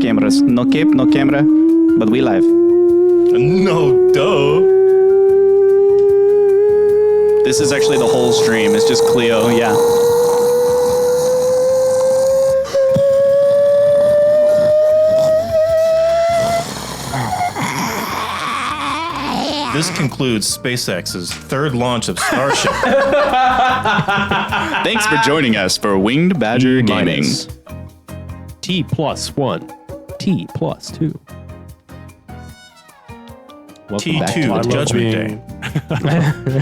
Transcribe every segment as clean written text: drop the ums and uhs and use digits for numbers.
cameras. No cape, no camera, but we live. No, duh. This is actually the whole stream. It's just Cleo, yeah. This concludes SpaceX's third launch of Starship. Thanks for joining us for Winged Badger Gaming. T+1, T+2. T2, Judgment Day.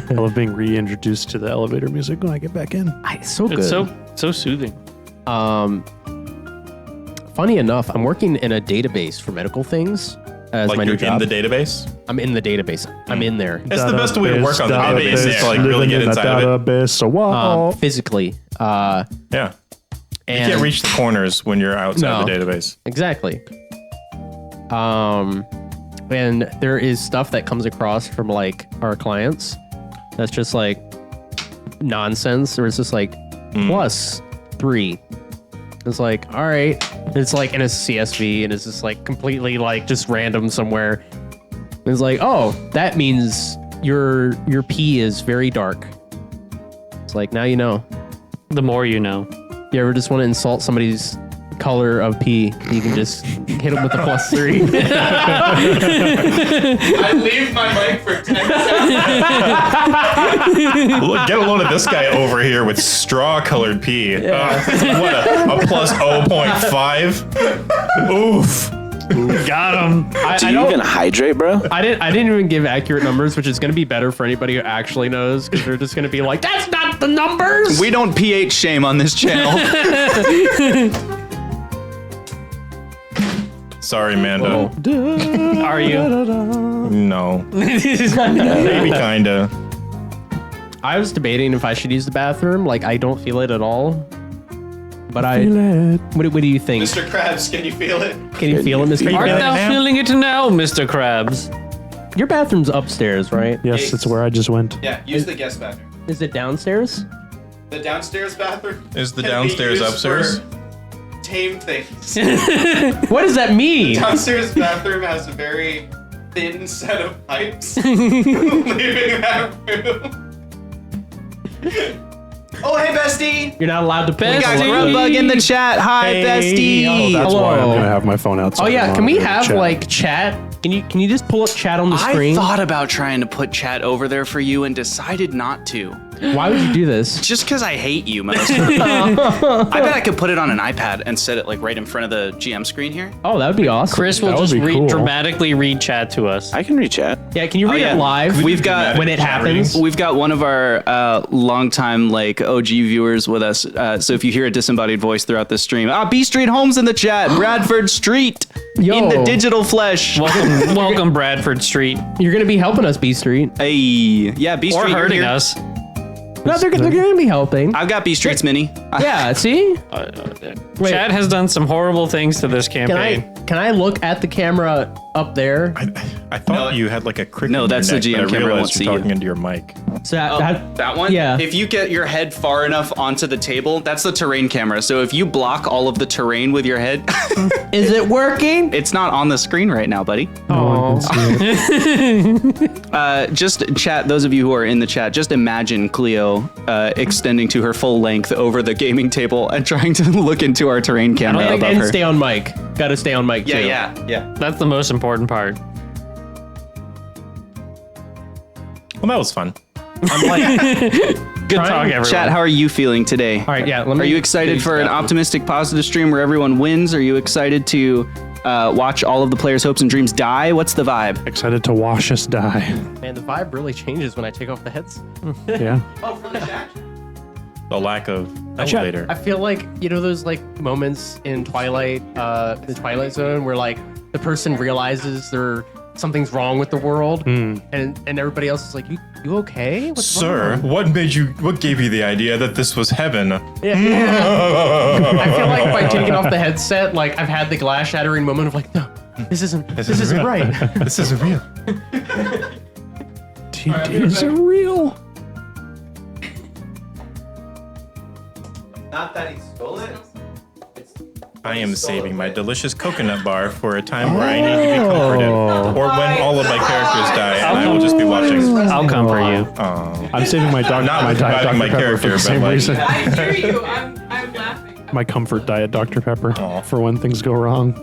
I love being reintroduced to the elevator music when I get back in. It's so good. It's so soothing. Funny enough, I'm working in a database for medical things as Like my new you're job. in the database? I'm in the database. I'm in there. It's the best way to work on the database is to like really get inside of it. Database, so wow. Physically. Yeah. And You can't reach the corners when you're outside the database. Exactly. And there is stuff that comes across from like our clients that's just like nonsense, or it's just like +3. It's like, all right. It's like in a CSV and it's just like completely like just random somewhere. It's like, oh, that means your pee is very dark. It's like, now you know. The more you know. You ever just want to insult somebody's color of pee? You can just hit them with a +3. I leave my mic for 10 seconds. Look, get a load of this guy over here with straw-colored pee. What, a plus 0.5? Oof. Got him. Do you even hydrate, bro? I didn't even give accurate numbers, which is going to be better for anybody who actually knows, because they're just going to be like, that's not the numbers. We don't pH shame on this channel. Sorry, Mando. Are you? No. Maybe kinda. I was debating if I should use the bathroom. Like, I don't feel it at all. But what do you think? Mr. Krabs, can you feel it? Can you feel it, Mr. Art Krabs? thou feeling it now, Mr. Krabs? Your bathroom's upstairs, right? Yes, it's where I just went. Yeah, use the guest bathroom. Is it downstairs? The downstairs bathroom Is the can be downstairs used upstairs? for tame things. What does that mean? Downstairs bathroom has a very thin set of pipes leaving that room. Oh, hey, bestie! You're not allowed to put We got Bestie. Grubbug in the chat. Hi, bestie. Oh, that's Hello. why I'm gonna have my phone outside. Oh yeah, can we have chat. like chat? Can you just pull up chat on the I screen? thought about trying to put chat over there for you and decided not to. Why would you do this? Just because I hate you, most. I bet I could put it on an iPad and set it like right in front of the GM screen here. Oh, that would be awesome. Chris will That would just be cool. dramatically read chat to us. I can read chat. Yeah, can you read yeah. it live? We've got when it happens. We've got one of our longtime like OG viewers with us. So if you hear a disembodied voice throughout the stream, B Street Holmes in the chat, Bradford Street Yo. in the digital flesh. Welcome, Bradford Street. You're gonna be helping us, B Street. Hey, yeah, B Street Or you're hurting here. us. No, they're gonna be helping. I've got B Street's mini. Yeah, see? Wait. Chad has done some horrible things to this Can campaign. I look at the camera up there? I thought you had like a crick. No, in that's your the neck, GM but I camera realized won't see you're you. talking into your mic. So That one? Yeah. If you get your head far enough onto the table, that's the terrain camera. So if you block all of the terrain with your head, is it working? it's not on the screen right now, buddy. Oh, Just chat, those of you who are in the chat, just imagine Cleo extending to her full length over the gaming table and trying to look into our terrain camera above and her. stay on mic. Gotta stay on mic too. Yeah. That's the most important part. Well, that was fun. I'm like, Good talk, everyone. chat, how are you feeling today? All right, yeah. Are you excited for an optimistic, positive stream where everyone wins? Are you excited to watch all of the players' hopes and dreams die? What's the vibe? Excited to watch us die. Man, the vibe really changes when I take off the heads. Yeah. Oh, from the chat? The lack of elevator. I feel like, you know, those like moments in Twilight, the Twilight Zone, where like the person realizes something's wrong with the world, and everybody else is like, you okay? What's Sir, wrong? what gave you the idea that this was heaven? I feel like by taking off the headset, like I've had the glass shattering moment of like, no, this isn't real. right. This isn't real. Is it real? Not that he stole it. I am saving my delicious coconut bar for a time where I need to be comforted. Or when all of my characters die and I will just be watching. I'll come for you. I'm saving my dog. Not my diet reviving Dr. my Pepper character, for the but same like- reason. I hear you. I'm laughing. My comfort diet Dr. Pepper Aw. for when things go wrong.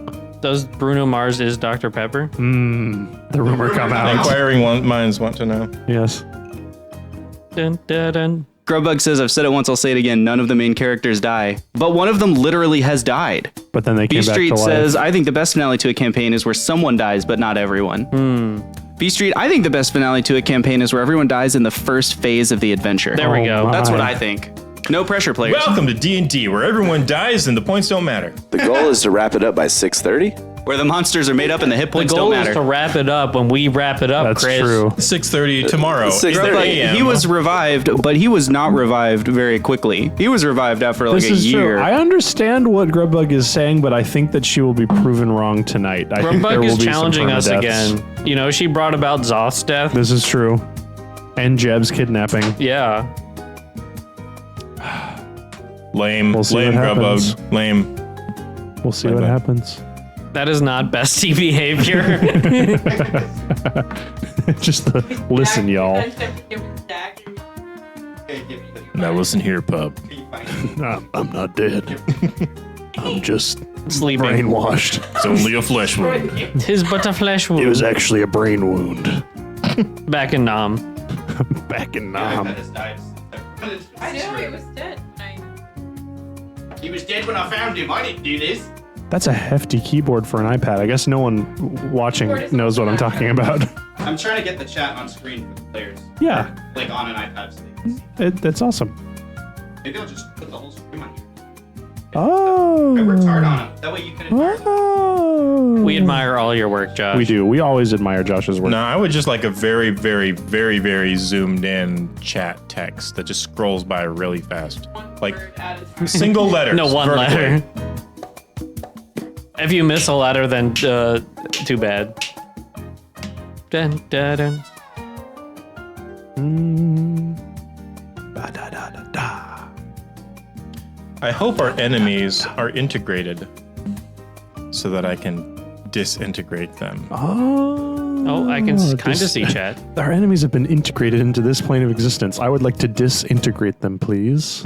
Does Bruno Mars is Dr. Pepper? The rumor come out. Inquiring minds want to know. Yes. Dun, dun, dun. Grubbug says, I've said it once, I'll say it again. None of the main characters die. But one of them literally has died. But then they B came back to Street life. says, I think the best finale to a campaign is where someone dies, but not everyone. B Street, I think the best finale to a campaign is where everyone dies in the first phase of the adventure. There we go. my. That's what I think. No pressure, players. Welcome to D&D, where everyone dies and the points don't matter. The goal is to wrap it up by 6:30. Where the monsters are made up and the hit The points goal don't is to matter. wrap it up when we wrap it up, That's Chris. true. 6:30 tomorrow. 6:30 Grubbug, a.m. he was revived, but he was not revived very quickly. He was revived after like This a is year. true. I understand what Grubbug is saying, but I think that she will be proven wrong tonight. I think there Grubbug will is be some challenging us permadeaths. again. You know, she brought about Zoth's death. This is true. And Jeb's kidnapping. Yeah. Lame. We'll see Lame, what happens. Grubbug. Lame. We'll see Bye what bye. happens. That is not bestie behavior. Just listen, y'all. Now listen here, pup. I'm not dead. I'm just Sleeping. brainwashed. It's only a flesh wound. Tis but a flesh wound. It was actually a brain wound. Back in Nam. Back in Nam. I know he was dead. He was dead when I found him. I didn't do this. That's a hefty keyboard for an iPad. I guess no one watching knows what I'm talking about. I'm trying to get the chat on screen for the players. Yeah, Like on an iPad so they can see. that's awesome. Maybe I'll just put the whole screen on here. Oh. I worked hard on it. That way you can admire it. Oh. We admire all your work, Josh. We do. We always admire Josh's work. No, I would just like a very, very, very, very zoomed in chat text that just scrolls by really fast. Like single letters. No, one vertically. letter. If you miss a letter, then too bad. Dun, dun, dun. I hope our enemies are integrated so that I can disintegrate them. Oh, I can kind of dis- see chat. Our enemies have been integrated into this plane of existence. I would like to disintegrate them, please.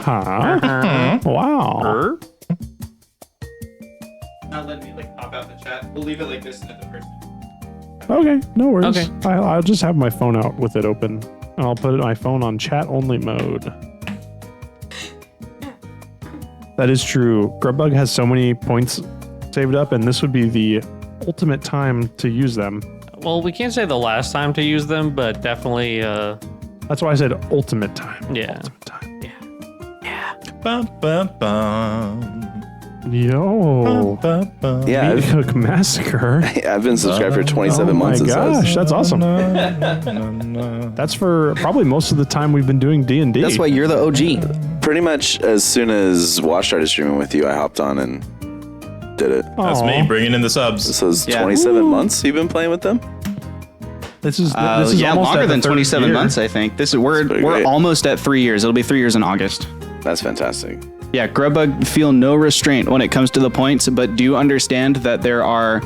Huh? Wow. Not letting me like pop out the chat. We'll leave it like this and at the first. Okay, no worries. Okay. I'll just have my phone out with it open. And I'll put my phone on chat only mode. That is true. Grubbug has so many points saved up, and this would be the ultimate time to use them. Well, we can't say the last time to use them, but definitely, That's why I said ultimate time. yeah. Ultimate time. Bum, bum, bum. Yo. Bum, bum. Yeah, Meat Hook Massacre. I've been subscribed for 27 Oh my months. It gosh, says. that's awesome. That's for probably most of the time we've been doing D&D. That's why you're the OG. Pretty much as soon as Watch started streaming with you, I hopped on and did it. That's me bringing in the subs. This was Yeah. 27 months you've been playing with them? This is Yeah, almost longer at the than third 27 year. months, I think. We're pretty great. almost at 3 years. It'll be 3 years in August. That's fantastic. Yeah, Grubbug feel no restraint when it comes to the points, but do understand that there are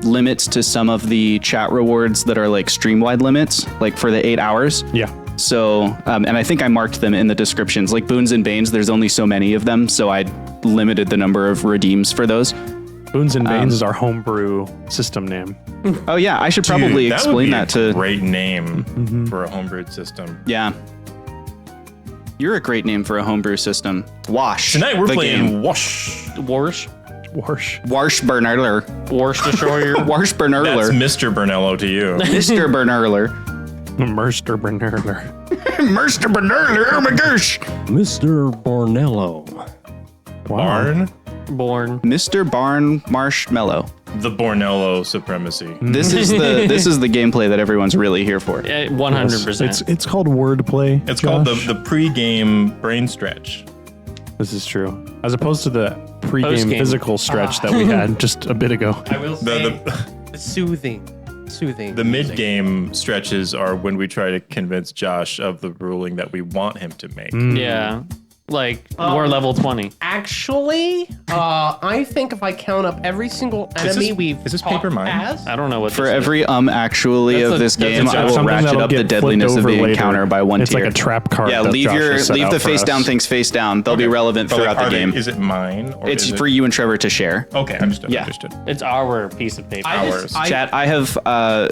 limits to some of the chat rewards that are like stream-wide limits, like for the 8 hours. Yeah. So, and I think I marked them in the descriptions. Like Boons and Banes, there's only so many of them, so I limited the number of redeems for those. Boons and Banes is our homebrew system name. Oh yeah, I should probably Dude, explain that would be to. a great name for a homebrewed system. Yeah. You're a great name for a homebrew system. Wash. Tonight we're the playing game. Wash. Warsh. Warsh. Warshburnerler. Warsh Destroyer. That's Warshburnerler. Mr. Bernello to you. Mr. Burnerler. Merster Bernerler. Mr. Burnerler. Oh my gosh. Mr. Bornello. Barn. Born. Mr. Barn Marshmallow. The Bornello supremacy. This is the gameplay that everyone's really here for. 100%. It's called wordplay. It's called Josh. the pre-game brain stretch. This is true. As opposed to the pre-game Post-game. physical stretch that we had just a bit ago. I will say The Soothing. mid-game stretches are when we try to convince Josh of the ruling that we want him to make. Yeah. Like we're level 20. Actually, I think if I count up every single enemy is this paper mine? I don't know what For this is. every actually That's of this game, I will Something ratchet that'll up the get deadliness flipped of the over encounter later. by one It's tier. like a trap card. Yeah, that leave Josh has set the out for face down us. things face down. They'll be relevant But, like, throughout the game. Is it mine? Or It's is it... for you and Trevor to share. Okay, understood. Yeah. Understood. It's our piece of paper. Chat, I have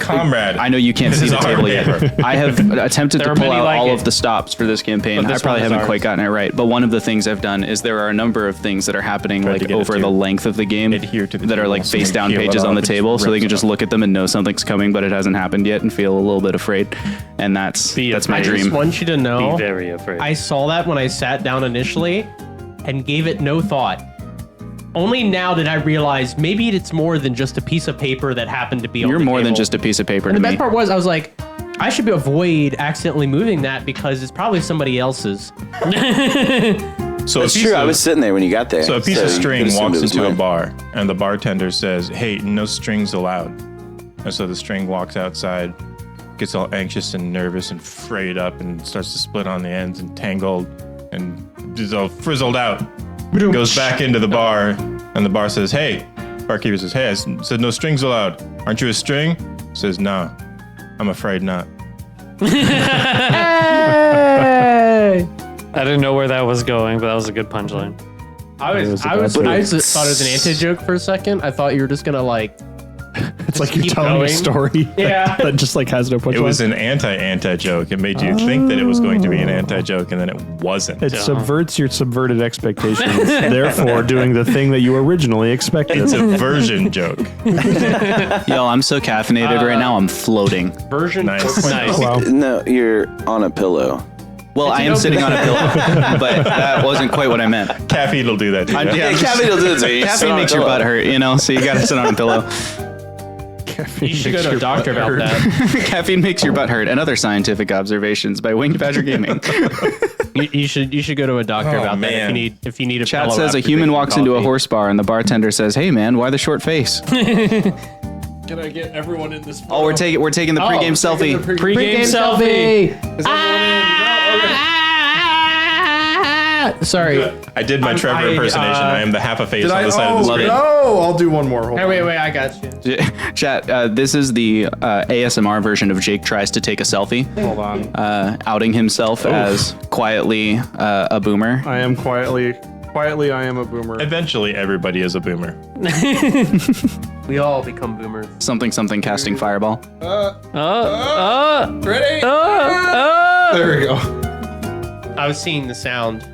Comrade. I know you can't This see is the our table yet. paper. I have attempted There to are pull many out like all it. of the stops for this campaign. But I this probably one is haven't quite ours. gotten it right, but one of the things I've done is there are a number of things that are happening Tried to like get us over to the length of the game adhere to the that are table like so we face down peel it pages off on the and just table, so they rip can it just up. look at them and know something's coming, but it hasn't happened yet, and feel a little bit afraid. And that's Be my afraid. I just dream. want you to Be know, very afraid. I saw that when I sat down initially and gave it no thought. Only now did I realize maybe it's more than just a piece of paper that happened to be on You're the more than table. just a piece of paper And to the me. best part was, I was like, I should avoid accidentally moving that because it's probably somebody else's. So It's true. I was sitting there when you got there. So a piece of you string could assume walks it was into a mine. bar, and the bartender says, "Hey, no strings allowed." And so the string walks outside, gets all anxious and nervous and frayed up, and starts to split on the ends and tangled, and is all frizzled out. Goes back into the bar, and the bar says, "Hey," barkeeper says, "Hey, I said no strings allowed. Aren't you a string?" Says, "No, I'm afraid not." I didn't know where that was going, but that was a good punchline. I was a thought it bad was an anti-joke for a second. I thought you were just gonna like, It's like you're keep telling going. a story Yeah. that just like has no punchline. It was an anti joke. It made you think that it was going to be an anti-joke, and then it wasn't. It subverts your subverted expectations, therefore doing the thing that you originally expected. It's a version joke. Yo, I'm so caffeinated right now, I'm floating. version Nice. 4.0. Nice. Wow. No, you're on a pillow. Well, I am sitting on a pillow, but that wasn't quite what I meant. Caffeine will do that to you. Yeah, Caffeine will do it to you. Sit caffeine on a makes your pillow. butt hurt, you know, so you gotta sit on a pillow. You should go to a doctor about that. Caffeine makes your butt hurt, and other scientific observations by Winged Badger Gaming. You should go to a doctor Oh, about man. that if you need a Chat pillow says a after human drinking walks into a coffee. horse bar, and the bartender says, "Hey man, why the short face?" Can I get everyone in this? Oh, we're taking the pregame selfie. Pre-game selfie. Sorry. I did my Trevor impersonation. I am the half a face Did on I? the side of the Oh screen. no! I'll do one more. Hold on. Wait, I got you. Chat, this is the ASMR version of Jake tries to take a selfie, Hold on. outing himself as quietly a boomer. I am quietly, I am a boomer. Eventually, everybody is a boomer. We all become boomers. Something casting fireball. Ready? There we go. I was seeing the sound.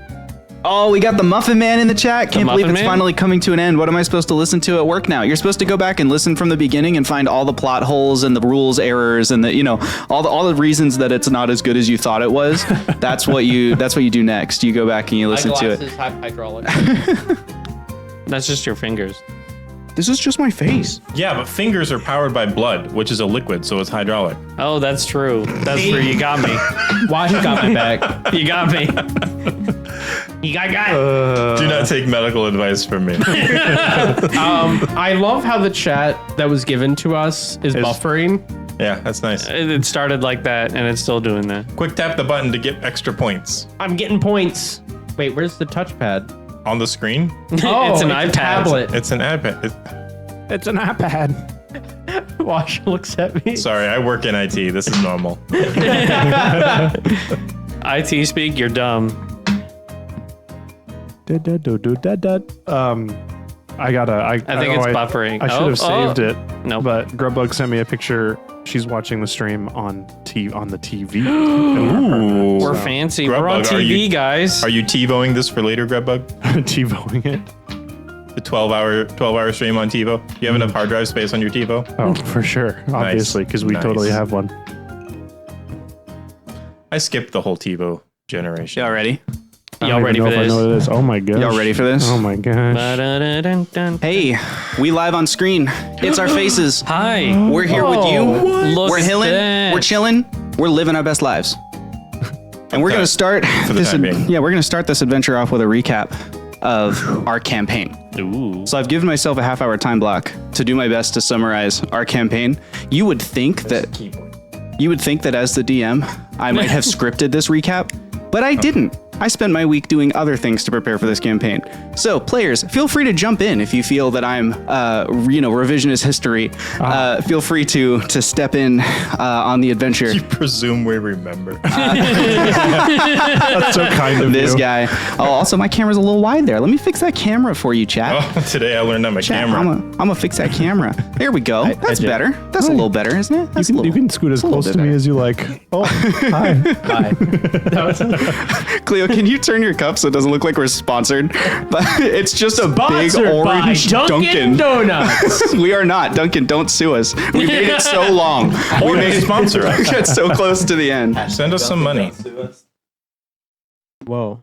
Oh, we got the Muffin Man in the chat. Can't believe Muffin it's Man? finally coming to an end. What am I supposed to listen to at work now? You're supposed to go back and listen from the beginning and find all the plot holes and the rules errors and all the reasons that it's not as good as you thought it was. That's what you do next. You go back and you listen to it. Hydraulic. That's just your fingers. This is just my face. Yeah, but fingers are powered by blood, which is a liquid, so it's hydraulic. Oh, that's true. That's true. You got me. Watch got my back. You got me. You got Do not take medical advice from me. I love how the chat that was given to us is buffering. Yeah, that's nice. It started like that, and it's still doing that. Quick tap the button to get extra points. I'm getting points. Wait, where's the touchpad? On the screen, Oh, It's an a iPad. tablet. it's an iPad. It's an iPad. Wash looks at me. Sorry, I work in IT. This is normal. IT speak, you're dumb. I think it's buffering. I should have saved it. Nope. But Grubbug sent me a picture. She's watching the stream on the TV. Ooh. We're fancy. We're on Grubbug, are TV, you- guys. Are you TiVoing this for later, Grubbug? TiVoing it. The 12-hour stream on TiVo? Do you have enough hard drive space on your TiVo? Oh, for sure. Obviously, because we Nice. totally have one. I skipped the whole TiVo generation. Y'all ready? Y'all ready for I this? know what it is. Oh my gosh. Y'all ready for this? Oh my gosh. Ba-da-da-dun-dun. Hey, we live on screen. It's our faces. Hi. We're here with you. Look We're at hilling. that. We're chilling. We're living our best lives. And we're gonna start the this. time being. Yeah, we're gonna start this adventure off with a recap of our campaign. Ooh. So I've given myself a half-hour time block to do my best to summarize our campaign. You would think that as the DM, I might have scripted this recap, but I didn't. I spent my week doing other things to prepare for this campaign. So, players, feel free to jump in if you feel that I'm, revisionist history. Feel free to step in on the adventure. You presume we remember. That's so kind of This you. guy. Oh, also, my camera's a little wide there. Let me fix that camera for you, chat. Oh, today I learned on my Chat, camera. I'm gonna fix that camera. There we go. That's did. better. That's a little better, isn't it? That's You can scoot as a little close bit to me better. as you like. Oh, hi. Hi. Cleo, can you turn your cup so it doesn't look like we're sponsored? But it's just a big Sponsored by orange Dunkin' Donuts. We are not. Duncan, don't sue us. We made it so long. Or they sponsor We us. got so close to the end. Send us some money. Whoa.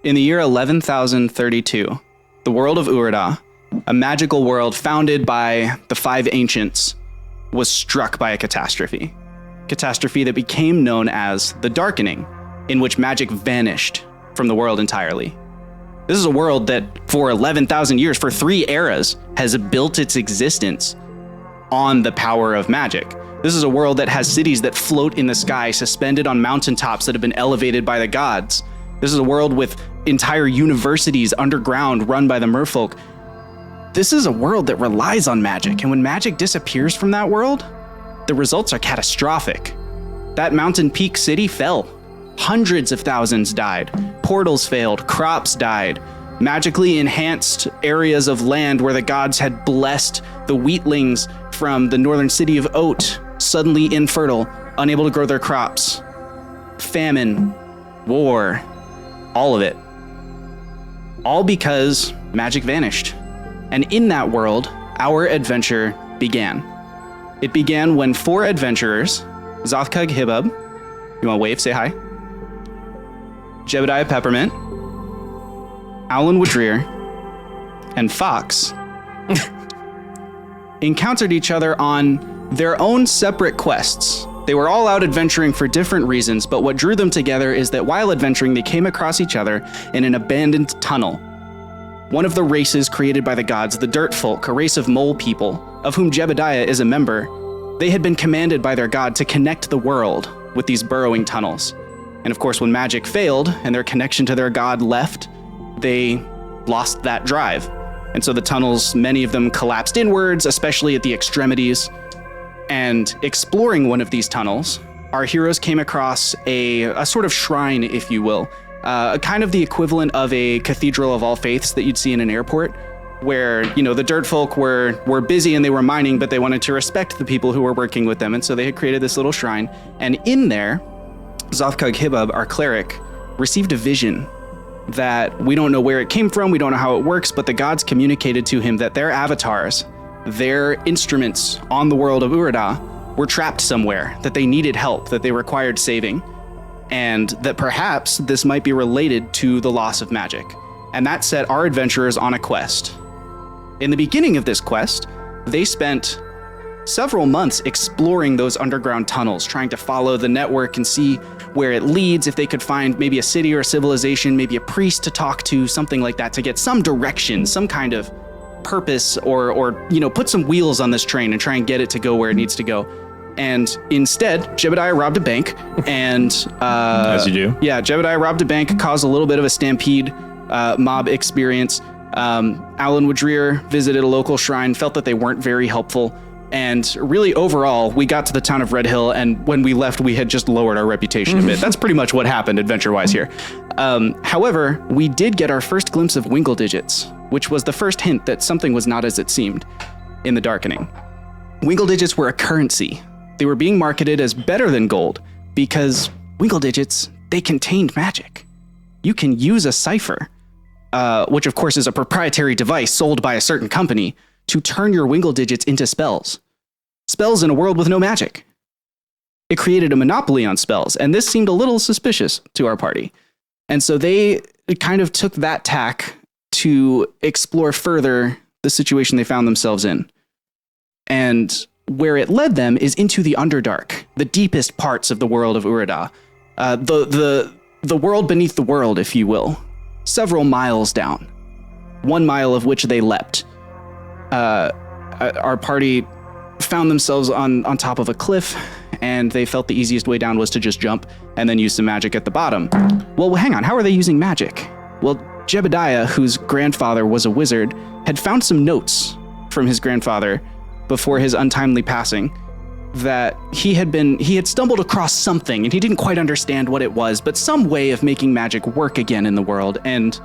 In the year 11,032, the world of Urda, a magical world founded by the five ancients, was struck by a catastrophe. Catastrophe that became known as the Darkening, in which magic vanished from the world entirely. This is a world that for 11,000 years, for 3 eras, has built its existence on the power of magic. This is a world that has cities that float in the sky, suspended on mountaintops that have been elevated by the gods. This is a world with entire universities underground run by the merfolk. This is a world that relies on magic, and when magic disappears from that world, the results are catastrophic. That mountain peak city fell. Hundreds of thousands died. Portals failed. Crops died. Magically enhanced areas of land where the gods had blessed the wheatlings from the northern city of Oat, suddenly infertile, unable to grow their crops. Famine, war, all of it. All because magic vanished. And in that world, our adventure began. It began when 4 adventurers, Zothkug Hibub, you want to wave, say hi? Jebediah Peppermint, Alan Woodrear, and Fox encountered each other on their own separate quests. They were all out adventuring for different reasons, but what drew them together is that while adventuring, they came across each other in an abandoned tunnel. One of the races created by the gods, the Dirt Folk, a race of mole people, of whom Jebediah is a member, they had been commanded by their god to connect the world with these burrowing tunnels. And of course, when magic failed and their connection to their god left, they lost that drive. And so the tunnels, many of them collapsed inwards, especially at the extremities. And exploring one of these tunnels, our heroes came across a sort of shrine, if you will, kind of the equivalent of a cathedral of all faiths that you'd see in an airport, where, the Dirt Folk were busy and they were mining, but they wanted to respect the people who were working with them. And so they had created this little shrine. And in there, Zothkug Hibub, our cleric, received a vision that we don't know where it came from, we don't know how it works, but the gods communicated to him that their avatars, their instruments on the world of Urda, were trapped somewhere, that they needed help, that they required saving, and that perhaps this might be related to the loss of magic. And that set our adventurers on a quest. In the beginning of this quest, they spent several months exploring those underground tunnels, trying to follow the network and see where it leads, if they could find maybe a city or a civilization, maybe a priest to talk to, something like that, to get some direction, some kind of purpose, or put some wheels on this train and try and get it to go where it needs to go. And instead, Jebediah robbed a bank, and As you do. Yeah, Jebediah robbed a bank, caused a little bit of a stampede mob experience. Alan Woodrear visited a local shrine, felt that they weren't very helpful. And really, overall, we got to the town of Red Hill, and when we left, we had just lowered our reputation a bit. That's pretty much what happened adventure-wise here. However, we did get our first glimpse of Wingle Digits, which was the first hint that something was not as it seemed in the Darkening. Wingle Digits were a currency. They were being marketed as better than gold because Wingle Digits, they contained magic. You can use a cipher, which of course is a proprietary device sold by a certain company, to turn your Wingle Digits into spells. Spells in a world with no magic. It created a monopoly on spells, and this seemed a little suspicious to our party. And so they kind of took that tack to explore further the situation they found themselves in. And where it led them is into the Underdark, the deepest parts of the world of Urda. The world beneath the world, if you will. Several miles down. 1 mile of which they leapt. Our party found themselves on top of a cliff, and they felt the easiest way down was to just jump and then use some magic at the bottom. Well, hang on, how are they using magic? Well, Jebediah, whose grandfather was a wizard, had found some notes from his grandfather before his untimely passing that he had stumbled across something and he didn't quite understand what it was, but some way of making magic work again in the world. And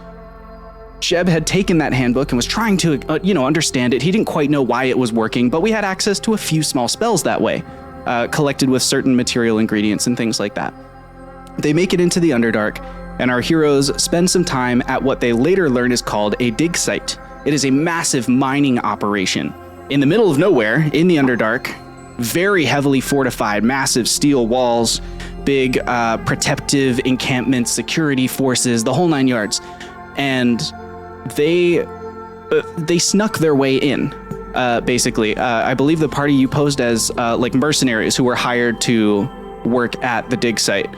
Jeb had taken that handbook and was trying to, understand it. He didn't quite know why it was working, but we had access to a few small spells that way, collected with certain material ingredients and things like that. They make it into the Underdark, and our heroes spend some time at what they later learn is called a dig site. It is a massive mining operation in the middle of nowhere in the Underdark, very heavily fortified, massive steel walls, big protective encampments, security forces, the whole 9 yards. And they snuck their way in, basically. I believe the party you posed as like mercenaries who were hired to work at the dig site.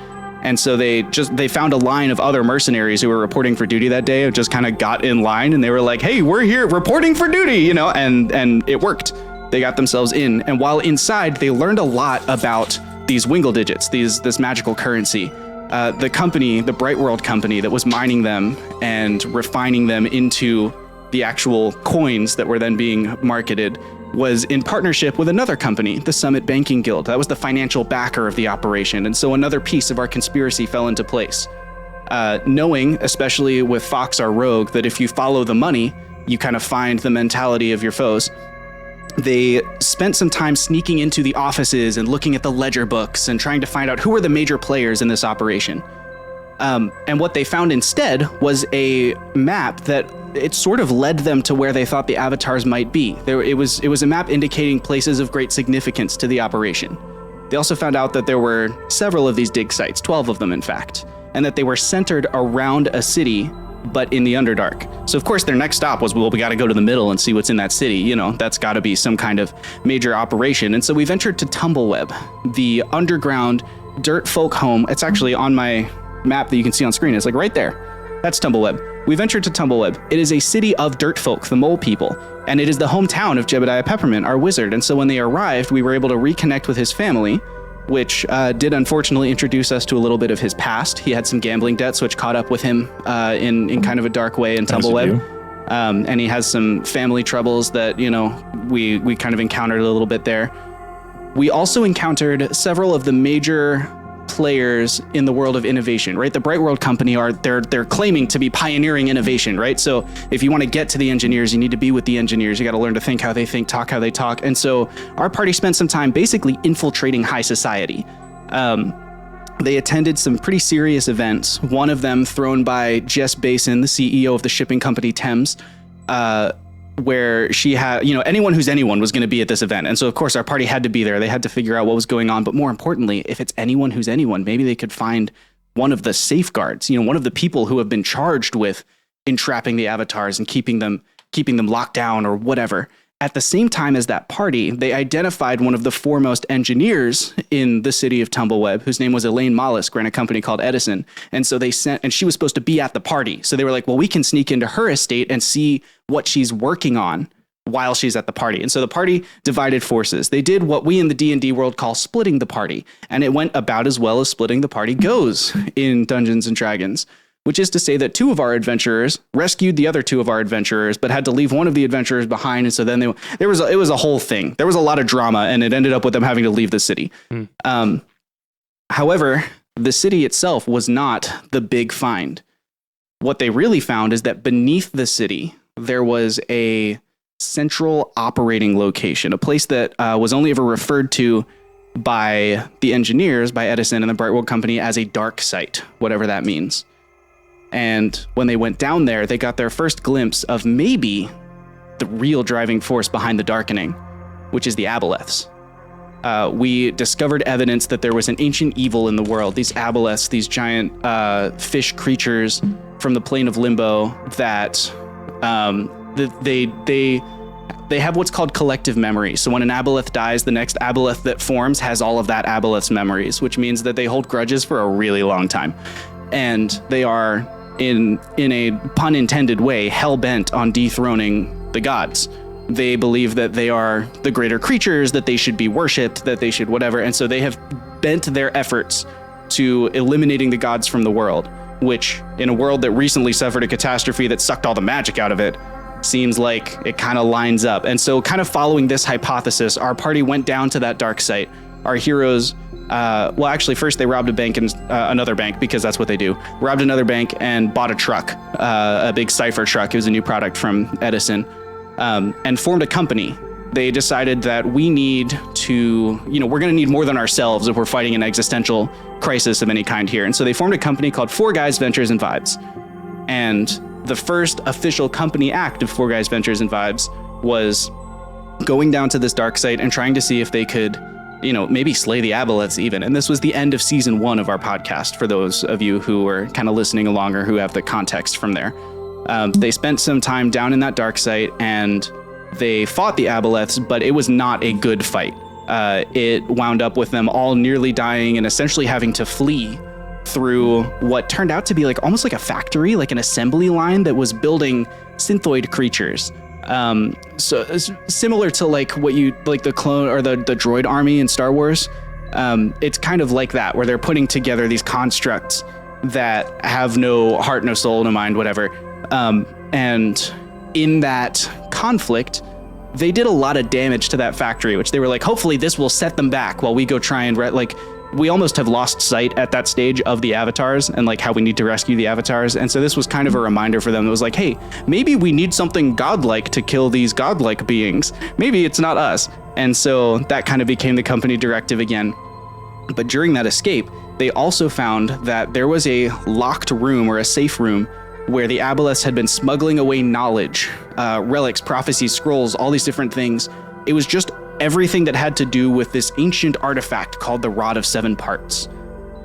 And so they found a line of other mercenaries who were reporting for duty that day, and just kind of got in line, and they were like, hey, we're here reporting for duty, and it worked. They got themselves in, and while inside, they learned a lot about these wingle digits, this magical currency. The company, the Bright World company that was mining them and refining them into the actual coins that were then being marketed, was in partnership with another company, the Summit Banking Guild. That was the financial backer of the operation. And so another piece of our conspiracy fell into place. Knowing, especially with Fox, our rogue, that if you follow the money, you kind of find the mentality of your foes. They spent some time sneaking into the offices and looking at the ledger books and trying to find out who were the major players in this operation. And what they found instead was a map that it sort of led them to where they thought the avatars might be. It was a map indicating places of great significance to the operation. They also found out that there were several of these dig sites, 12 of them in fact, and that they were centered around a city, but in the Underdark. So of course their next stop was, well, we got to go to the middle and see what's in that city. That's got to be some kind of major operation. And so we ventured to Tumbleweb, the underground dirt folk home. It's actually on my map that you can see on screen. It's like right there. That's Tumbleweb. We ventured to Tumbleweb. It is a city of dirt folk, the mole people, and it is the hometown of Jebediah Peppermint, our wizard. And so when they arrived, we were able to reconnect with his family, which did unfortunately introduce us to a little bit of his past. He had some gambling debts, which caught up with him in kind of a dark way in Tumbleweb. And he has some family troubles that, we kind of encountered a little bit there. We also encountered several of the major players in the world of innovation, right? The Bright World company they're claiming to be pioneering innovation, right? So if you want to get to the engineers, you need to be with the engineers. You got to learn to think how they think, talk how they talk. And so our party spent some time basically infiltrating high society. They attended some pretty serious events. One of them thrown by Jess Basin, the CEO of the shipping company Thames, where she had, anyone who's anyone was going to be at this event. And so, of course, our party had to be there. They had to figure out what was going on. But more importantly, if it's anyone who's anyone, maybe they could find one of the safeguards, one of the people who have been charged with entrapping the avatars and keeping them locked down or whatever. At the same time as that party, they identified one of the foremost engineers in the city of Tumbleweb, whose name was Elaine Mollusk, ran a company called Edison. And so and she was supposed to be at the party. So they were like, well, we can sneak into her estate and see what she's working on while she's at the party. And so the party divided forces. They did what we in the D&D world call splitting the party. And it went about as well as splitting the party goes in Dungeons and Dragons. Which is to say that two of our adventurers rescued the other two of our adventurers, but had to leave one of the adventurers behind. And so then it was a whole thing. There was a lot of drama, and it ended up with them having to leave the city. However, the city itself was not the big find. What they really found is that beneath the city, there was a central operating location, a place that was only ever referred to by the engineers, by Edison and the Bright World Company, as a dark site, whatever that means. And when they went down there, they got their first glimpse of maybe the real driving force behind the darkening, which is the aboleths. We discovered evidence that there was an ancient evil in the world. These aboleths, these giant fish creatures from the plane of limbo that they have what's called collective memory. So when an aboleth dies, the next aboleth that forms has all of that aboleth's memories, which means that they hold grudges for a really long time. And they are, in a pun intended way, hell-bent on dethroning the gods. They believe that they are the greater creatures, that they should be worshipped, that they should whatever. And so they have bent their efforts to eliminating the gods from the world, which in a world that recently suffered a catastrophe that sucked all the magic out of it, seems like it kind of lines up. And so kind of following this hypothesis, our party went down to that dark site. Our heroes, well, actually, first they robbed a bank and another bank, because that's what they do. Robbed another bank and bought a truck, a big Cypher truck. It was a new product from Edison, and formed a company. They decided that we need to, we're going to need more than ourselves if we're fighting an existential crisis of any kind here. And so they formed a company called Four Guys Ventures and Vibes. And the first official company act of Four Guys Ventures and Vibes was going down to this dark site and trying to see if they could, maybe slay the aboleths even. And this was the end of season 1 of our podcast, for those of you who are kind of listening along or who have the context from there. They spent some time down in that dark site and they fought the aboleths, but it was not a good fight. It wound up with them all nearly dying and essentially having to flee through what turned out to be almost like a factory, like an assembly line that was building synthoid creatures. So similar to what you the clone or the droid army in Star Wars. It's kind of like that, where they're putting together these constructs that have no heart, no soul, no mind, whatever. And in that conflict, they did a lot of damage to that factory, which they were like, hopefully this will set them back while we go try and we almost have lost sight at that stage of the avatars and how we need to rescue the avatars. And so this was kind of a reminder for them. It was like, hey, maybe we need something godlike to kill these godlike beings. Maybe it's not us. And so that kind of became the company directive again. But during that escape, they also found that there was a locked room or a safe room where the aboleths had been smuggling away knowledge, relics, prophecies, scrolls, all these different things. It was just everything that had to do with this ancient artifact called the Rod of Seven Parts.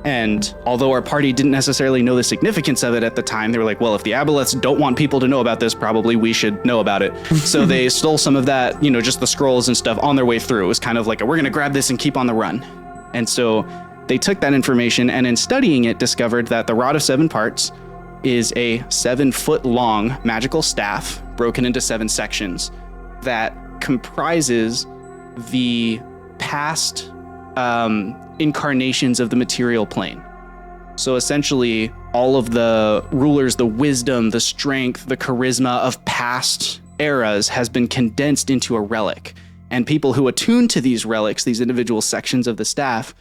And although our party didn't necessarily know the significance of it at the time, they were like, well, if the aboleths don't want people to know about this, probably we should know about it. So they stole some of that, just the scrolls and stuff on their way through. It was kind of like, we're going to grab this and keep on the run. And so they took that information and in studying it, discovered that the Rod of Seven Parts is a 7-foot-long magical staff broken into 7 sections that comprises the past incarnations of the material plane. So essentially, all of the rulers, the wisdom, the strength, the charisma of past eras has been condensed into a relic. And people who attune to these relics, these individual sections of the staff,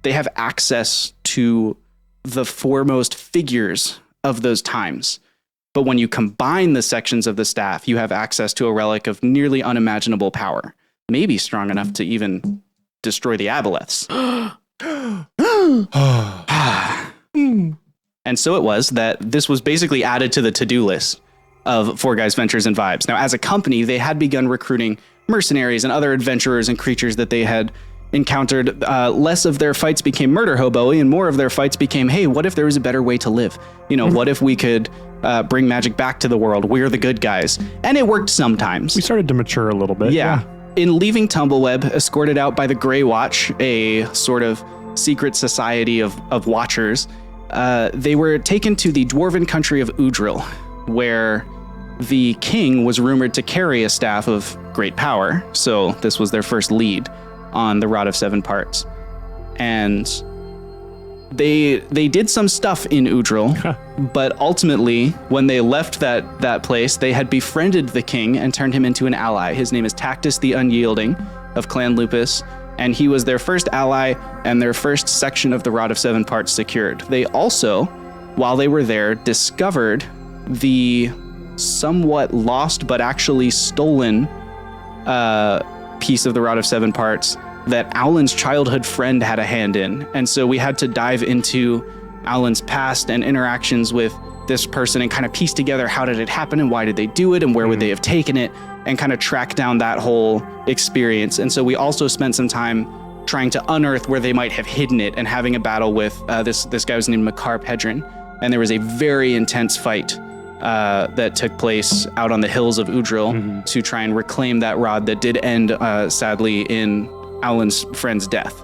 they have access to the foremost figures of those times. But when you combine the sections of the staff, you have access to a relic of nearly unimaginable power, maybe strong enough to even destroy the aboleths. And so it was that this was basically added to the to-do list of Four Guys Ventures and Vibes. Now, as a company, they had begun recruiting mercenaries and other adventurers and creatures that they had encountered. Less of their fights became murder hobo-y and more of their fights became, hey, what if there was a better way to live? What if we could bring magic back to the world? We're the good guys. And it worked sometimes. We started to mature a little bit. Yeah. In leaving Tumbleweb, escorted out by the Grey Watch, a sort of secret society of watchers, they were taken to the dwarven country of Udril, where the king was rumored to carry a staff of great power. So this was their first lead on the Rod of Seven Parts. And they did some stuff in Udril, but ultimately, when they left that place, they had befriended the king and turned him into an ally. His name is Tactus the Unyielding of Clan Lupus, and he was their first ally and their first section of the Rod of Seven Parts secured. They also, while they were there, discovered the somewhat lost but actually stolen piece of the Rod of Seven Parts that Alan's childhood friend had a hand in. And so we had to dive into Alan's past and interactions with this person and kind of piece together how did it happen and why did they do it and where would they have taken it, and kind of track down that whole experience. And so we also spent some time trying to unearth where they might have hidden it and having a battle with this guy was named Makar Pedrin. And there was a very intense fight that took place out on the hills of Udril to try and reclaim that rod that did end, sadly, in Alan's friend's death.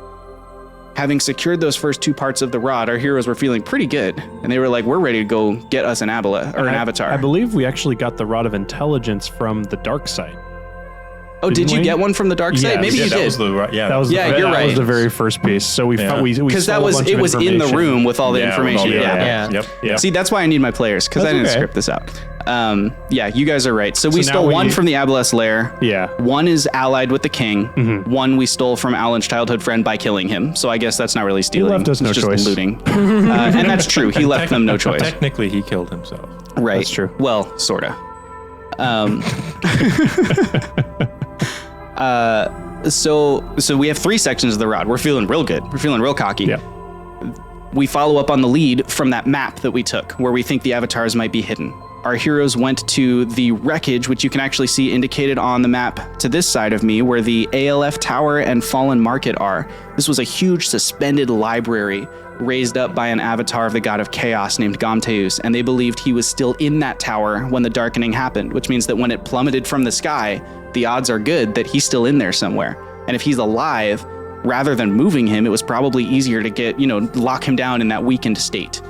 Having secured those first 2 parts of the rod, our heroes were feeling pretty good, and they were like, we're ready to go get us an avatar. I believe we actually got the Rod of Intelligence from the dark side. Oh, did you we? get one from the dark side? Yes. Maybe Yeah, you that did. was the right. Yeah, That was Yeah, the, you're that right. was the very first piece. So we Yeah. we Because stole that a was bunch it of was in the information. room with all the Yeah, information. with all the- Yeah. Yeah. Yep. See, that's why I need my players because I That's didn't okay. script this out. Yeah, you guys are right. So we So now stole we- one from the Aboleth lair. Yeah. One is allied with the king. One we stole from Alan's childhood friend by killing him. So I guess that's not really stealing. left us it's no just choice. looting. And that's true. He left them no choice. Technically, he killed himself. Right. That's true. Well, sorta. So we have 3 sections of the rod. We're feeling real good. We're feeling real cocky. Yeah. We follow up on the lead from that map that we took, where we think the avatars might be hidden. Our heroes went to the wreckage, which you can actually see indicated on the map to this side of me, where the ALF Tower and Fallen Market are. This was a huge suspended library raised up by an avatar of the god of chaos named Gamteus, and they believed he was still in that tower when the darkening happened, which means that when it plummeted from the sky, the odds are good that he's still in there somewhere. And if he's alive, rather than moving him, it was probably easier to get, lock him down in that weakened state.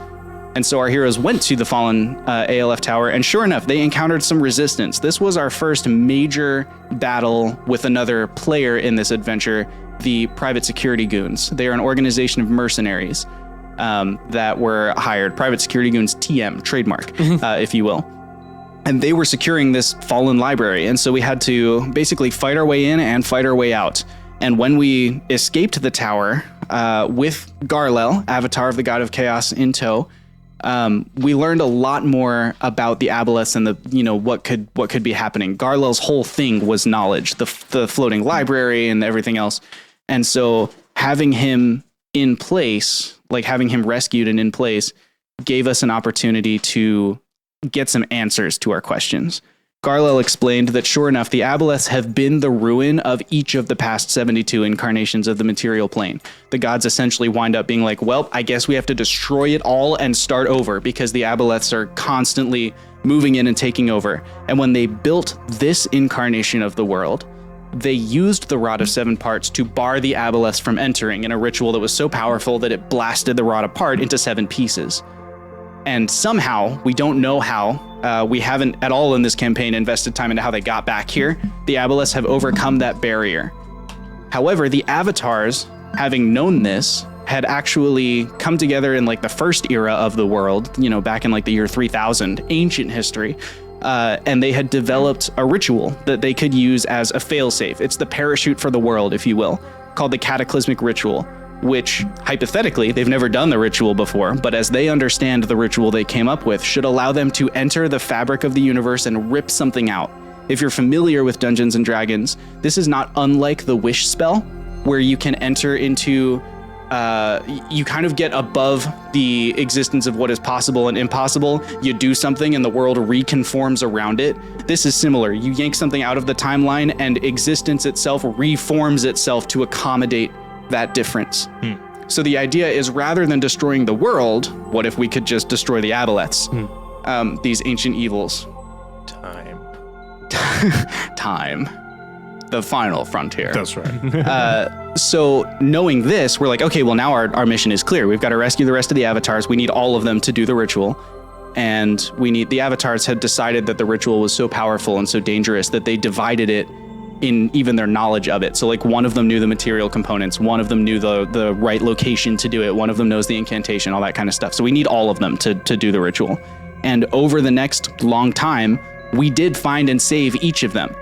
And so our heroes went to the fallen ALF tower, and sure enough, they encountered some resistance. This was our first major battle with another player in this adventure, the Private Security Goons. They are an organization of mercenaries that were hired. Private Security Goons, TM, trademark, if you will. And they were securing this fallen library. And so we had to basically fight our way in and fight our way out. And when we escaped the tower with Garlel, avatar of the god of chaos, in tow, we learned a lot more about the Aboleths and what could be happening. Garlel's whole thing was knowledge, the floating library and everything else. And so having him in place, like having him rescued and in place, gave us an opportunity to get some answers to our questions. Garlel explained that sure enough, the Aboleths have been the ruin of each of the past 72 incarnations of the material plane. The gods essentially wind up being like, well, I guess we have to destroy it all and start over because the Aboleths are constantly moving in and taking over. And when they built this incarnation of the world, they used the Rod of 7 Parts to bar the Aboleths from entering in a ritual that was so powerful that it blasted the rod apart into 7 pieces. And somehow, we don't know how, we haven't at all in this campaign invested time into how they got back here. The Aboleths have overcome that barrier. However, the avatars, having known this, had actually come together in like the first era of the world, back in like the year 3000, ancient history. And they had developed a ritual that they could use as a failsafe. It's the parachute for the world, if you will, called the Cataclysmic Ritual, which hypothetically, they've never done the ritual before, but as they understand the ritual they came up with, should allow them to enter the fabric of the universe and rip something out. If you're familiar with Dungeons and Dragons, this is not unlike the Wish spell, where you can enter into, you kind of get above the existence of what is possible and impossible. You do something and the world reconforms around it. This is similar. You yank something out of the timeline and existence itself reforms itself to accommodate that difference. So the idea is, rather than destroying the world, what if we could just destroy the Aboleths? These ancient evils. Time. The final frontier. That's right. So knowing this, we're like, okay, well now our mission is clear. We've got to rescue the rest of the avatars. We need all of them to do the ritual. And the avatars had decided that the ritual was so powerful and so dangerous that they divided it in even their knowledge of it. So like one of them knew the material components, one of them knew the right location to do it, one of them knows the incantation, all that kind of stuff. So we need all of them to do the ritual. And over the next long time, we did find and save each of them.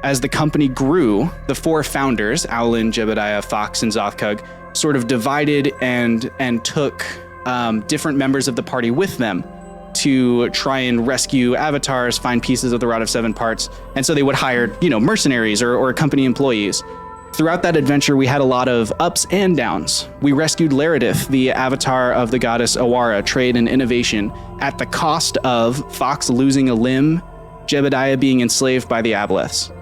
As the company grew, the 4 founders, Owlin, Jebediah, Fox, and Zothkug, sort of divided and took different members of the party with them to try and rescue avatars, find pieces of the Rod of 7 Parts. And so they would hire, mercenaries or company employees. Throughout that adventure, we had a lot of ups and downs. We rescued Lerodith, the avatar of the goddess Awara, trade and innovation, at the cost of Fox losing a limb, Jebediah being enslaved by the Aboleths.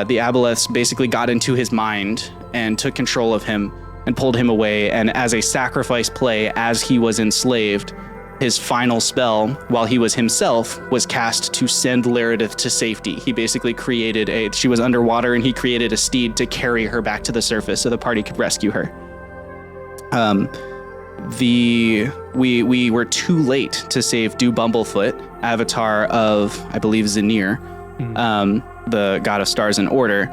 The Aboleths basically got into his mind and took control of him and pulled him away. And as a sacrifice play, as he was enslaved, his final spell, while he was himself, was cast to send Lerodith to safety. He basically created she was underwater and he created a steed to carry her back to the surface so the party could rescue her. We were too late to save Du Bumblefoot, avatar of, I believe, Zanir. the god of stars and order.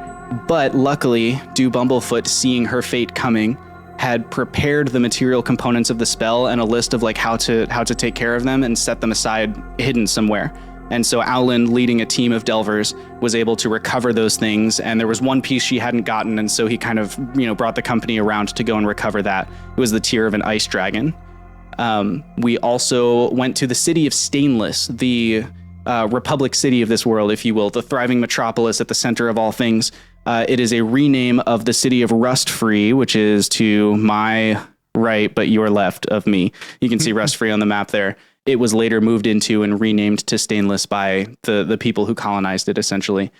But luckily, Dew Bumblefoot, seeing her fate coming, had prepared the material components of the spell and a list of like how to take care of them and set them aside hidden somewhere. And so Owlin, leading a team of delvers, was able to recover those things. And there was one piece she hadn't gotten, and so he kind of, brought the company around to go and recover that. It was the tear of an ice dragon. We also went to the city of Stainless, the Republic city of this world, if you will, the thriving metropolis at the center of all things. It is a rename of the city of Rustfree, which is to my right, but your left of me. You can see Rustfree on the map there. It was later moved into and renamed to Stainless by the people who colonized it, essentially.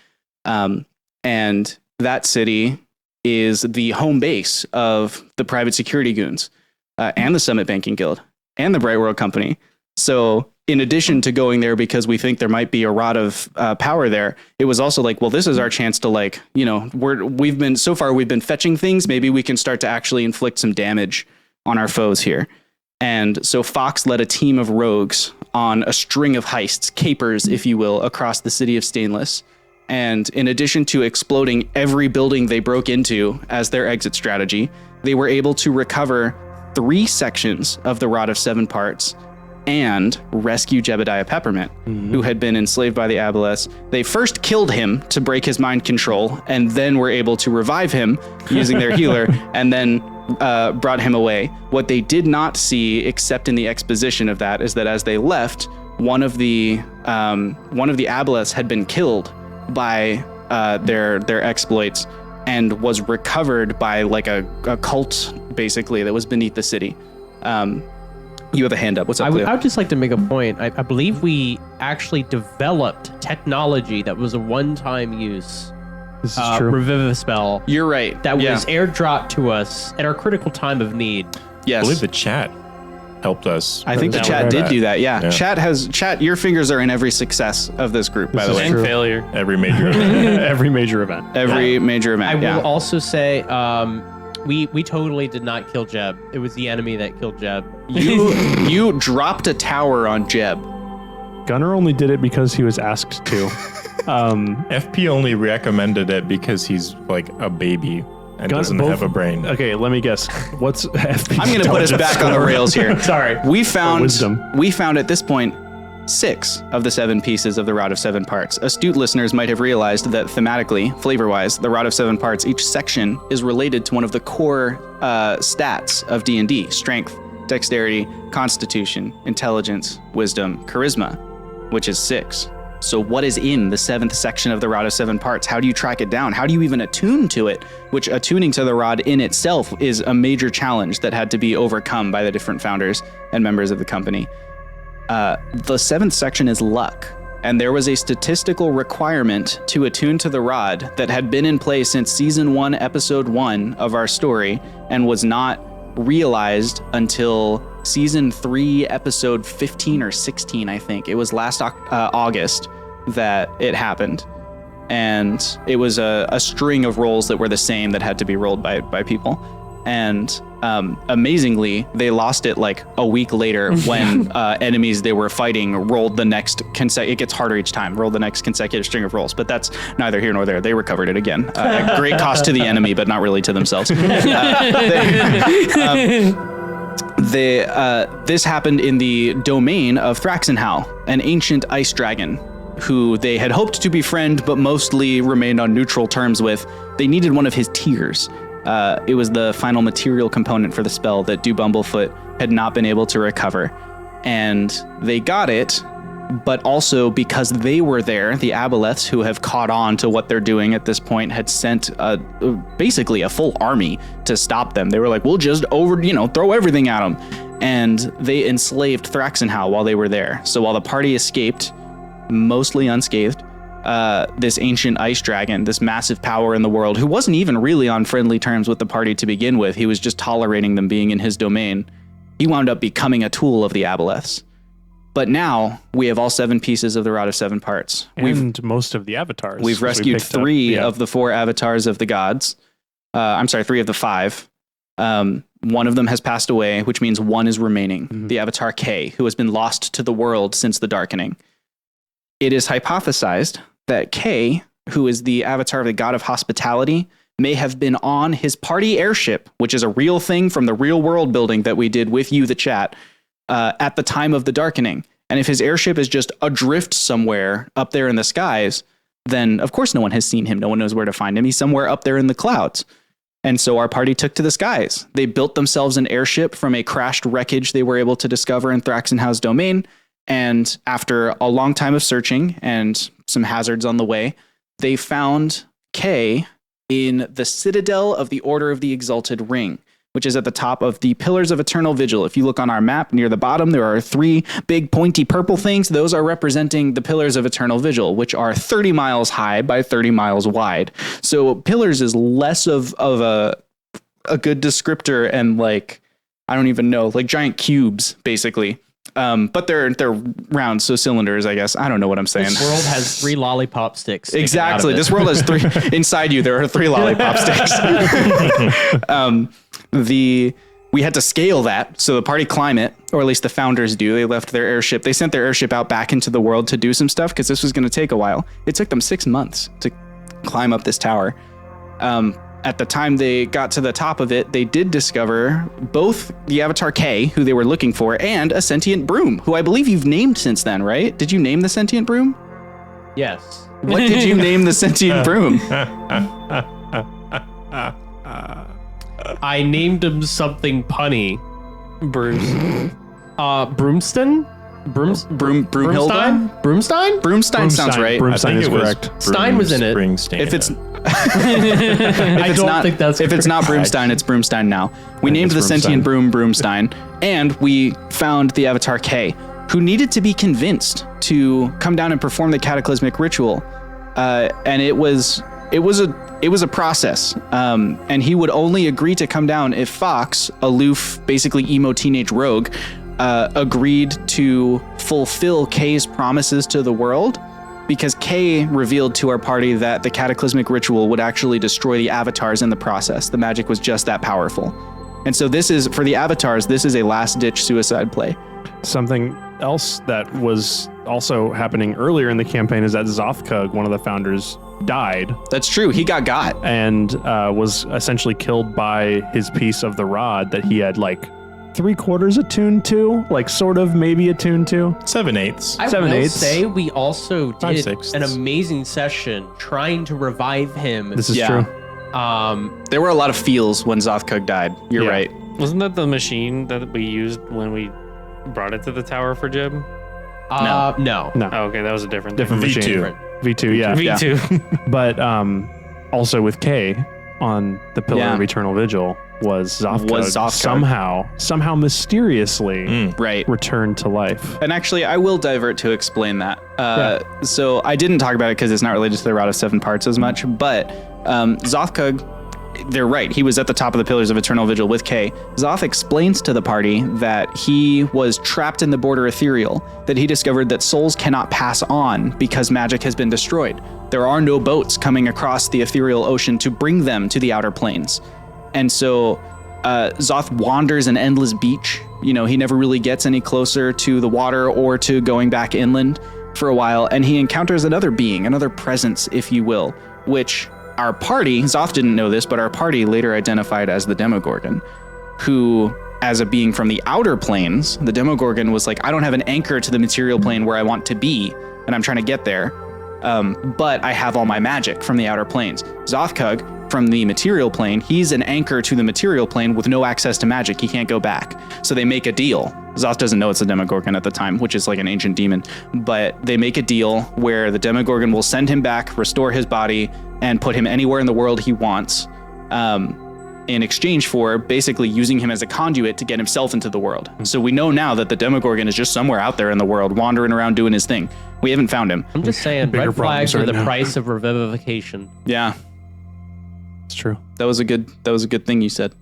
And that city is the home base of the private security goons and the Summit Banking Guild and the Bright World Company. So in addition to going there because we think there might be a rod of power there, it was also like, well, this is our chance to we've been fetching things. Maybe we can start to actually inflict some damage on our foes here. And so Fox led a team of rogues on a string of heists, capers, if you will, across the city of Stainless. And in addition to exploding every building they broke into as their exit strategy, they were able to recover 3 sections of the Rod of 7 Parts and rescue Jebediah Peppermint, who had been enslaved by the Aboleths. They first killed him to break his mind control, and then were able to revive him using their healer, and then brought him away. What they did not see, except in the exposition of that, is that as they left, one of the Aboleths had been killed by their exploits and was recovered by like a cult, basically, that was beneath the city. You have a hand up. What's up, Cleo? I would just like to make a point. I believe we actually developed technology that was a one-time use. This is true. Revivispell. You're right. That was airdropped to us at our critical time of need. Yes. I believe the chat helped us. I think the chat did do that. Yeah. Chat. Your fingers are in every success of this group, by the way. And failure. Every major event. Every major event. Every major event. I will also say, we totally did not kill Jeb. It was the enemy that killed Jeb. You dropped a tower on Jeb. Gunnar only did it because he was asked to. FP only recommended it because he's like a baby and doesn't have a brain. Okay, let me guess. What's FP's I'm going to put us back on the rails here. Sorry. We found wisdom. at this point 6 of the 7 pieces of the Rod of 7 Parts. Astute listeners might have realized that thematically, flavor-wise, the Rod of 7 Parts, each section is related to one of the core stats of D&D: strength, dexterity, constitution, intelligence, wisdom, charisma, which is 6. So what is in the 7th section of the Rod of 7 Parts? How do you track it down? How do you even attune to it? Which attuning to the rod in itself is a major challenge that had to be overcome by the different founders and members of the company. The 7th section is luck, and there was a statistical requirement to attune to the rod that had been in place since season 1, episode 1 of our story, and was not realized until season 3, episode 15 or 16, I think. It was last August that it happened. And it was a string of rolls that were the same that had to be rolled by people. And amazingly, they lost it like a week later when enemies they were fighting rolled the next it gets harder each time, rolled the next consecutive string of rolls. But that's neither here nor there. They recovered it again. At great cost to the enemy, but not really to themselves. This happened in the domain of Thraxenhal, an ancient ice dragon, who they had hoped to befriend, but mostly remained on neutral terms with. They needed one of his tears. It was the final material component for the spell that Dew Bumblefoot had not been able to recover. And they got it, but also because they were there, the Aboleths, who have caught on to what they're doing at this point, had sent basically a full army to stop them. They were like, we'll just throw everything at them. And they enslaved Thraxenhal while they were there. So while the party escaped, mostly unscathed, this ancient ice dragon, this massive power in the world, who wasn't even really on friendly terms with the party to begin with, he was just tolerating them being in his domain, he wound up becoming a tool of the Aboleths. But now we have all 7 pieces of the Rod of 7 Parts. And most of the avatars. We've rescued 3 of the 4 avatars of the gods. 3 of the 5. One of them has passed away, which means 1 is remaining. Mm-hmm. The avatar K, who has been lost to the world since the Darkening. It is hypothesized that K, who is the avatar of the god of hospitality, may have been on his party airship, which is a real thing from the real world building that we did with you, the chat, at the time of the darkening. And if his airship is just adrift somewhere up there in the skies, then of course no one has seen him. No one knows where to find him. He's somewhere up there in the clouds. And so our party took to the skies. They built themselves an airship from a crashed wreckage they were able to discover in Thraxenhaus domain. And after a long time of searching and some hazards on the way, they found Kay in the Citadel of the Order of the Exalted Ring, which is at the top of the Pillars of Eternal Vigil. If you look on our map near the bottom, there are 3 big pointy purple things. Those are representing the Pillars of Eternal Vigil, which are 30 miles high by 30 miles wide. So pillars is less of a good descriptor, and like, I don't even know, like giant cubes, basically. But they're round, so cylinders, I guess. I don't know what I'm saying. This world has 3 lollipop sticks. Exactly. This world has 3. Inside you, there are 3 lollipop sticks. We had to scale that, so the party climb it, or at least the founders do. They left their airship. They sent their airship out back into the world to do some stuff because this was going to take a while. It took them 6 months to climb up this tower. At the time they got to the top of it, they did discover both the Avatar K, who they were looking for, and a sentient broom, who I believe you've named since then, right? Did you name the sentient broom? Yes. What did you name the sentient broom? I named him something punny. Bruce. Broomston? Broomhilda? Broomstein? Broomstein sounds right. Broomstein is was correct. Stein was in it. Springsteen. If it's I don't think that's if it's not Broomstein, it's Broomstein now. We named the sentient broom Broomstein, and we found the Avatar K, who needed to be convinced to come down and perform the cataclysmic ritual. And it was a process. And he would only agree to come down if Fox, aloof, basically emo teenage rogue, agreed to fulfill Kay's promises to the world, because Kay revealed to our party that the cataclysmic ritual would actually destroy the avatars in the process. The magic was just that powerful. And so this is, for the avatars, this is a last-ditch suicide play. Something else that was also happening earlier in the campaign is that Zothkug, one of the founders, died That's true. He got. and was essentially killed by his piece of the rod that he had like 3/4 attuned to, like sort of maybe attuned to. 7/8. I 7/8. will say we also did 5/6. an amazing session trying to revive him. This is Yeah. true. There were a lot of feels when Zothkug died. You're Yeah. right. Wasn't that the machine that we used when we brought it to the tower for Jib? No. Oh, okay, that was a different Different thing. machine. V2, yeah. V2. But also with K on the Pillar Yeah. of Eternal Vigil was Zothkug, Zothkug. somehow mysteriously Right. returned to life. And actually, I will divert to explain that. So I didn't talk about it because it's not related to the Route of 7 Parts as much, but Zothkug, they're right. He was at the top of the Pillars of Eternal Vigil with Kay. Zoth explains to the party that he was trapped in the Border Ethereal, that he discovered that souls cannot pass on because magic has been destroyed. There are no boats coming across the ethereal ocean to bring them to the outer planes. And so Zoth wanders an endless beach. You know, he never really gets any closer to the water or to going back inland for a while. And he encounters another being, another presence, if you will, which our party, Zoth didn't know this, but our party later identified as the Demogorgon, who, as a being from the outer planes, the Demogorgon was like, I don't have an anchor to the material plane where I want to be, and I'm trying to get there. But I have all my magic from the outer planes. Zothkug, from the material plane, he's an anchor to the material plane with no access to magic. He can't go back. So they make a deal. Zoth doesn't know it's a Demogorgon at the time, which is like an ancient demon. But they make a deal where the Demogorgon will send him back, restore his body, and put him anywhere in the world he wants, in exchange for basically using him as a conduit to get himself into the world. So we know now that the Demogorgon is just somewhere out there in the world, wandering around doing his thing. We haven't found him. I'm just saying, Bigger red flags problems are right the now. price of revivification. Yeah, It's true. that was a good thing you said.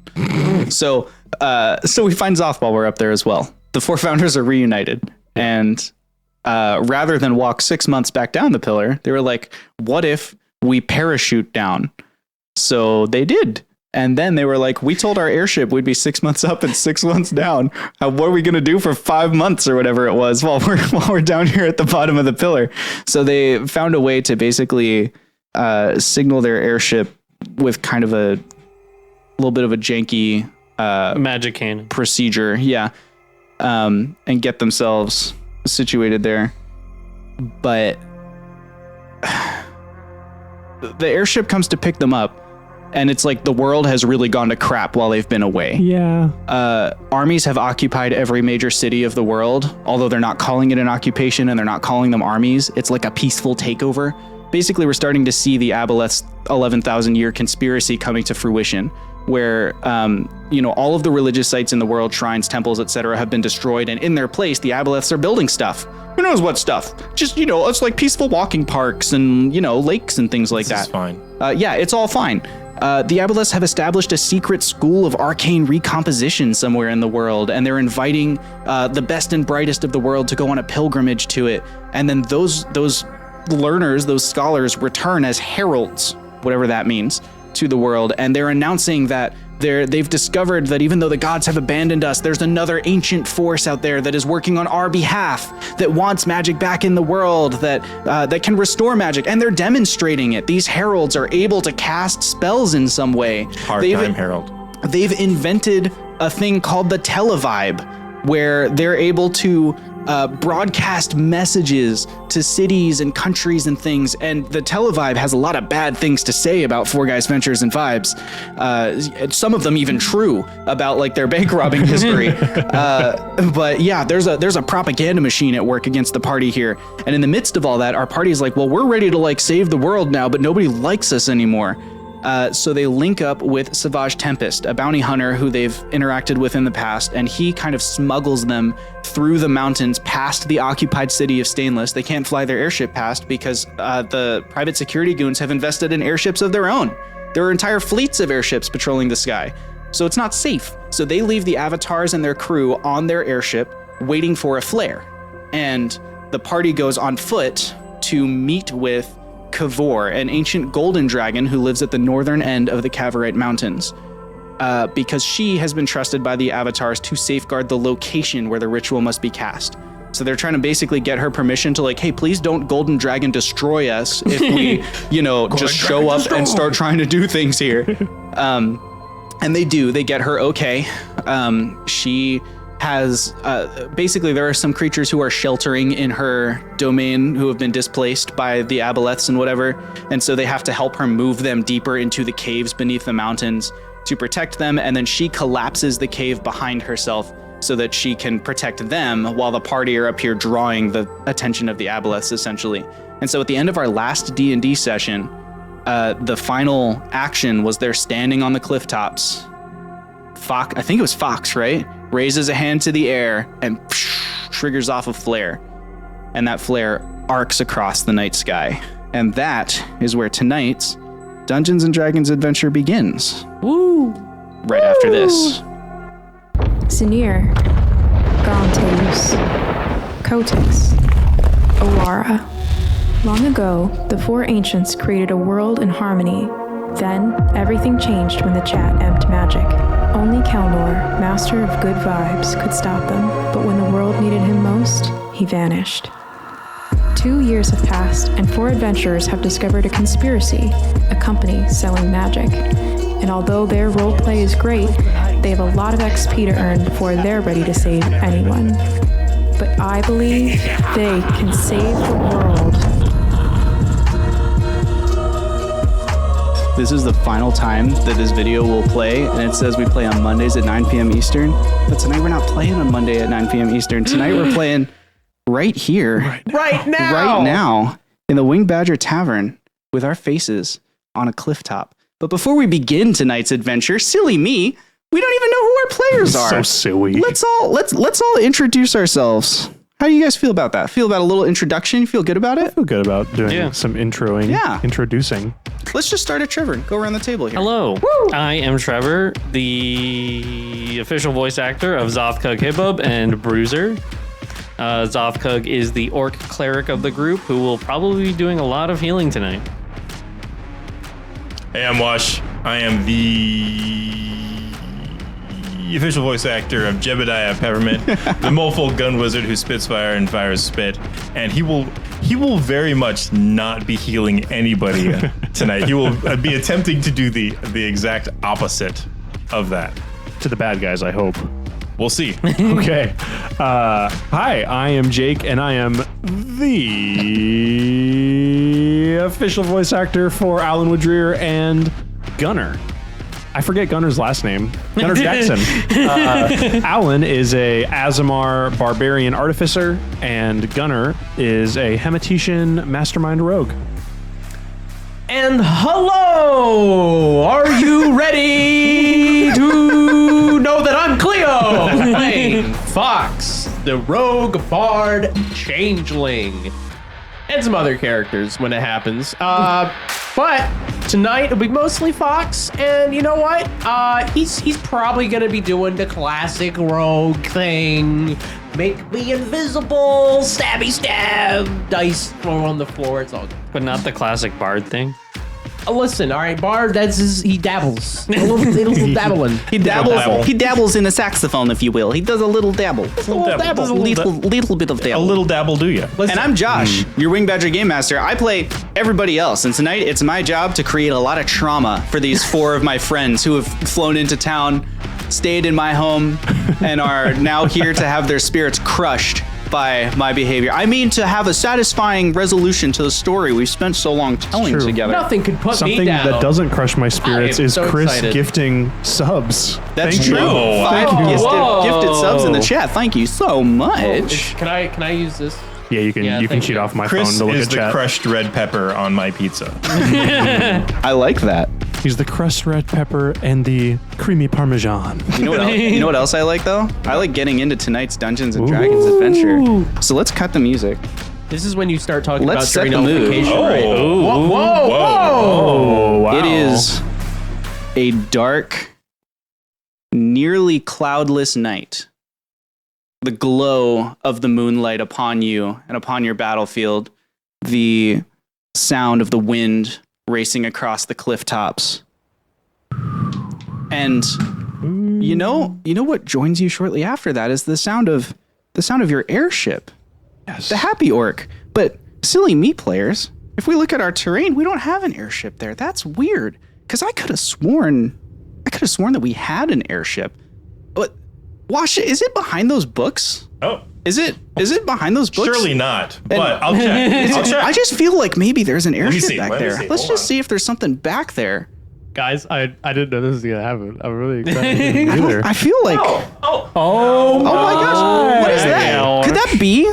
So we find Zoth while we're up there as well. The 4 founders are reunited, and rather than walk 6 months back down the pillar, they were like, what if we parachute down? So they did. And then they were like, we told our airship we'd be 6 months up and 6 months down. What are we going to do for 5 months or whatever it was while we're down here at the bottom of the pillar? So they found a way to basically signal their airship with kind of a little bit of a janky Magic cannon. procedure. Yeah. And get themselves situated there. But the airship comes to pick them up, and it's like the world has really gone to crap while they've been away. Yeah. Armies have occupied every major city of the world, although they're not calling it an occupation and they're not calling them armies. It's like a peaceful takeover. Basically, we're starting to see the Aboleth's 11,000 year conspiracy coming to fruition, where all of the religious sites in the world, shrines, temples, etc., have been destroyed, and in their place, the Aboleths are building stuff. Who knows what stuff? Just, it's like peaceful walking parks and, lakes and things like that. It's fine. Yeah, it's all fine. The Aboleths have established a secret school of arcane recomposition somewhere in the world, and they're inviting the best and brightest of the world to go on a pilgrimage to it. And then those learners, those scholars, return as heralds, whatever that means, to the world, and they're announcing that they've discovered that even though the gods have abandoned us, there's another ancient force out there that is working on our behalf, that wants magic back in the world, that can restore magic, and they're demonstrating it. These heralds are able to cast spells in some way. Part-time herald. They've invented a thing called the televibe, where they're able to broadcast messages to cities and countries and things, and the televibe has a lot of bad things to say about Four Guys Ventures and Vibes. Some of them even true about like their bank robbing history. But yeah, there's a propaganda machine at work against the party here, and in the midst of all that, our party is like, well, we're ready to like save the world now, but nobody likes us anymore. So they link up with Savage Tempest, a bounty hunter who they've interacted with in the past, and he kind of smuggles them through the mountains past the occupied city of Stainless. They can't fly their airship past because the private security goons have invested in airships of their own. There are entire fleets of airships patrolling the sky, so it's not safe. So they leave the avatars and their crew on their airship waiting for a flare, and the party goes on foot to meet with Kavor, an ancient golden dragon who lives at the northern end of the Cavorite Mountains, because she has been trusted by the avatars to safeguard the location where the ritual must be cast. So they're trying to basically get her permission to like, hey, please don't golden dragon destroy us if we, just show up and start trying to do things here. And they do. They get her okay. She has basically there are some creatures who are sheltering in her domain who have been displaced by the Aboleths and whatever, and so they have to help her move them deeper into the caves beneath the mountains to protect them, and then she collapses the cave behind herself so that she can protect them while the party are up here drawing the attention of the Aboleths essentially. And so at the end of our last D&D session, the final action was they're standing on the cliff tops. I think it was Fox, right? Raises a hand to the air and triggers off a flare. And that flare arcs across the night sky. And that is where tonight's Dungeons & Dragons adventure begins. Woo! Right after this. Zinir, Gaunteus, Kotex, Owara. Long ago, the four ancients created a world in harmony. Then, everything changed when the chat emped magic. Only Kelnor, master of good vibes, could stop them, but when the world needed him most, he vanished. 2 years have passed, and four adventurers have discovered a conspiracy, a company selling magic. And although their roleplay is great, they have a lot of XP to earn before they're ready to save anyone. But I believe they can save the world. This is the final time that this video will play, and it says we play on Mondays at 9 p.m. Eastern. But tonight we're not playing on Monday at 9 p.m. Eastern. Tonight we're playing right here. Right now. Right now in the Winged Badger Tavern with our faces on a cliff top. But before we begin tonight's adventure, silly me, we don't even know who our players are. So silly. Let's all introduce ourselves. How do you guys feel about that? Feel about a little introduction? You feel good about it? I feel good about doing some introing. Yeah. Introducing. Let's just start at Trevor. Go around the table here. Hello, I am Trevor, the official voice actor of Zothkug Hibbub and Bruiser. Zothkug is the orc cleric of the group who will probably be doing a lot of healing tonight. Hey, I'm Wash. I am the official voice actor of Jebediah Peppermint, the Molefold gun wizard who spits fire and fires spit. And he He will very much not be healing anybody tonight. He will be attempting to do the exact opposite of that. To the bad guys, I hope. We'll see. Okay. Hi, I am Jake, and I am the official voice actor for Alan Woodrear and Gunner. I forget Gunner's last name. Gunner Jackson. Alan is a Azamar barbarian artificer, and Gunner is a Hematetian mastermind rogue. And hello! Are you ready to know that I'm Cleo? Playing Fox, the rogue bard changeling. And some other characters when it happens. But tonight it'll be mostly Fox, and you know what? He's probably gonna be doing the classic rogue thing. Make me invisible, stabby stab, dice throw on the floor, it's all good. But not the classic bard thing. Listen, all right, Bard, he dabbles. A little dabbling. He dabbles in a saxophone, if you will. He does a little dabble. Does a little bit of A dabble. little dabble, do ya? And I'm Josh, your Wing Badger Game Master. I play everybody else, and tonight it's my job to create a lot of trauma for these 4 of my friends who have flown into town, stayed in my home, and are now here to have their spirits crushed by my behavior. I mean, to have a satisfying resolution to the story we've spent so long telling True. together. Nothing could put Something me down. that doesn't crush my spirits I am is so Chris excited. gifting subs. That's Thank true. you. 5 Whoa. gifted subs in the chat. Thank you so much. Can I use this? Yeah, you can Yeah, you can thank cheat you. off my Chris phone to look is at the chat. crushed red pepper on my pizza. I like that. He's the crushed red pepper and the creamy parmesan. You know what else? You know what else I like though? I like getting into tonight's Dungeons and Dragons adventure. So let's cut the music. This is when you start talking Let's about set during the mood. notification, right? Oh. Whoa! Oh, wow. It is a dark, nearly cloudless night. The glow of the moonlight upon you and upon your battlefield, the sound of the wind racing across the cliff tops. And you know what joins you shortly after that is the sound of your airship. Yes. The Happy Orc. But silly me players, if we look at our terrain, we don't have an airship there. That's weird. Because I could have sworn that we had an airship. But Wash, is it behind those books? Oh, Is it behind those books? surely not. But I'll check. I'll check. I just feel like maybe there's an airship see, back let me there. see. Let's Hold just on. see if there's something back there. Guys, I didn't know this was gonna happen. I'm really excited. Either. I feel like Oh my gosh, what is that? Could that be?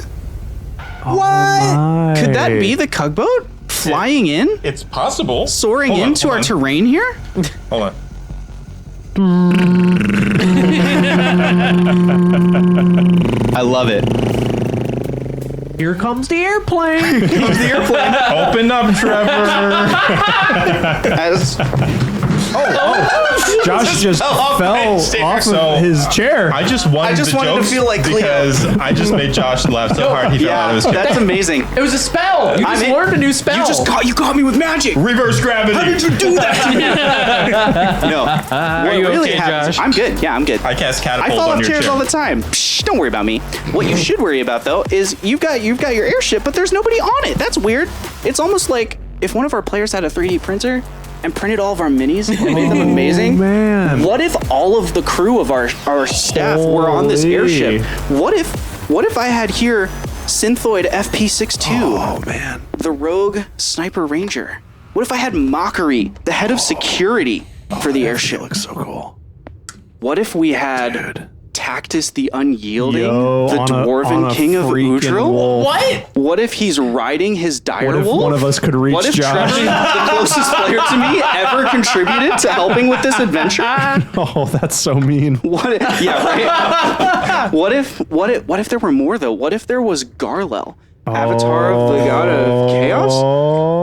What? Could that be the Cugboat flying in, It's possible. soaring Hold on, into hold our on. terrain here? Hold on. I love it. Here comes the airplane. Comes the airplane. Open up, Trevor. As Josh just off fell my off chair. of So, his chair. I just wanted just the wanted to jokes feel like Cleo. because I just made Josh laugh so hard he fell out of his chair. that's amazing. It was a spell. You just learned a new spell. You caught me with magic. Reverse gravity. How did you do that to me? No. Are you okay, Josh? I'm good. Yeah, I'm good. I cast I catapult fall on off your chairs chair. all the time. Psh, don't worry about me. What you should worry about though is you've got your airship, but there's nobody on it. That's weird. It's almost like if one of our players had a 3D printer and printed all of our minis and made them amazing. man. What if all of the crew of our staff were on this Holy. airship? What if I had here Synthoid FP62? Oh man. The rogue sniper ranger. What if I had Mockery, the head of security for the airship? Looks so cool. What if we had Dude. Tactus the Unyielding, Yo, the on a Dwarven King of freaking Udril? wolf. What? What if he's riding his dire What if wolf? one of us could reach What if Josh? Trevor, the closest player to me, ever contributed to helping with this adventure? Oh, that's so mean. What if, yeah, right? What if there were more though? What if there was Garlel, avatar of the god of chaos?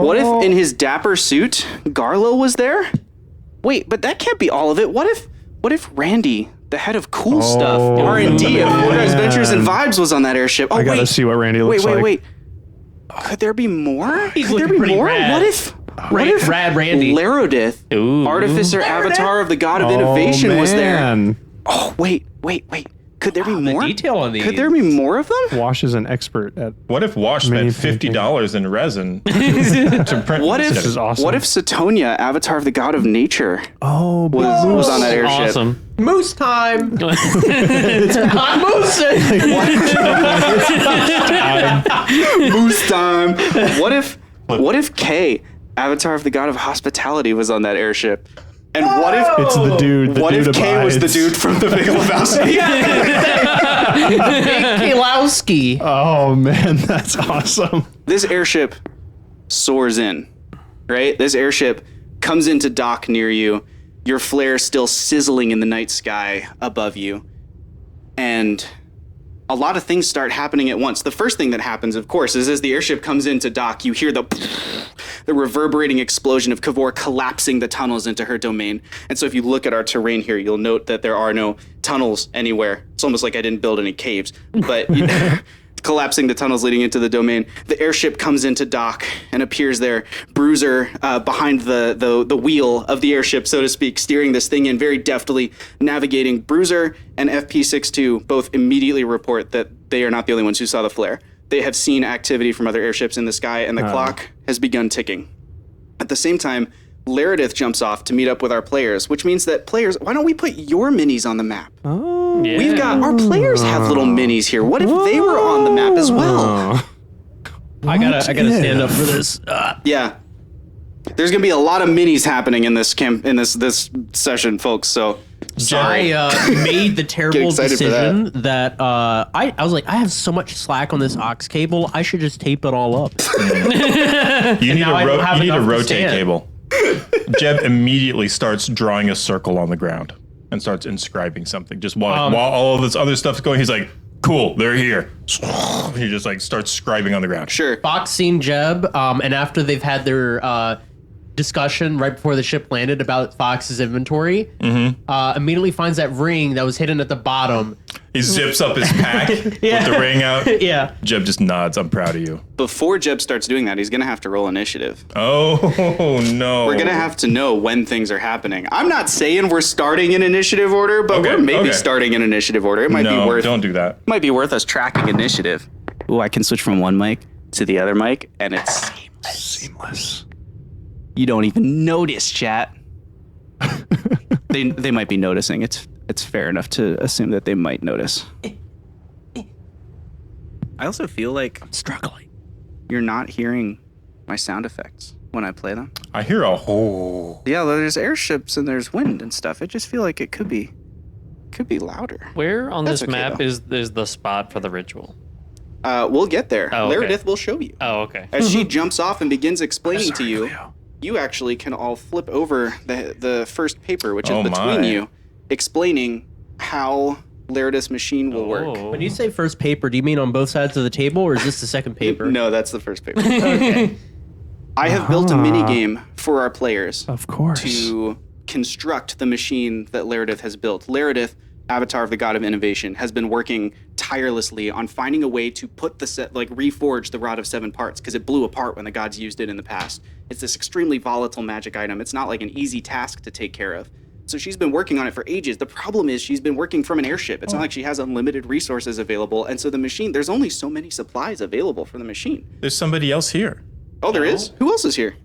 What if in his dapper suit, Garlel was there? Wait, but that can't be all of it. What if Randy, the head of cool stuff, R&D of Organized Ventures and Vibes was on that airship? Oh, I gotta wait. see what Randy looks like. Wait. Could there be more? Could there looking be pretty more? rad. What if Rad Randy. Lerodith, Ooh. artificer avatar of the god of innovation was there? Man. Oh, wait. Could there be more? Detail on these. Could there be more of them? Wash is an expert at. What if Wash spent Mini $50 in resin to print What if This is awesome. What if Satonia, avatar of the god of nature, Oh, was on that airship? Awesome. Moose time. It's not moosing. Moose time. What if Kay, avatar of the god of hospitality, was on that airship? And what if it's the dude? what if Kay was the dude from the Big Lebowski? Big Kalowski. Oh man, that's awesome. This airship soars in, right? This airship comes into dock near you, your flare still sizzling in the night sky above you. And a lot of things start happening at once. The first thing that happens, of course, is as the airship comes into dock, you hear the reverberating explosion of Kavor collapsing the tunnels into her domain. And so if you look at our terrain here, you'll note that there are no tunnels anywhere. It's almost like I didn't build any caves, but collapsing the tunnels leading into the domain. The airship comes into dock and appears there, Bruiser behind the wheel of the airship, so to speak, steering this thing in very deftly, navigating. Bruiser and FP62 both immediately report that they are not the only ones who saw the flare. They have seen activity from other airships in the sky, and the clock has begun ticking. At the same time, Lerodith jumps off to meet up with our players, which means that players, why don't we put your minis on the map? Yeah. We've got, our players have little minis here. What if they were on the map as well? I gotta stand up for this. Yeah. There's gonna be a lot of minis happening in this this session, folks. So I made the terrible excited for decision that I was like, I have so much slack on this aux cable, I should just tape it all up. You need I don't have a enough to rotate stand. cable. Jeb immediately starts drawing a circle on the ground and starts inscribing something. Just while all of this other stuff's going, he's like, cool, they're here. He just like starts scribing on the ground. sure. Fox seen Jeb, and after they've had their discussion right before the ship landed about Fox's inventory, immediately finds that ring that was hidden at the bottom. He zips up his pack with the ring out. Yeah. Jeb just nods. I'm proud of you. Before Jeb starts doing that, he's gonna have to roll initiative. Oh no. We're gonna have to know when things are happening. I'm not saying we're starting in initiative order, but we're maybe starting in initiative order. It might be worth. Don't do that. Might be worth us tracking initiative. Ooh, I can switch from one mic to the other mic, and it's Seamless. you don't even notice, chat. They might be noticing. It's fair enough to assume that they might notice. I also feel like I'm struggling. You're not hearing my sound effects when I play them. I hear a whole. Yeah, there's airships and there's wind and stuff. I just feel like it could be louder. Where on That's this okay, map though. is the spot for the ritual? We'll get there. Oh, okay. Lerodith will show you. Oh, okay. As she jumps off and begins explaining to you, you actually can all flip over the first paper, which is Oh, between my. you, explaining how Lerodith's machine will work. Oh. When you say first paper, do you mean on both sides of the table, or is this the second paper? No, that's the first paper. I have built a mini game for our players Of course. to construct the machine that Lerodith has built. Lerodith, avatar of the god of innovation, has been working tirelessly on finding a way to put the set, like reforge the Rod of Seven Parts, because it blew apart when the gods used it in the past. It's this extremely volatile magic item. It's not like an easy task to take care of. So she's been working on it for ages. The problem is she's been working from an airship. It's not like she has unlimited resources available. And so the machine, there's only so many supplies available for the machine. There's somebody else here. Oh, there is? Who else is here?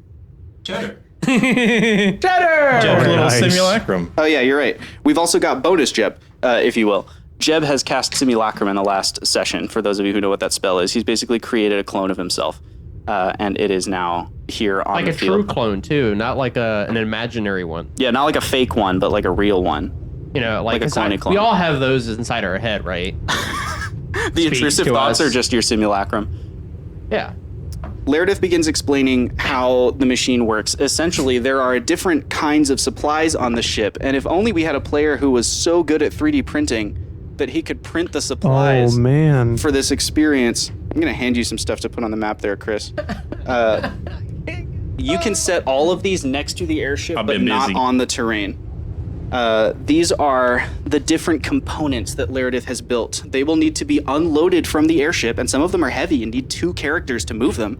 Cheddar. Cheddar! Jeb's little nice. simulacrum. Oh, yeah, you're right. We've also got bonus Jeb, if you will. Jeb has cast Simulacrum in the last session. For those of you who know what that spell is, he's basically created a clone of himself. And it is now here on Like the a field. true clone, too, not like an imaginary one. Yeah, not like a fake one, but like a real one. You know, like, a it's not- clone clone. we all have those inside our head, right? The intrusive to thoughts us. are just your simulacrum. Yeah. Lerodith begins explaining how the machine works. Essentially, there are different kinds of supplies on the ship, and if only we had a player who was so good at 3D printing that he could print the supplies Oh man. for this experience. I'm gonna hand you some stuff to put on the map there, Chris. You can set all of these next to the airship, I've but been not busy. on the terrain. These are the different components that Lerodith has built. They will need to be unloaded from the airship, and some of them are heavy and need 2 characters to move them.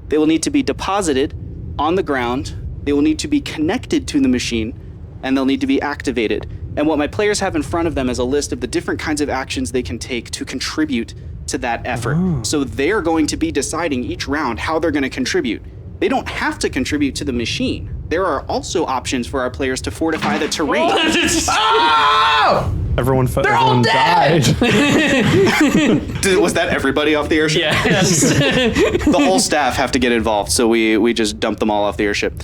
They will need to be deposited on the ground. They will need to be connected to the machine, and they'll need to be activated. And what my players have in front of them is a list of the different kinds of actions they can take to contribute to that effort. So they're going to be deciding each round how they're going to contribute. They don't have to contribute to the machine. There are also options for our players to fortify the terrain. Everyone died. Was that everybody off the airship? Yes. The whole staff have to get involved, so we just dump them all off the airship.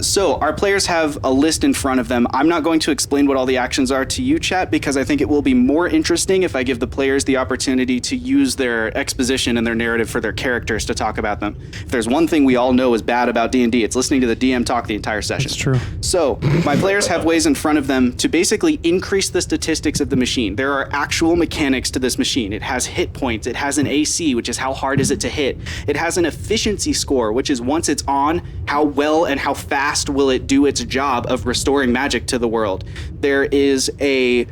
So our players have a list in front of them. I'm not going to explain what all the actions are to you, chat, because I think it will be more interesting if I give the players the opportunity to use their exposition and their narrative for their characters to talk about them. If there's one thing we all know is bad about D&D, it's listening to the DM talk the entire session. It's true. So my players have ways in front of them to basically increase the statistics of the machine. There are actual mechanics to this machine. It has hit points. It has an AC, which is how hard is it to hit. It has an efficiency score, which is once it's on, how well and how fast will it do its job of restoring magic to the world. There is the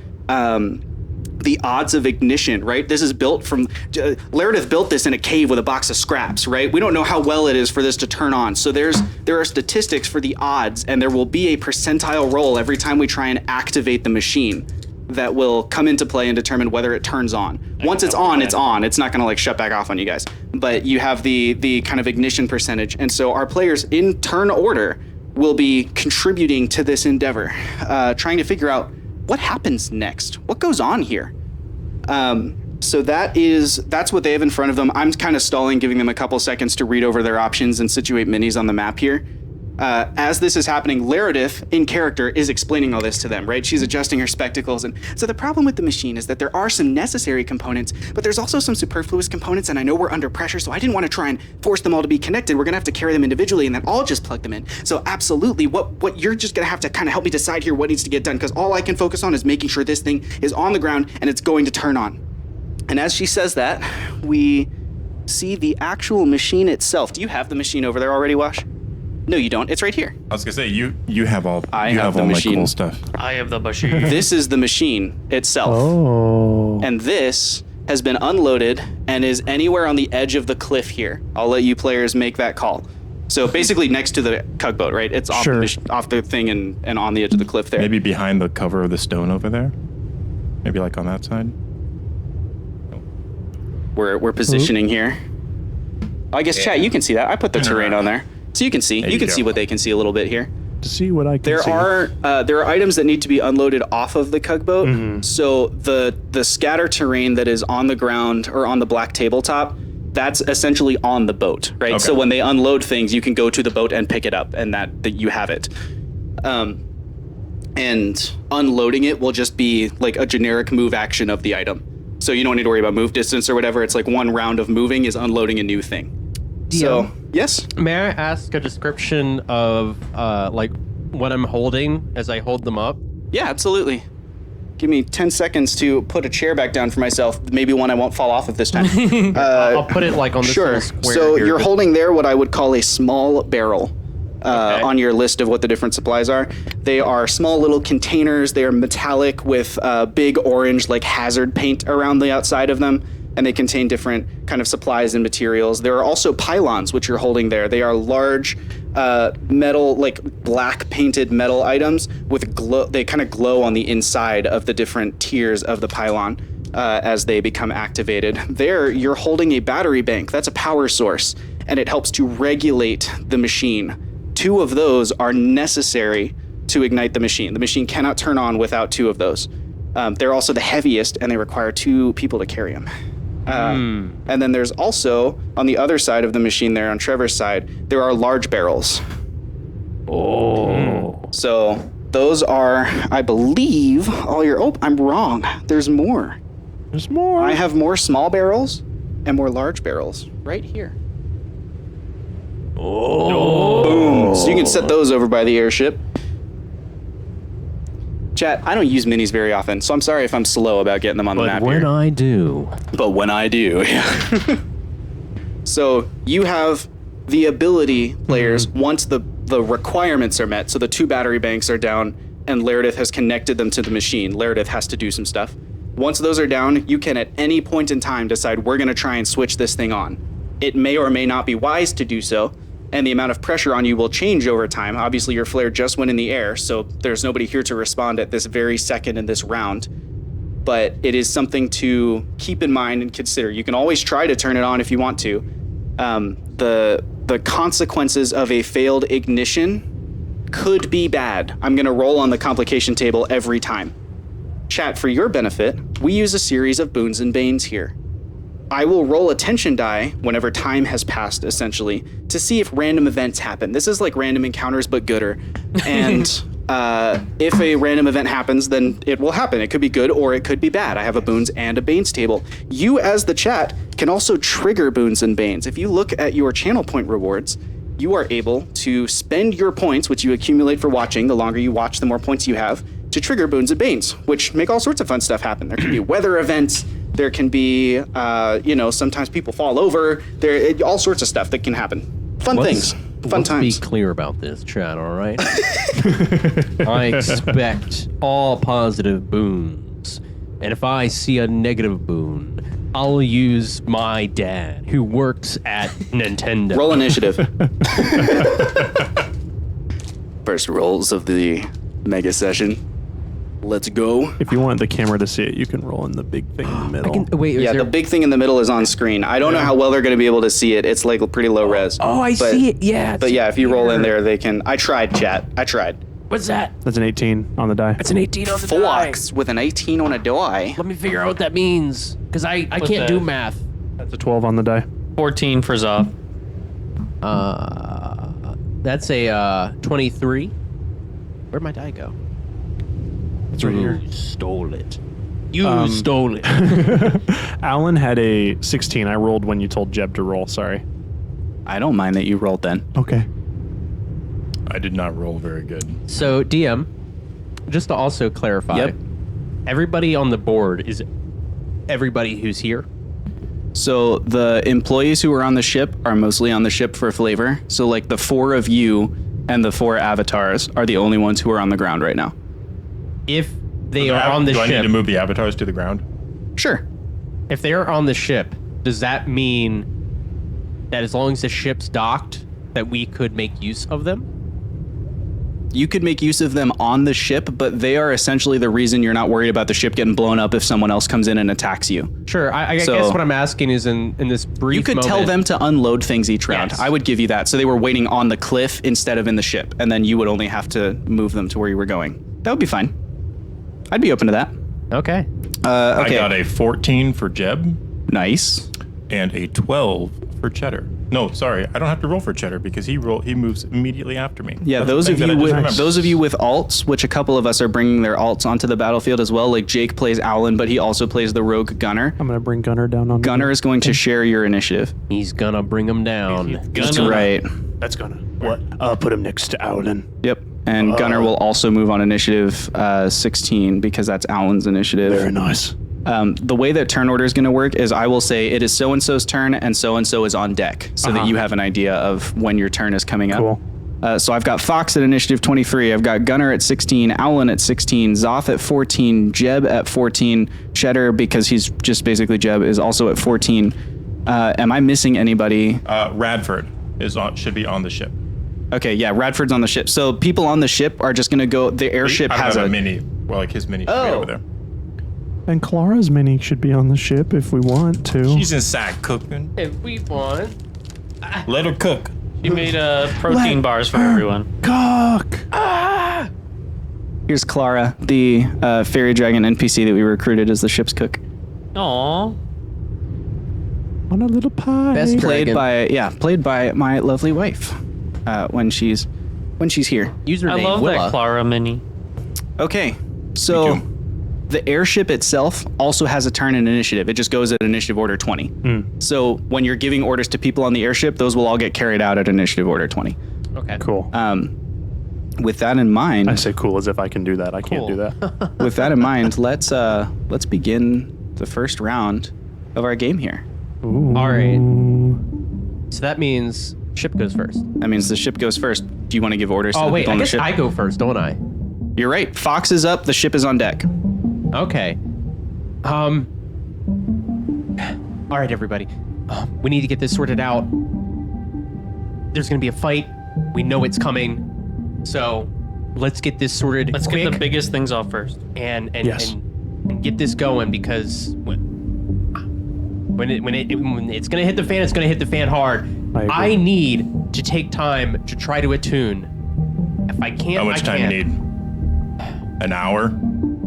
odds of ignition, right? This is built from, Lerodith built this in a cave with a box of scraps, right? We don't know how well it is for this to turn on. So there are statistics for the odds, and there will be a percentile roll every time we try and activate the machine that will come into play and determine whether it turns on. Once it's on, it's on. It's not gonna like shut back off on you guys. But you have the kind of ignition percentage. And so our players in turn order will be contributing to this endeavor, trying to figure out what happens next, what goes on here. So that's what they have in front of them. I'm kind of stalling, giving them a couple seconds to read over their options and situate minis on the map here. As this is happening, Lerodith, in character, is explaining all this to them, right? She's adjusting her spectacles. And so the problem with the machine is that there are some necessary components, but there's also some superfluous components, and I know we're under pressure, so I didn't want to try and force them all to be connected. We're going to have to carry them individually, and then I'll just plug them in. So absolutely, what you're just going to have to kind of help me decide here what needs to get done, because all I can focus on is making sure this thing is on the ground and it's going to turn on. And as she says that, we see the actual machine itself. Do you have the machine over there already, Wash? No, you don't. It's right here. I was gonna say you have all I you have the all my machine. cool stuff. I have the machine. This is the machine itself. Oh. And this has been unloaded and is anywhere on the edge of the cliff here. I'll let you players make that call. So basically next to the tugboat, right? It's off, Sure. off the thing and on the edge of the cliff there. Maybe behind the cover of the stone over there. Maybe like on that side. We're positioning here. I guess, chat, you can see that. I put the terrain on there. So you can see. There You you can go. see what they can see a little bit here. To see what I can see. There are items that need to be unloaded off of the tugboat. So the scatter terrain that is on the ground or on the black tabletop, that's essentially on the boat, right? Okay. So when they unload things, you can go to the boat and pick it up, and that you have it. And unloading it will just be like a generic move action of the item. So you don't need to worry about move distance or whatever. It's like one round of moving is unloading a new thing. So, yes? May I ask a description of like what I'm holding as I hold them up? Yeah, absolutely. Give me 10 seconds to put a chair back down for myself. Maybe one I won't fall off of this time. I'll put it like on this Sure. little square So here, you're but- holding there what I would call a small barrel Okay. on your list of what the different supplies are. They are small little containers. They are metallic with big orange like hazard paint around the outside of them. And they contain different kind of supplies and materials. There are also pylons, which you're holding there. They are large metal, like black painted metal items with glow. They kind of glow on the inside of the different tiers of the pylon as they become activated. There, you're holding a battery bank. That's a power source, and it helps to regulate the machine. 2 of those are necessary to ignite the machine. The machine cannot turn on without 2 of those. They're also the heaviest, and they require 2 people to carry them. And then there's also, on the other side of the machine there, on Trevor's side, there are large barrels. Oh. So those are, I believe, all your... Oh, I'm wrong. There's more. There's more. I have more small barrels and more large barrels right here. Oh. Boom. So you can set those over by the airship. Chat, I don't use minis very often, so I'm sorry if I'm slow about getting them on the map But when here. I do, But when I do, yeah. So you have the ability, players, once the requirements are met, so the 2 battery banks are down and Lerodith has connected them to the machine. Lerodith has to do some stuff. Once those are down, you can at any point in time decide we're going to try and switch this thing on. It may or may not be wise to do so, and the amount of pressure on you will change over time. Obviously, your flare just went in the air, so there's nobody here to respond at this very second in this round. But it is something to keep in mind and consider. You can always try to turn it on if you want to. The consequences of a failed ignition could be bad. I'm going to roll on the complication table every time. Chat, for your benefit, we use a series of Boons and Banes here. I will roll a tension die whenever time has passed, essentially, to see if random events happen. This is like random encounters, but gooder. And if a random event happens, then it will happen. It could be good or it could be bad. I have a Boons and a Banes table. You, as the chat, can also trigger Boons and Banes. If you look at your channel point rewards, you are able to spend your points, which you accumulate for watching. The longer you watch, the more points you have, to trigger Boons and Banes, which make all sorts of fun stuff happen. There can be weather events. There can be, sometimes people fall over. All sorts of stuff that can happen. Fun things. Fun times. Let's be clear about this, chat, all right? I expect all positive boons. And if I see a negative boon, I'll use my dad, who works at Nintendo. Roll initiative. First rolls of the mega session. Let's go. If you want the camera to see it, you can roll in the big thing in the middle. The big thing in the middle is on screen. I don't know how well they're going to be able to see it. It's like pretty low res. Oh, I see it. Yeah. But yeah, if you roll in there, they can. I tried, chat. I tried. What's that? That's an 18 on the die. It's an 18 on the die. Fox with an 18 on a die. Let me figure out what that means, because I can't do math. That's a 12 on the die. 14 for Zoth. That's a 23. Where'd my die go? It's right here. You stole it. You stole it. Alan had a 16. I rolled when you told Jeb to roll. Sorry. I don't mind that you rolled then. Okay. I did not roll very good. So, DM, just to also clarify, everybody on the board is everybody who's here. So the employees who are on the ship are mostly on the ship for flavor. So like the 4 of you and the 4 avatars are the only ones who are on the ground right now. If they are on the Do ship, I need to move the avatars to the ground? Sure. if they are on the ship, does that mean that as long as the ship's docked, that we could make use of them? You could make use of them on the ship, but they are essentially the reason you're not worried about the ship getting blown up if someone else comes in and attacks you. Sure. I guess what I'm asking is in this brief You could tell them to unload things each round. Yes. I would give you that. So they were waiting on the cliff instead of in the ship, and then you would only have to move them to where you were going. That would be fine. I'd be open to that. Okay. Okay. I got a 14 for Jeb Nice. and a 12 for Cheddar. No, sorry, I don't have to roll for Cheddar because he moves immediately after me. Yeah, That's those the of thing that you I just with remembered. those of you with alts, which a couple of us are bringing their alts onto the battlefield as well. Like Jake plays Alan, but he also plays the rogue Gunner. I'm gonna bring Gunner down on Gunner is going to share your initiative. He's gonna bring them down. That's right. That's Gunner. What? I'll put him next to Alan. Yep. And Gunner will also move on initiative 16 because that's Alan's initiative. Very nice. The way that turn order is going to work is I will say it is so-and-so's turn and so-and-so is on deck so that you have an idea of when your turn is coming up. Cool. So I've got Fox at initiative 23. I've got Gunner at 16, Alan at 16, Zoth at 14, Jeb at 14, Cheddar, because he's just basically Jeb, is also at 14. Am I missing anybody? Radford should be on the ship. Okay, yeah, Radford's on the ship. So people on the ship are just going to go, the airship I has have a mini. Well, like his mini should be over there. And Clara's mini should be on the ship if we want to. She's inside cooking. If we want. Let her cook. She made protein bars for everyone. Cook! Here's Clara, the fairy dragon NPC that we recruited as the ship's cook. Aww. On a little pie. Best Played dragon. by my lovely wife when she's here. Username I love Willa. that Clara mini. Okay, so Me too. the airship itself also has a turn in initiative. It just goes at initiative order 20. So when you're giving orders to people on the airship, those will all get carried out at initiative order 20. Okay. Cool. With that in mind, I say cool as if I can do that. I can't do Cool. that. with that in mind, let's begin the first round of our game here. Ooh. All right. So that means ship goes first. That means the ship goes first. Do you want to give orders to Oh the wait, people I on the guess ship? I go first, don't I? You're right. Fox is up. The ship is on deck. Okay. All right, everybody. We need to get this sorted out. there's going to be a fight. We know it's coming. So let's get this sorted. Let's quick get the biggest things off first. and Yes. and get this going, because when it's going to hit the fan, it's going to hit the fan hard. I agree. I need to take time to try to attune. If I can't, How much I time can't. you need? An hour?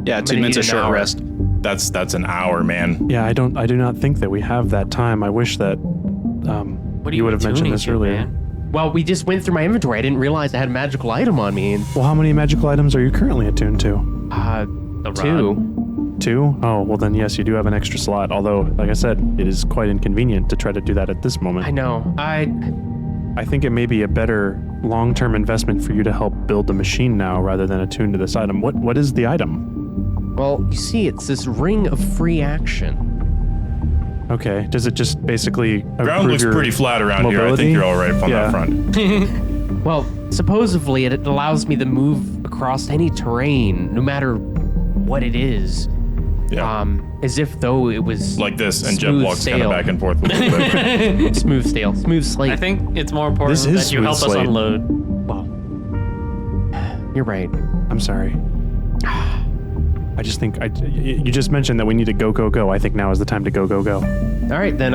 Yeah, 2 gonna minutes need of an short hour. rest. That's an hour, man. Yeah, I do not think that we have that time. I wish that What are you would have mentioned tuning this to, earlier. man? Well, we just went through my inventory. I didn't realize I had a magical item on me. Well, how many magical items are you currently attuned to? The 2. rod. 2? Oh, well then yes, you do have an extra slot. Although, like I said, it is quite inconvenient to try to do that at this moment. I know. I think it may be a better long-term investment for you to help build the machine now rather than attune to this item. What is the item? Well, you see, it's this ring of free action. Okay. Does it just basically Ground improve looks your pretty flat around here. I mobility? think you're all right on Yeah. that front. Well, supposedly it allows me to move across any terrain, no matter what it is. Yeah. As if though it was Like this, and Jeb smooth walks kind of sail. back and forth a little bit. smooth slate. I think it's more important This is that you help smooth us slate. unload. Well, you're right. I'm sorry. I just think you just mentioned that we need to go. I think now is the time to go. All right, then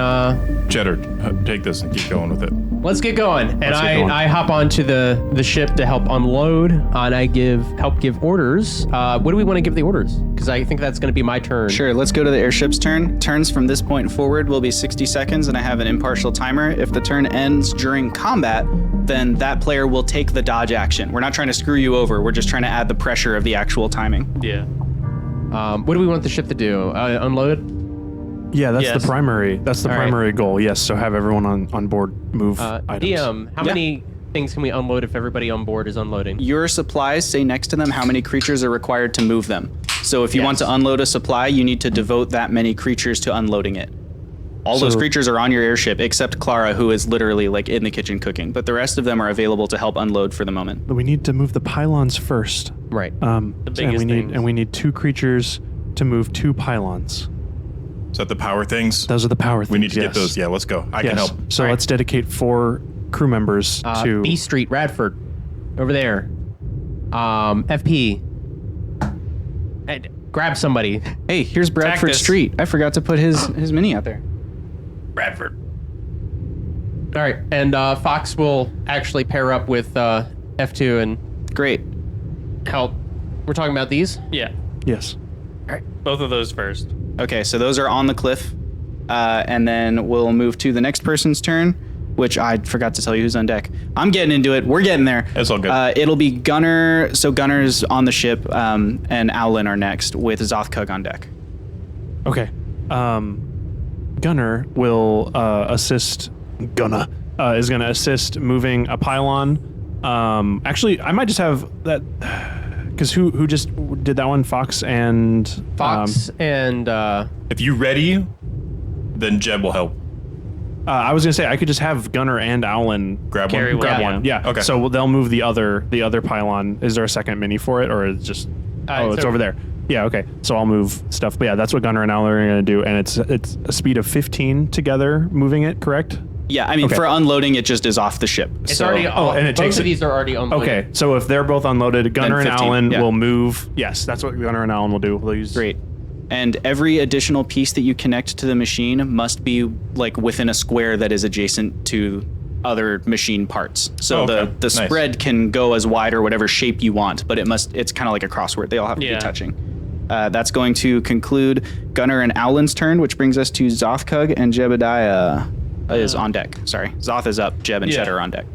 Cheddar, take this and keep going with it. let's get going. And Let's get going. I hop onto the ship to help unload, and I help give orders. What do we want to give the orders? Because I think that's going to be my turn. Sure, let's go to the airship's turn. Turns from this point forward will be 60 seconds, and I have an impartial timer. If the turn ends during combat, then that player will take the dodge action. We're not trying to screw you over. We're just trying to add the pressure of the actual timing. Yeah. What do we want the ship to do? Unload? Yeah, that's Yes. the primary. That's the All right. primary goal. Yes. So have everyone on board move items. DM, how many things can we unload if everybody on board is unloading? Your supplies say next to them how many creatures are required to move them. So if you want Yes. to unload a supply, you need to devote that many creatures to unloading it. All those So- creatures are on your airship, except Clara, who is literally like in the kitchen cooking. But the rest of them are available to help unload for the moment. We need to move the pylons first. Right. And biggest things. we need 2 creatures to move 2 pylons. Is that the power things? Those are the power things. We need to yes. get those. Yeah, let's go. I can Yes. help. So All right. let's dedicate 4 crew members to. B Street, Radford, over there. FP. And grab somebody. Hey, here's Bradford Cactus. Street. I forgot to put his mini out there. Radford. All right, and Fox will actually pair up with F2 and Great. help. We're talking about these? Yeah. Yes. Both of those first. Okay, so those are on the cliff. And then we'll move to the next person's turn, which I forgot to tell you who's on deck. I'm getting into it. We're getting there. It's all good. It'll be Gunner. So Gunner's on the ship, and Owlin are next with Zothkug on deck. Okay. Gunner will assist. Gunner is going to assist moving a pylon. Actually, I might just have that. Because who just did that one? Fox and Fox and If you ready, then Jeb will help. I was gonna say I could just have Gunner and Owlin Grab Carry one. one. grab Yeah. one. Yeah. Okay. So they'll move the other pylon. Is there a second mini for it, or is it just? it's it's over there. Yeah. Okay. So I'll move stuff. But yeah, that's what Gunner and Owlin are gonna do, and it's a speed of 15 together moving it. Correct. Yeah, I mean, Okay. for unloading, it just is off the ship. it's so, already. and it both takes of it- these are already unloaded. Okay. So if they're both unloaded, Gunner and 15, Owlin yeah. will move. Yes, that's what Gunner and Owlin will do. They'll use. Great. And every additional piece that you connect to the machine must be like within a square that is adjacent to other machine parts. So Oh, okay. the Nice. spread can go as wide or whatever shape you want, but it's kind of like a crossword. They all have to Yeah. be touching. That's going to conclude Gunner and Owlin's turn, which brings us to Zothkug and Jebediah is on deck. Sorry. Zoth is up, Jeb and Yeah. Cheddar are on deck.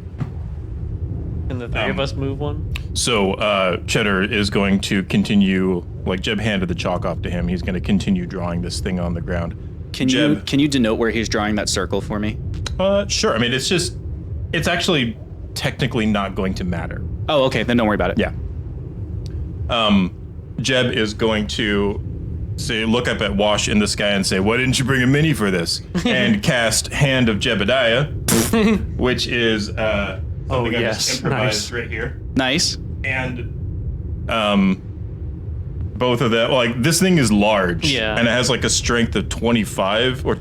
Can the three of us move one? So Cheddar is going to continue. Like Jeb handed the chalk off to him. He's going to continue drawing this thing on the ground. Can you denote where he's drawing that circle for me? Sure. I mean, it's actually technically not going to matter. Oh, okay. Then don't worry about it. Yeah. Jeb is going to look up at Wash in the sky and say, "Why didn't you bring a mini for this?" and cast Hand of Jebediah, which is something I yes. just improvised Nice. right here. Nice. And both of them, like this thing is large, Yeah. and it has like a strength of 25 or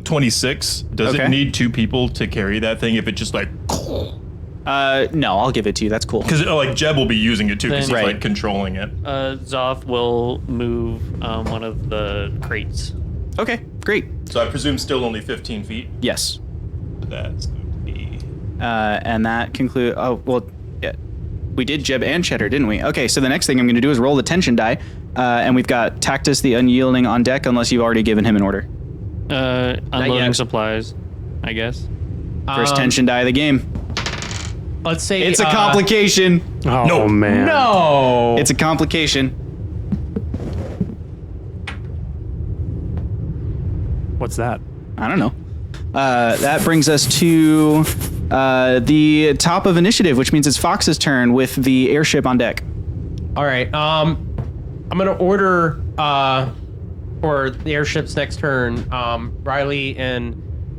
26. Does Okay. it need 2 people to carry that thing if it just like... No, I'll give it to you. That's cool. Because like Jeb will be using it too because he's Then- like controlling it. Zoth will move one of the crates. Okay, great. So I presume still only 15 feet. Yes. That's going to be... And that concludes. Oh, well, yeah. We did Jeb and Cheddar, didn't we? Okay, so the next thing I'm going to do is roll the tension die. And we've got Tactus the Unyielding on deck, unless you've already given him an order. Unloading yet. supplies, I guess. First tension die of the game. Let's say It's a complication. Oh, No. man. No. It's a complication. What's that? I don't know. That brings us to the top of initiative, which means it's Fox's turn with the airship on deck. All right. I'm gonna order for the airship's next turn. Riley and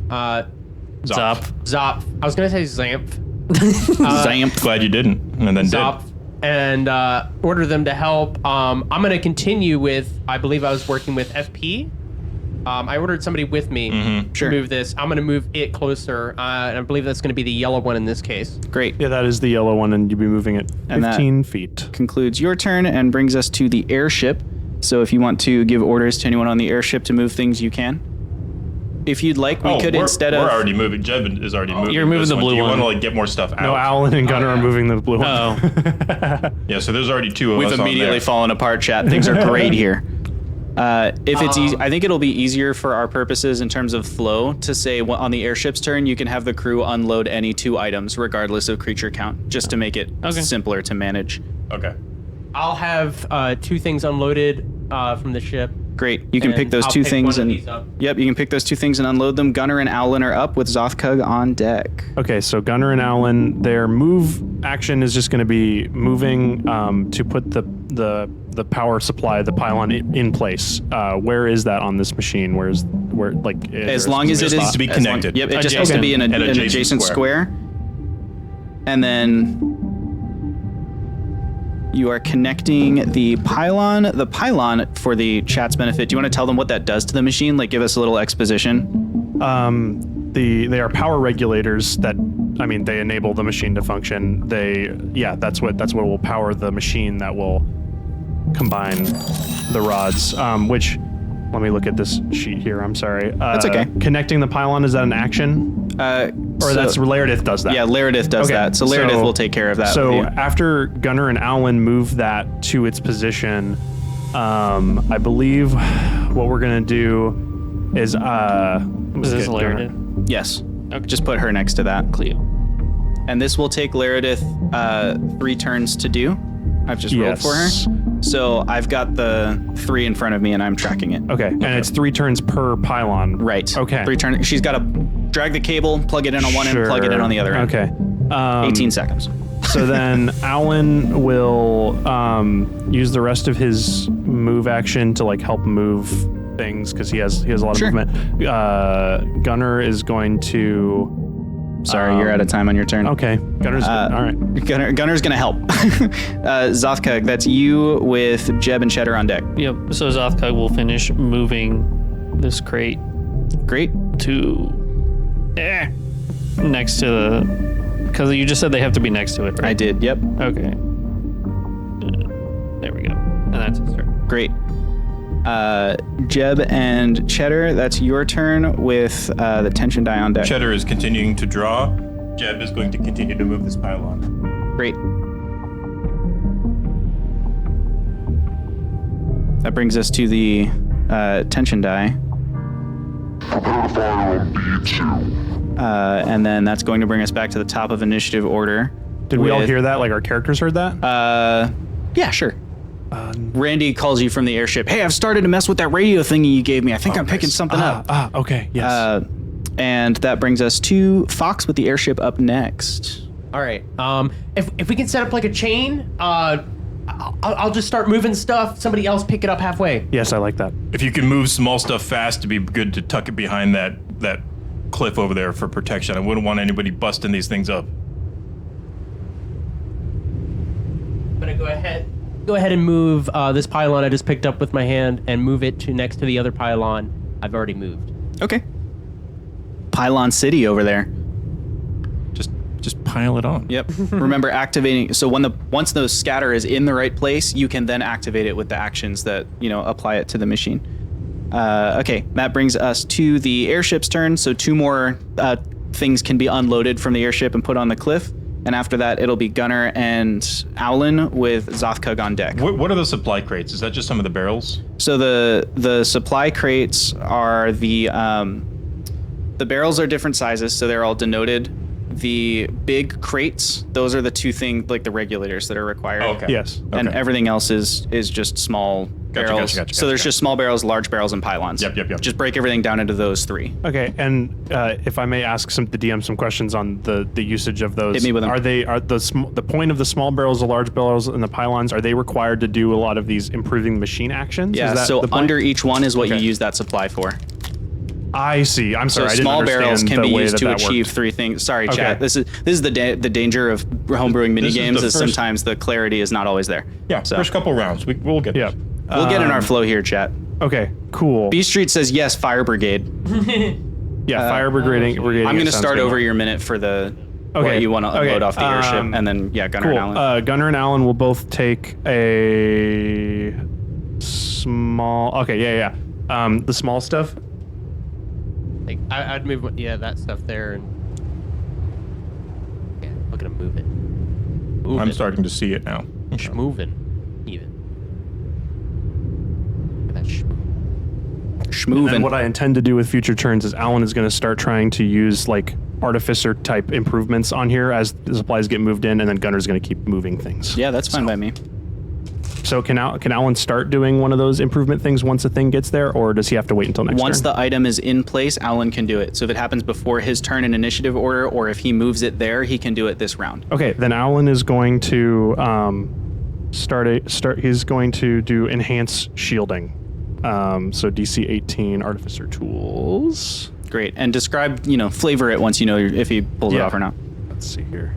Zop. Zop. I was gonna say Zamph. Zamp. Glad you didn't. And then Zop. And order them to help. I'm gonna continue with. I believe I was working with FP. I ordered somebody with me Sure. to move this. I'm gonna move it closer, and I believe that's gonna be the yellow one in this case. Great. Yeah, that is the yellow one, and you'll be moving it And that- 15 feet. Concludes your turn and brings us to the airship. So if you want to give orders to anyone on the airship to move things, you can. If you'd like, we could instead we're of... already moving. Jeb is already moving. You're moving this the one. blue Do you one. want to like get more stuff out? No, Alan and Gunnar are moving the blue one. Oh, Yeah, so there's already 2 of We've us on immediately there. fallen apart, chat. Things are great here. If it's easy, I think it'll be easier for our purposes in terms of flow to say on the airship's turn, you can have the crew unload any 2 items, regardless of creature count, just to make it simpler to manage. Okay. I'll have 2 things unloaded from the ship. Great. You can And pick those I'll 2 pick things one of and these up. yep, you can pick those 2 things and unload them. Gunnar and Owlin are up with Zothkug on deck. Okay, so Gunnar and Alan, their move action is just going to be moving to put the power supply, the pylon in place. Where is that on this machine? Where like As long as it just needs is to be as long- connected. Yep, it just has to be in an Adjacent adjacent square. square. And then you are connecting the pylon. The pylon, for the chat's benefit, do you want to tell them what that does to the machine? Like, give us a little exposition. they are power regulators that, I mean, they enable the machine to function. That's what will power the machine that will combine the rods. Which, let me look at this sheet here. I'm sorry. That's okay. Connecting the pylon, is that an action? Or that's Lerodith does that? Yeah, Lerodith does Okay, that. So Lerodith will take care of that. So with you. after Gunnar and Alan move that to its position, I believe what we're gonna do is is this Lerodith? Yes. Okay. Just put her next to that. Cleo. And this will take Lerodith 3 turns to do. I've just rolled for her. So I've got the 3 in front of me and I'm tracking it. Okay, and it's 3 turns per pylon. Right. Okay. 3 turns. She's got to drag the cable, plug it in on one end, plug it in on the other end. Okay. 18 seconds. So then Alan will use the rest of his move action to like help move things because he has a lot of movement. Gunnar is going to. Sorry, you're out of time on your turn. Okay. Gunner's all right. Gunner's gonna help. Zothkug, that's you with Jeb and Cheddar on deck. Yep. So Zothkug will finish moving this crate Great. to next to the, because you just said they have to be next to it, right? I did. Yep. Okay. There we go. And that's his turn. Great. Jeb and Cheddar, that's your turn with the tension die on deck. Cheddar is continuing to draw. Jeb is going to continue to move this pylon. Great. That brings us to the tension die. And then that's going to bring us back to the top of initiative order. Did we all with- hear that? Like our characters heard that? Yeah, sure. Randy calls you from the airship. Hey, I've started to mess with that radio thingy you gave me. I think I'm picking something up. Okay. Yes. And that brings us to Fox with the airship up next. All right. If we can set up like a chain, I'll just start moving stuff. Somebody else pick it up halfway. Yes, I like that. If you can move small stuff fast, it'd be good to tuck it behind that cliff over there for protection. I wouldn't want anybody busting these things up. I'm gonna go ahead and move this pylon I just picked up with my hand and move it to next to the other pylon I've already moved. Okay. Pylon City over there. Just pile it on. Yep. Remember activating. So once the scatter is in the right place, you can then activate it with the actions that apply it to the machine. Okay, that brings us to the airship's turn. So 2 more things can be unloaded from the airship and put on the cliff. And after that, it'll be Gunnar and Owlin with Zothkug on deck. What are the supply crates? Is that just some of the barrels? So the supply crates are the barrels are different sizes, so they're all denoted. The big crates, those are the 2 things, like the regulators that are required. Oh, okay. Yes. And Okay. everything else is just small barrels. So there's just small barrels, large barrels, and pylons. Yep. Just break everything down into those 3. Okay, and if I may ask the DM some questions on the usage of those, Hit me with them. Are the point of the small barrels, the large barrels, and the pylons? Are they required to do a lot of these improving the machine actions? Yeah, Is that so the point? under each one is what Okay. you use that supply for. I see. I'm sorry. So I didn't small barrels understand can the be way used to that achieve worked. 3 things. Sorry, Okay. chat. This is the danger of homebrewing mini This is games. the Is first- sometimes the clarity is not always there. Yeah, So first couple rounds. We'll get Yeah. this. we'll get in our flow here, chat. Okay. Cool. B Street says yes. Fire brigade. Yeah. Fire brigading. I'm going to start over your minute for the what you want to unload off the airship, and then Gunnar Cool. and Alan. Gunnar and Alan will both take a small. Okay. Yeah. The small stuff. Like I'd move that stuff there and look at him moving. I'm starting to see it now. Moving even. Look at that And Schmoovin'. what I intend to do with future turns is Alan is going to start trying to use like artificer type improvements on here as the supplies get moved in, and then Gunnar's going to keep moving things. Yeah, that's fine by me. So can Alan start doing one of those improvement things once a thing gets there, or does he have to wait until next Once turn? the item is in place, Alan can do it. So if it happens before his turn in initiative order, or if he moves it there, he can do it this round. Okay, then Alan is going to start. He's going to do enhance shielding. So DC 18 artificer tools. Great. And describe, flavor it once you know if he pulls it Yeah. off or not. Let's see here.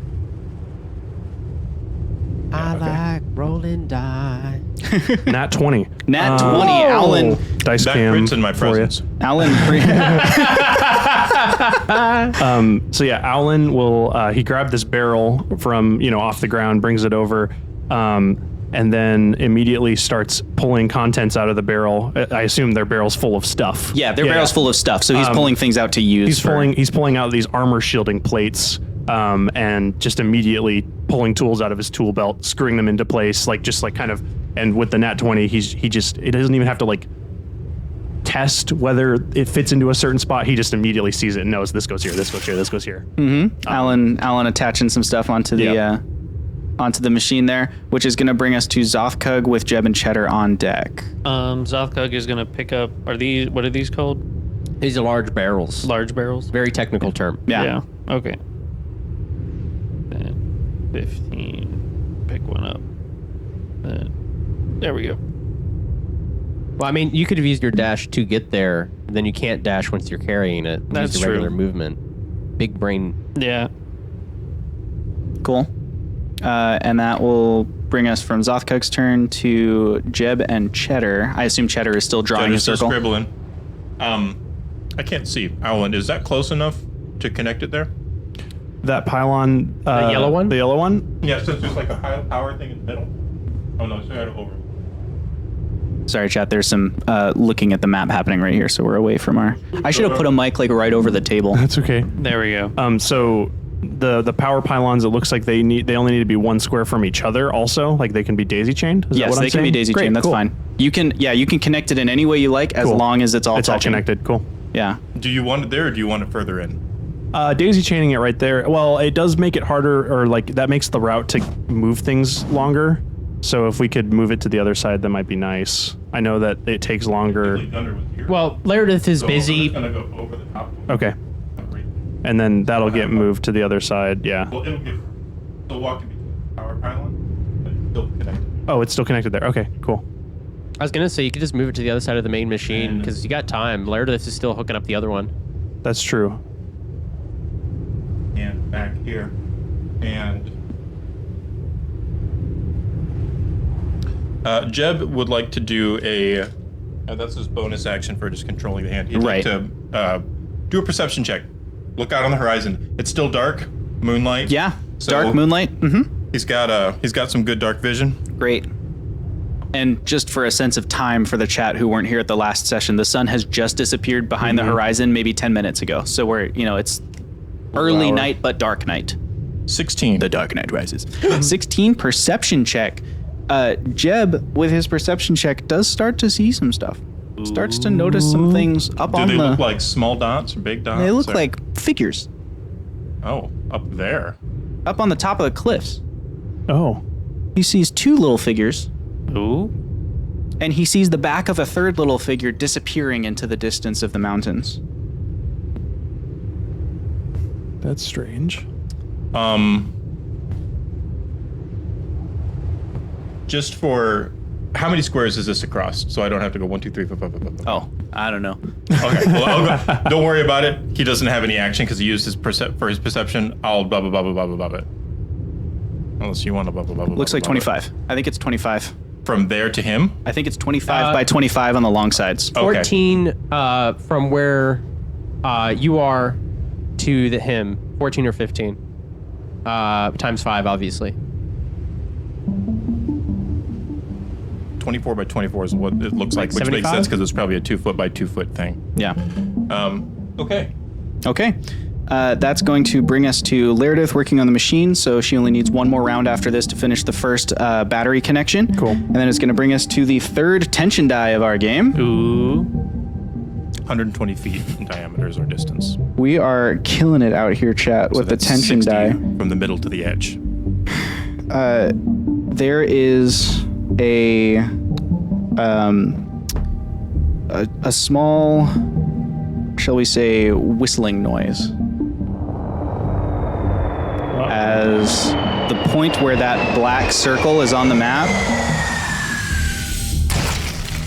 I like rolling die. Nat 20. Nat 20, Alan. Dice That cam crits in my for ya. presence. Alan. So yeah, Alan will he grabbed this barrel from off the ground, brings it over, and then immediately starts pulling contents out of the barrel. I assume their barrel's full of stuff. Yeah, their barrel's full of stuff, so he's pulling things out to use. He's pulling out these armor shielding plates, and just immediately pulling tools out of his tool belt, screwing them into place, and with the nat 20, it doesn't even have to test whether it fits into a certain spot. He just immediately sees it and knows this goes here, this goes here, this goes here. Alan attaching some stuff onto the onto the machine there, which is going to bring us to Zothkug with Jeb and Cheddar on deck. Zothkug is gonna pick up. What are these called? These are large barrels. Large barrels. Very technical term. Yeah. Okay. Then 15. Pick one up. There we go. Well, I mean, you could have used your dash to get there, then you can't dash once you're carrying it. That's Use the regular true. movement. Big brain. Yeah. Cool. And that will bring us from Zothkug's turn to Jeb and Cheddar. I assume Cheddar is still drawing a Cheddar's still circle. scribbling. I can't see. Alan, is that close enough to connect it there? That pylon, The yellow one? The yellow one? Yeah, so it's just like a high power thing in the middle. Oh no, it's right over. Sorry, chat. There's some looking at the map happening right here, so we're away from our. I should have put a mic right over the table. That's okay. There we go. So the power pylons, it looks like they only need to be 1 square from each other. Also, they can be daisy chained. Is that Yes, what I'm they can be saying? daisy Great, chained. That's cool. fine. You can connect it in any way you like, as Cool. long as it's all It's all touching. connected. Cool. Yeah. Do you want it there or do you want it further in? Daisy chaining it right there. Well, it does make it harder, or that makes the route to move things longer. So if we could move it to the other side, that might be nice. I know that it takes longer. Well, Lerodith is busy. It's gonna go over the top. Okay. And then that'll get moved to the other side. Yeah. Well, it'll get the walk in between the power pylon, but it's still connected. Oh, it's still connected there. Okay, cool. I was gonna say you could just move it to the other side of the main machine because you got time. Lerodith is still hooking up the other one. That's true. And back here, and Jeb would like to do that's his bonus action for just controlling the hand. He'd Right. like to do a perception check look out on the horizon. It's still dark, moonlight. Yeah, So- dark moonlight. He's got some good dark vision. Great. And just for a sense of time for the chat who weren't here at the last session, the sun has just disappeared behind the horizon maybe 10 minutes ago. So it's early night, but dark night. 16. The dark night rises. 16 perception check. Jeb, with his perception check, does start to see some stuff. Starts to notice some things up Do on they the... look like small dots or big dots? They look or- like figures Oh, up there. up on the top of the cliffs. Oh. He sees 2 little figures, Ooh. and he sees the back of a third little figure disappearing into the distance of the mountains. That's strange. Just for how many squares is this across? So I don't have to go 1, 2, 3, 4, 5, 5, 5. Oh, I don't know. Okay, well, I'll go. Don't worry about it. He doesn't have any action because he used his for his perception. I'll blah blah blah blah blah blah blah it. Unless you want to blah blah blah blah. Looks like blah, blah. 25. I think it's 25. From there to him. I think it's 25 by 25 on the long sides. Okay. 14 from where you are to him. 14 or 15. Times 5, obviously. 24 by 24 is what it looks like, which makes 75? sense because it's probably a 2 foot by 2 foot thing. Yeah. Okay. Okay. That's going to bring us to Lerodith working on the machine, so she only needs 1 more round after this to finish the first battery connection. Cool. And then it's going to bring us to the third tension die of our game. Ooh. 120 feet in diameter is our distance. We are killing it out here, chat, with the That's tension 60 die. from the middle to the edge. There is a small, shall we say, whistling noise as the point where that black circle is on the map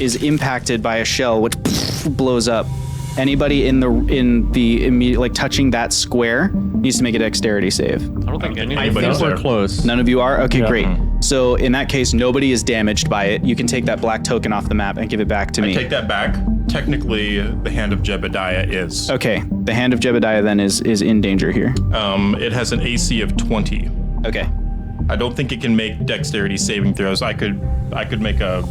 is impacted by a shell which blows up. Anybody in the immediate, like, touching that square needs to make a dexterity save. I don't think I Anybody's think we're there. close. None of you are? Okay, Yeah. great. So in that case, nobody is damaged by it. You can take that black token off the map and give it back to me. Take that back. Technically, the hand of Jebediah is. Okay, the hand of Jebediah then is in danger here. It has an AC of 20. Okay. I don't think it can make dexterity saving throws. I could make a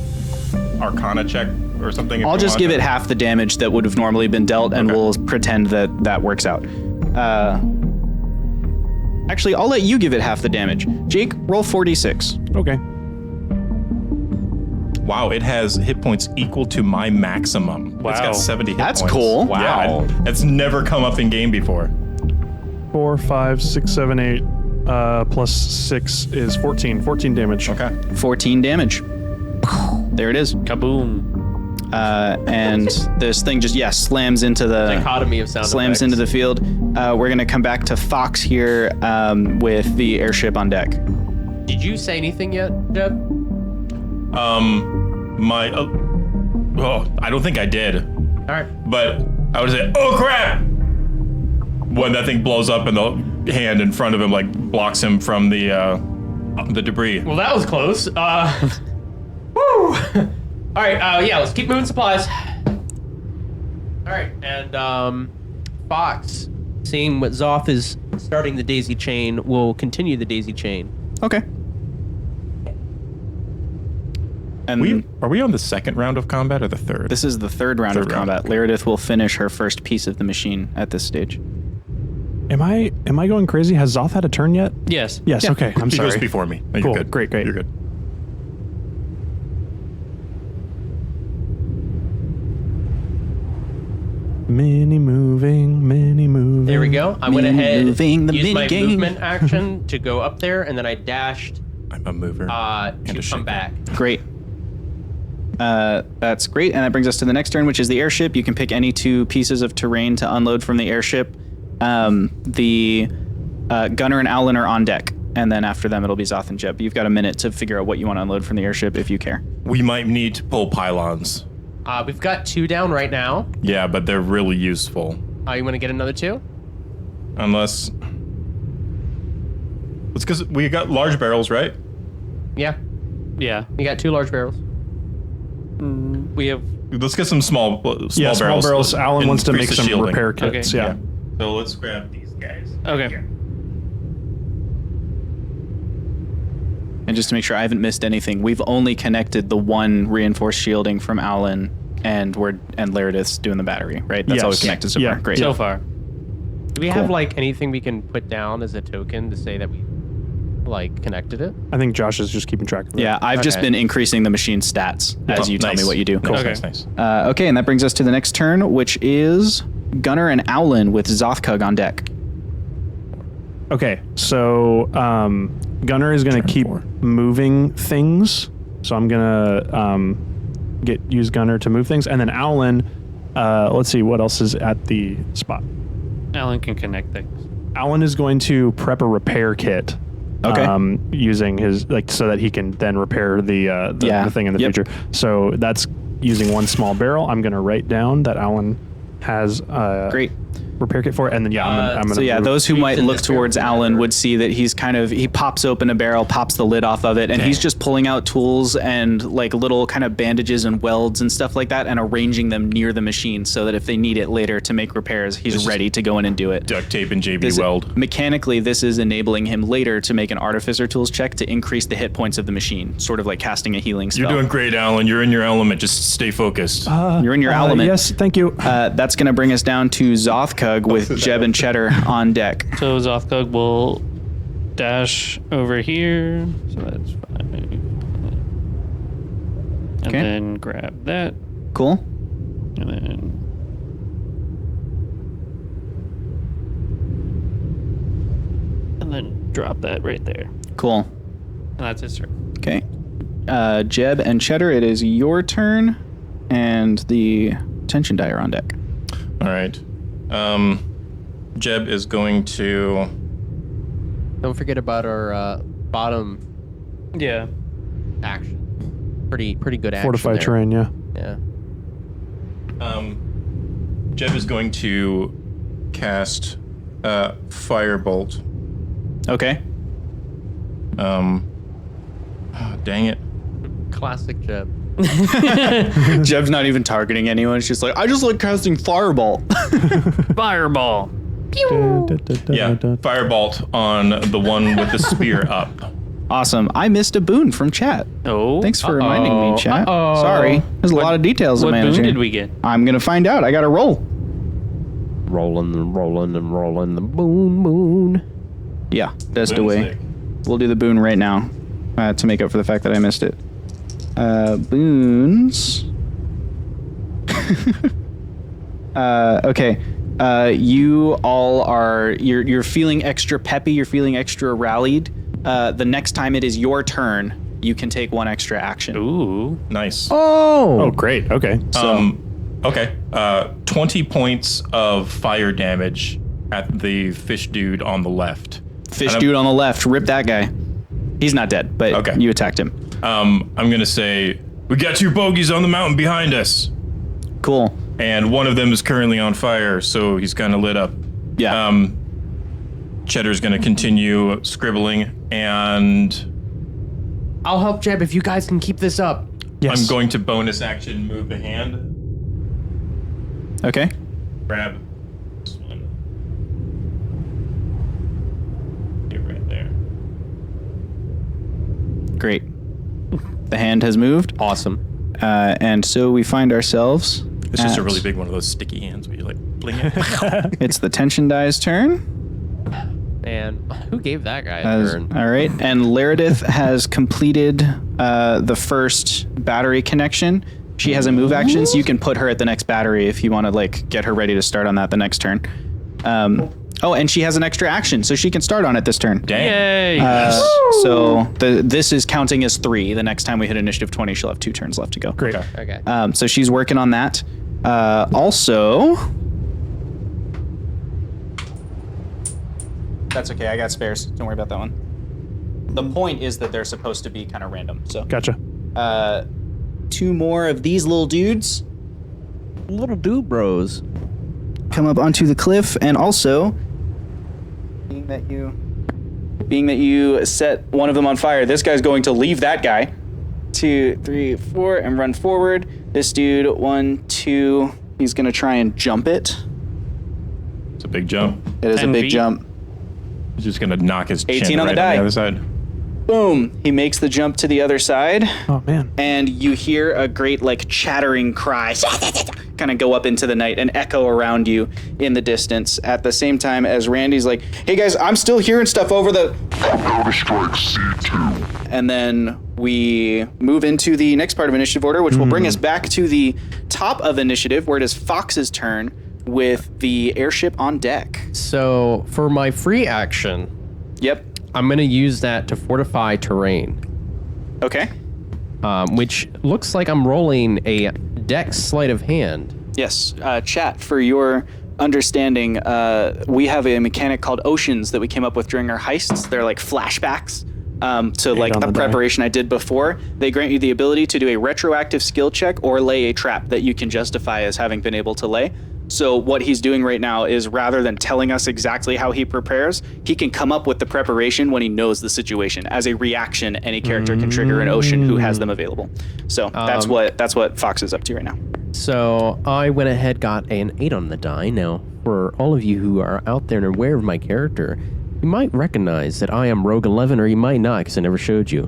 Arcana check or something. if I'll you just want. give it half the damage that would have normally been dealt, and Okay. we'll pretend that works out. Actually, I'll let you give it half the damage. Jake, roll 46. Okay. Wow, it has hit points equal to my maximum. It's Wow. got 70 hit That's points. cool. Yeah, it's never come up in game before. 4, 5, 6, 7, 8. Plus 6 is 14. 14 damage. Okay. 14 damage. There it is. Kaboom. And this thing just, slams into the... Dichotomy of sound slams effects. into the field. We're going to come back to Fox here with the airship on deck. Did you say anything yet, Jeb? I don't think I did, All right. but I would say, oh crap! When that thing blows up and the hand in front of him like blocks him from the debris. Well, that was close. Woo! All right, let's keep moving supplies. All right, and Fox, seeing what Zoth is starting the daisy chain, will continue the daisy chain. Okay. And Are we on the second round of combat or the third? this is the third round of Third round. combat. Lerodith will finish her first piece of the machine at this stage. Am I going crazy? Has Zoth had a turn yet? Yes. Yes. Okay. I'm He sorry. goes before me. No, Cool. You're good. Great. You're good. Mini moving. There we go. I went ahead, Moving the used my minigame. movement action to go up there, and then I dashed I'm a mover. to a come shaker. back. Great. That's great. And that brings us to the next turn, which is the airship. You can pick any 2 pieces of terrain to unload from the airship. The gunner and Owlin are on deck. And then after them, it'll be Zoth and Jeb. You've got a minute to figure out what you want to unload from the airship if you care. We might need to pull pylons. We've got 2 down right now. Yeah, but they're really useful. You want to get another 2? Unless... It's because we got large barrels, right? Yeah. Yeah. You got 2 large barrels. We have. Let's get some small Yeah, small barrels. Alan wants to make Increase the some shielding. repair kits. Okay. Yeah. So let's grab these guys. Okay. And just to make sure I haven't missed anything, we've only connected the one reinforced shielding from Alan, and Lerodith's doing the battery, right? That's all we've Yes. connected so Yeah. far. Great. So far. Do we have like anything we can put down as a token to say that we like connected it? I think Josh is just keeping track of it. Yeah, I've just Okay. been increasing the machine stats as you tell me what you do. Nice, Okay. nice. Okay, and that brings us to the next turn, which is Gunnar and Owlin with Zothkug on deck. Okay, so Gunnar is going to keep moving things. So I'm going to use Gunnar to move things. And then Owlin, let's see, what else is at the spot? Alan can connect things. Owlin is going to prep a repair kit. Okay. Using his, so that he can then repair the thing in the Yep. future. So that's using one small barrel. I'm going to write down that Owlin has Great. repair kit for it. And then, I'm going to Those who might look towards Alan would see that he's he pops open a barrel, pops the lid off of it, and he's just pulling out tools and like little kind of bandages and welds and stuff like that and arranging them near the machine so that if they need it later to make repairs, he's ready to go in and do it. Duct tape and JB weld. Mechanically, this is enabling him later to make an Artificer Tools check to increase the hit points of the machine, sort of like casting a healing spell. You're doing great, Alan. You're in your element. Just stay focused. You're in your element. Yes, thank you. That's going to bring us down to Zothkug with Jeb and Cheddar on deck. So Zothkug will dash over here. So that's 5. And Okay. then grab that. Cool. And then drop that right there. Cool. And that's his turn. Okay. Jeb and Cheddar, it is your turn, and the tension die are on deck. All right. Jeb is going to. Don't forget about our bottom Yeah. action. Pretty good action. Fortified there. terrain, yeah. Yeah. Jeb is going to cast Firebolt. Okay. Dang it. Classic Jeb. Jeb's not even targeting anyone. It's just like, I just like casting Fireball. Fireball. Yeah, Firebolt on the one with the spear up. Awesome. I missed a boon from chat. Oh. Thanks for reminding me, chat. Uh-oh. Sorry. There's a lot of details What I'm boon managing. did we get? I'm going to find out. I got to roll. Rolling the boon. Yeah, that's the way. We'll do the boon right now to make up for the fact that I missed it. Boons. Okay. You all are, you're feeling extra peppy. You're feeling extra rallied. The next time it is your turn, you can take one extra action. Ooh. Nice. Oh, great. Okay. Okay. 20 points of fire damage at the fish dude on the left. Fish dude on the left, rip that guy. He's not dead, but Okay. you attacked him. I'm gonna say we got 2 bogeys on the mountain behind us, Cool. and one of them is currently on fire, so he's kind of lit up. Yeah. Cheddar's gonna continue scribbling, and I'll help Jeb if you guys can keep this up. Yes. I'm going to bonus action move the hand, Okay. grab this one. Get right there. Great. The hand has moved. Awesome. And so we find ourselves. It's just a at- really big one of those sticky hands where you like bling it. It's the tension die's turn. And who gave that guy a turn? All right. And Lerodith has completed the first battery connection. She has a move action, so you can put her at the next battery if you want to like get her ready to start on that the next turn. And she has an extra action, so she can start on it this turn. Yay. So this is counting as 3. The next time we hit initiative 20, she'll have 2 turns left to go. Great. Okay. So she's working on that. Also, that's okay. I got spares. Don't worry about that one. The point is that they're supposed to be kind of random. So Gotcha. 2 more of these little dudes Little dude bros. come up onto the cliff, and also, being that you set one of them on fire, this guy's going to leave that guy. 2, 3, 4, and run forward. This dude, 1, 2, he's gonna try and jump it. It's a big jump. It is a 10 big feet. jump. He's just gonna knock his 18 chin on the right die. on the other side. Boom. He makes the jump to the other side, Oh man. and you hear a great, like, chattering cry kind of go up into the night and echo around you in the distance at the same time as Randy's like, hey guys, I'm still hearing stuff over the... Counter-Strike C2. And then we move into the next part of initiative order, which will bring us back to the top of initiative, where it is Fox's turn with the airship on deck. So for my free action, Yep. I'm going to use that to fortify terrain, Okay. which looks like I'm rolling a dex sleight of hand. Yes. Chat, for your understanding, we have a mechanic called Oceans that we came up with during our heists. They're like flashbacks to like on the the die. preparation I did before. They grant you the ability to do a retroactive skill check or lay a trap that you can justify as having been able to lay. So what he's doing right now is, rather than telling us exactly how he prepares, he can come up with the preparation when he knows the situation. As a reaction, any character can trigger an Ocean who has them available. So that's what Fox is up to right now. So I went ahead, got an 8 on the die. Now, for all of you who are out there and aware of my character, you might recognize that I am Rogue 11, or you might not, because I never showed you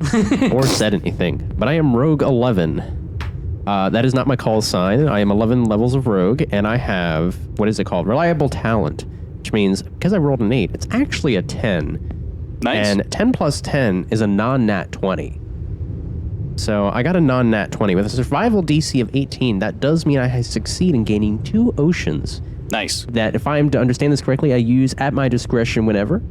or said anything. But I am Rogue 11. That is not my call sign. I am 11 levels of Rogue, and I have, what is it called? Reliable Talent, which means, because I rolled an 8, it's actually a 10. Nice. And 10 plus 10 is a non-nat 20. So I got a non-nat 20. With a survival DC of 18, that does mean I succeed in gaining 2 oceans Nice. that, if I'm to understand this correctly, I use at my discretion whenever.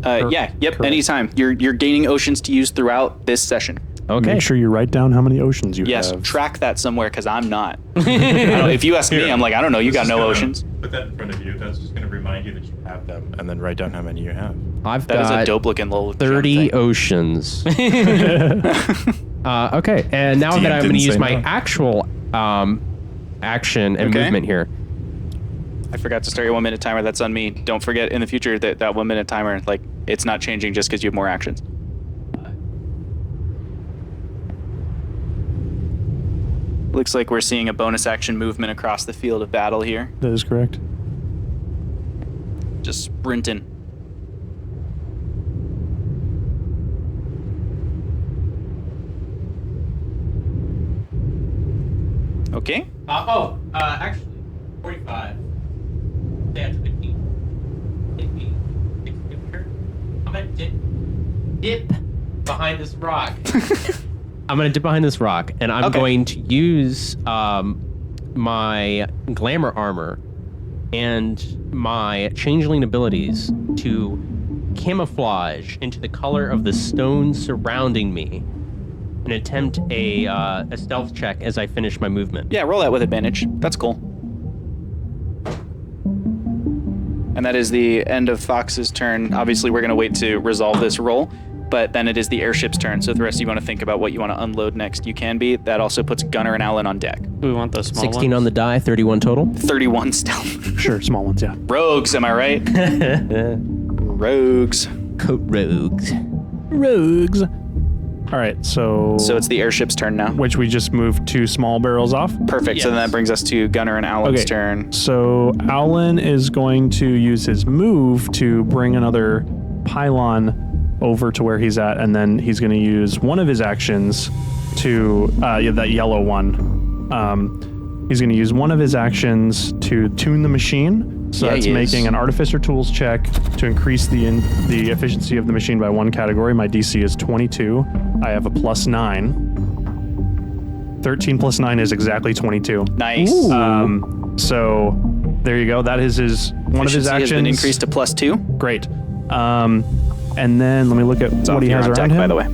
Yeah. Yep. Anytime. You're gaining Oceans to use throughout this session. Okay. Make sure you write down how many oceans you Yes, have. track that somewhere, because I'm not. I don't, if you ask me, I'm like, I don't know. You got no Oceans. Put that in front of you. That's just gonna remind you that you have them, and then write down how many you have. I've That is got a dope looking little 30 gem thing. oceans. Okay, and now DM that I'm going to didn't use say my no. actual action and Okay. movement here. I forgot to start your 1 minute timer. That's on me. Don't forget in the future that 1 minute timer, like, it's not changing just because you have more actions. Looks like we're seeing a bonus action movement across the field of battle here. That is correct. Just sprinting. Okay. Actually, 45. That's 15. I'm going to dip behind this rock. I'm going to dip behind this rock, and I'm Okay. going to use my glamour armor and my changeling abilities to camouflage into the color of the stone surrounding me and attempt a stealth check as I finish my movement. Yeah, roll that with advantage. That's cool. And that is the end of Fox's turn. Obviously, we're going to wait to resolve this roll, but then it is the airship's turn. So if the rest of you want to think about what you want to unload next, you can be. That also puts Gunner and Alan on deck. We want the small 16 ones. on the die, 31 total. 31 stealth. Sure, small ones, yeah. Rogues, am I right? Rogues. Coat rogues. Rogues. All right, so So it's the airship's turn now. which we just moved 2 small barrels off. Perfect. So then that brings us to Gunner and Alan's Okay. turn. So Alan is going to use his move to bring another pylon over to where he's at, and then he's going to use one of his actions to that yellow one. He's going to use one of his actions to tune the machine. So Yeah, that's he is. making an Artificer Tools check to increase the efficiency of the machine by 1 category. My DC is 22. I have a +9. 13 plus 9 is exactly 22. Nice. So there you go. That is one of his Efficiency actions. has been increased to +2. Great. And then let me look at It's what off he your has on around deck, him. by the way.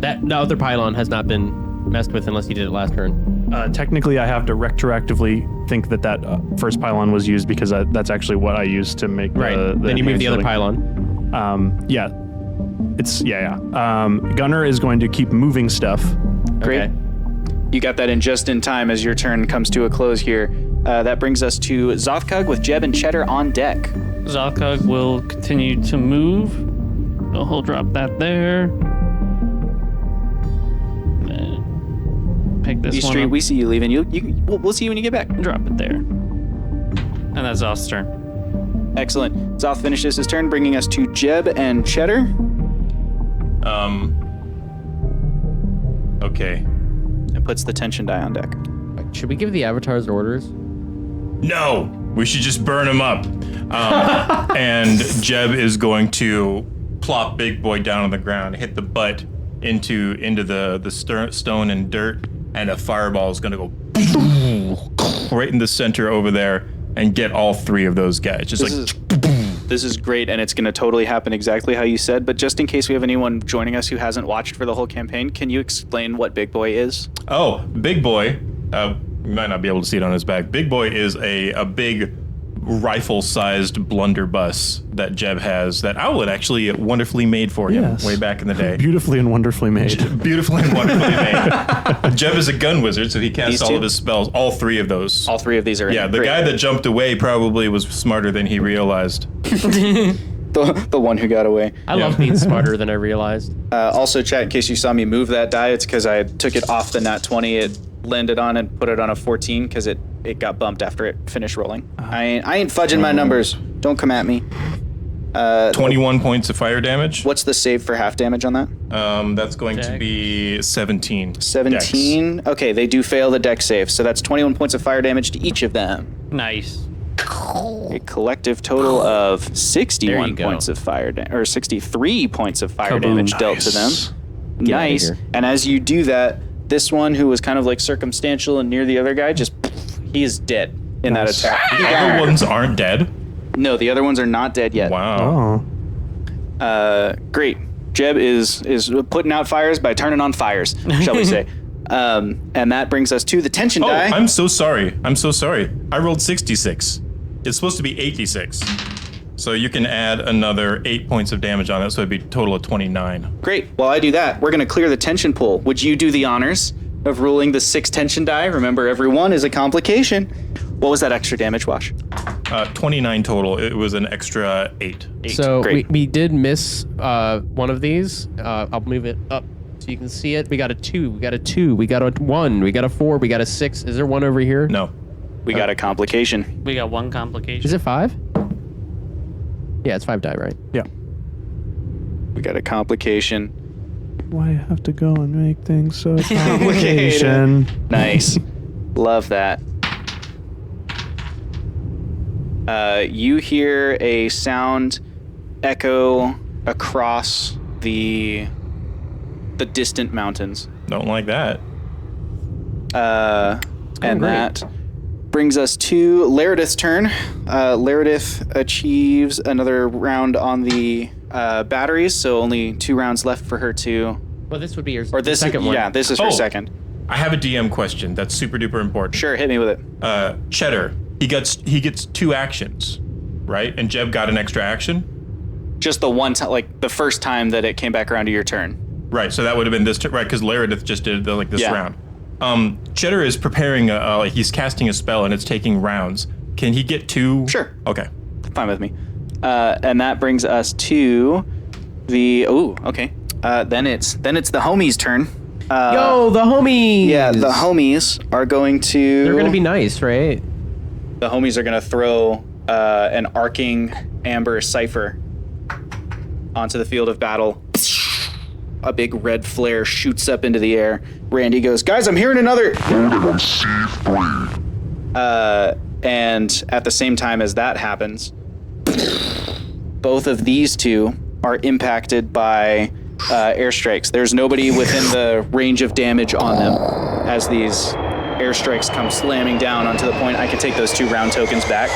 The other pylon has not been messed with unless he did it last turn. Technically, I have to retroactively think that first pylon was used because that's actually what I used to make the Then you move the other enhanced pylon. Yeah. Gunner is going to keep moving stuff. Great. Okay. You got that in just in time as your turn comes to a close here. That brings us to Zothkug with Jeb and Cheddar on deck. Zothkug will continue to move. So he'll drop that there. And pick this You one street, up. we see you leaving. We'll see you when you get back. Drop it there. And that's Zoth's turn. Excellent. Zoth finishes his turn, bringing us to Jeb and Cheddar. Okay. And puts the tension die on deck. Should we give the avatars orders? No, we should just burn him up. And Jeb is going to plop Big Boy down on the ground, hit the butt into the stone and dirt, and a fireball is going to go right in the center over there and get all three of those guys. This is great, and it's going to totally happen exactly how you said, but just in case we have anyone joining us who hasn't watched for the whole campaign, can you explain what Big Boy is? Oh, Big Boy, you might not be able to see it on his back. Big Boy is a big rifle-sized blunderbuss that Jeb has that Owlet actually wonderfully made for him way back in the day. Beautifully and wonderfully made. Beautifully and wonderfully made. Jeb is a gun wizard, so he casts all of his spells. All three of those. All three of these are Yeah, the guy that jumped away probably was smarter than he realized. the one who got away. I love being smarter than I realized. Also, chat, in case you saw me move that die, it's because I took it off the nat 20 it landed on and put it on a 14 because it got bumped after it finished rolling. I ain't fudging my numbers. Don't come at me. 21 points of fire damage. What's the save for half damage on that? That's going to be 17. 17? Dex. Okay, they do fail the dex save, so that's 21 points of fire damage to each of them. Nice. A collective total of 61 go. points of fire or 63 points of fire Kaboom. damage dealt to them. Nice. here. And as you do that, this one who was kind of like circumstantial and near the other guy, he is dead in that attack. The other ones aren't dead? No, the other ones are not dead yet. Wow. Great. Jeb is putting out fires by turning on fires, shall we say. And that brings us to the tension die. I'm so sorry. I rolled 66. It's supposed to be 86. So you can add another 8 points of damage on it, so it'd be a total of 29. Great. While I do that, we're going to clear the tension pool. Would you do the honors of rolling the 6 tension die? Remember, every one is a complication. What was that extra damage, Wash? 29 total. It was an extra 8. So Great. we did miss one of these. I'll move it up so you can see it. We got a 2, we got a 2, we got a 1, we got a 4, we got a 6. Is there one over here? No. We got a complication. We got one complication. Is it 5? Yeah, it's 5 die, right? Yeah. We got a complication. Why have to go and make things so complicated? Nice. Love that. You hear a sound echo across the distant mountains. Don't like that. And great. that brings us to Lerodith's turn. Lerodith achieves another round on the batteries, so only 2 rounds left for her to... Well, this would be your second one. Yeah, this is her second. I have a DM question that's super duper important. Sure, hit me with it. Cheddar, he gets 2 actions, right? And Jeb got an extra action? Just the one time, like the first time that it came back around to your turn. Right, so that would have been this turn, right? Because Lerodith just did this Yeah. round. Cheddar is preparing, he's casting a spell and it's taking rounds. Can he get 2? Sure. Okay. Fine with me. And that brings us to the... Ooh, okay. Then it's the homies' turn. Yo, the homies! Yeah, the homies are going to... They're going to be nice, right? The homies are going to throw an arcing amber cipher onto the field of battle. A big red flare shoots up into the air. Randy goes, guys, I'm hearing another... On C3. And at the same time as that happens, both of these two are impacted by airstrikes. There's nobody within the range of damage on them as these airstrikes come slamming down onto the point. I can take those 2 round tokens back.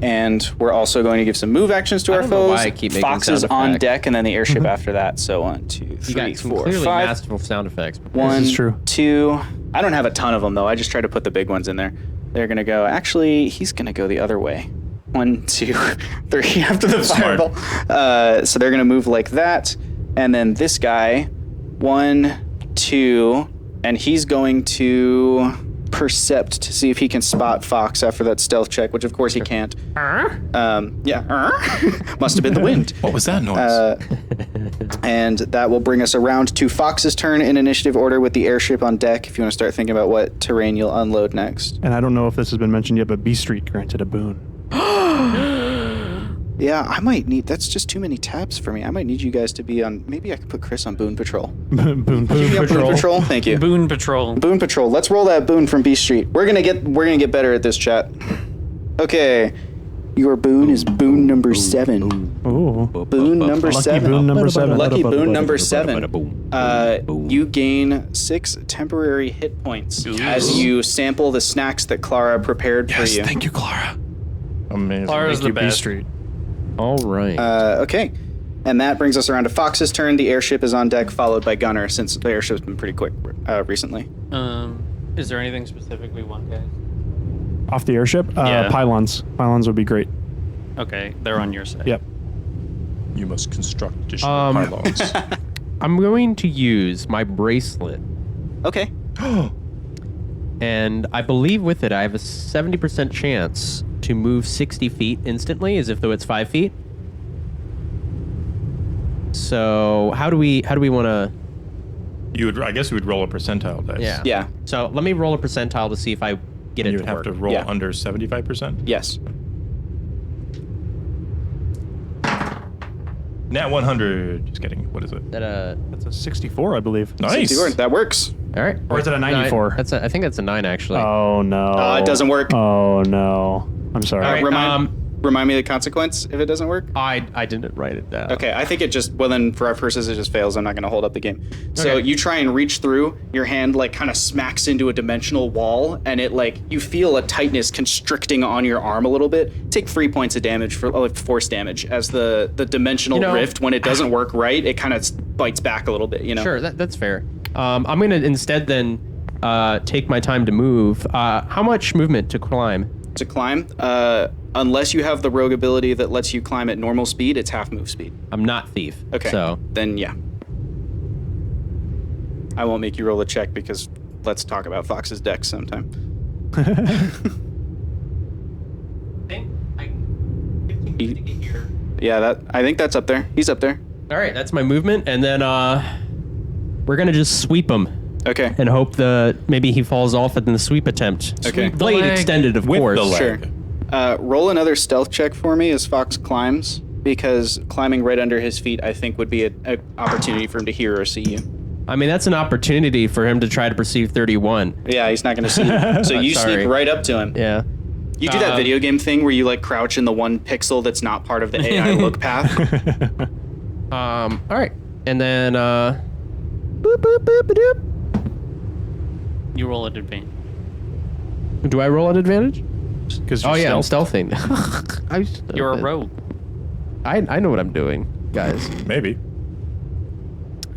And we're also going to give some move actions to our don't know foes. why I keep making Foxes sound on effects. deck, and then the airship after that. So 1, 2, You 3, got some 4, clearly 5. masterful sound effects. 1, is true. 2. I don't have a ton of them though. I just try to put the big ones in there. They're gonna go. Actually, he's gonna go the other way. 1, 2, 3 after the Smart. fireball. So they're gonna move like that, and then this guy, 1, 2, and he's going to percept to see if he can spot Fox after that stealth check, which of course he can't. Must have been the wind. What was that noise? And that will bring us around to Fox's turn in initiative order with the airship on deck, if you want to start thinking about what terrain you'll unload next. And I don't know if this has been mentioned yet, but B Street granted a boon. Yeah, I might need... That's just too many tabs for me. I might need you guys to be on... Maybe I could put Chris on Boon Patrol. Boon Boon Patrol. Patrol? Thank you. Boon Patrol. Boon Patrol. Let's roll that boon from B Street. We're gonna get better at this, chat. Okay. Your boon is boon number 7. Ooh. Boon number Lucky 7. boon number 7. Lucky boon number 7. You gain 6 temporary hit points as you sample the snacks that Clara prepared for you. Thank you, Clara. Amazing. Clara's Thank the you, B best. Street. All right. Okay. And that brings us around to Fox's turn. The airship is on deck, followed by Gunner, since the airship's been pretty quick recently. Is there anything specific we want, guys? Off the airship? Yeah. Pylons. Pylons would be great. Okay, they're on your side. Yep. You must construct additional pylons. I'm going to use my bracelet. Okay. And I believe with it, I have a 70% chance to move 60 feet instantly, as if though it's 5 feet. So how do we want to? I guess you would roll a percentile dice. Yeah. Yeah. So let me roll a percentile to see if I get it You to would have work. to roll Yeah. under 75%. Yes. Nat 100. Just kidding. What is it? That's a 64, I believe. Nice. 64. That works. All right. Or is it a 94? I think that's a 9 actually. Oh, no. It doesn't work. Oh, no. I'm sorry. All right. Remind me of the consequence if it doesn't work. I didn't write it down. Okay, I think it just, well then for our purposes it just fails. I'm not going to hold up the game. So Okay. you try and reach through, your hand like kind of smacks into a dimensional wall and it like, you feel a tightness constricting on your arm a little bit. Take 3 points of damage for force damage as the dimensional rift, when it doesn't work right, it kind of bites back a little bit, you know? Sure, that's fair. I'm going to instead then take my time to move. How much movement to climb? To climb, unless you have the rogue ability that lets you climb at normal speed, it's half move speed. I'm not thief. Okay. So Then yeah. I won't make you roll a check because let's talk about Fox's deck sometime. Yeah, I think that's up there. He's up there. all right, that's my movement, and then we're gonna just sweep him Okay. and hope maybe he falls off in the sweep attempt. Okay. Blade leg. extended, of With course. the leg. Sure. Roll another stealth check for me as Fox climbs, because climbing right under his feet, I think, would be an opportunity for him to hear or see you. I mean, that's an opportunity for him to try to perceive 31. Yeah, he's not going to see you. So you Sorry. sneak right up to him. Yeah. You do that video game thing where you like crouch in the one pixel that's not part of the AI look path. All right, and then boop boop boop boop. You roll at advantage. Do I roll at advantage? Because Oh yeah, I'm stealthing. You're a rogue. I know what I'm doing, guys. Maybe.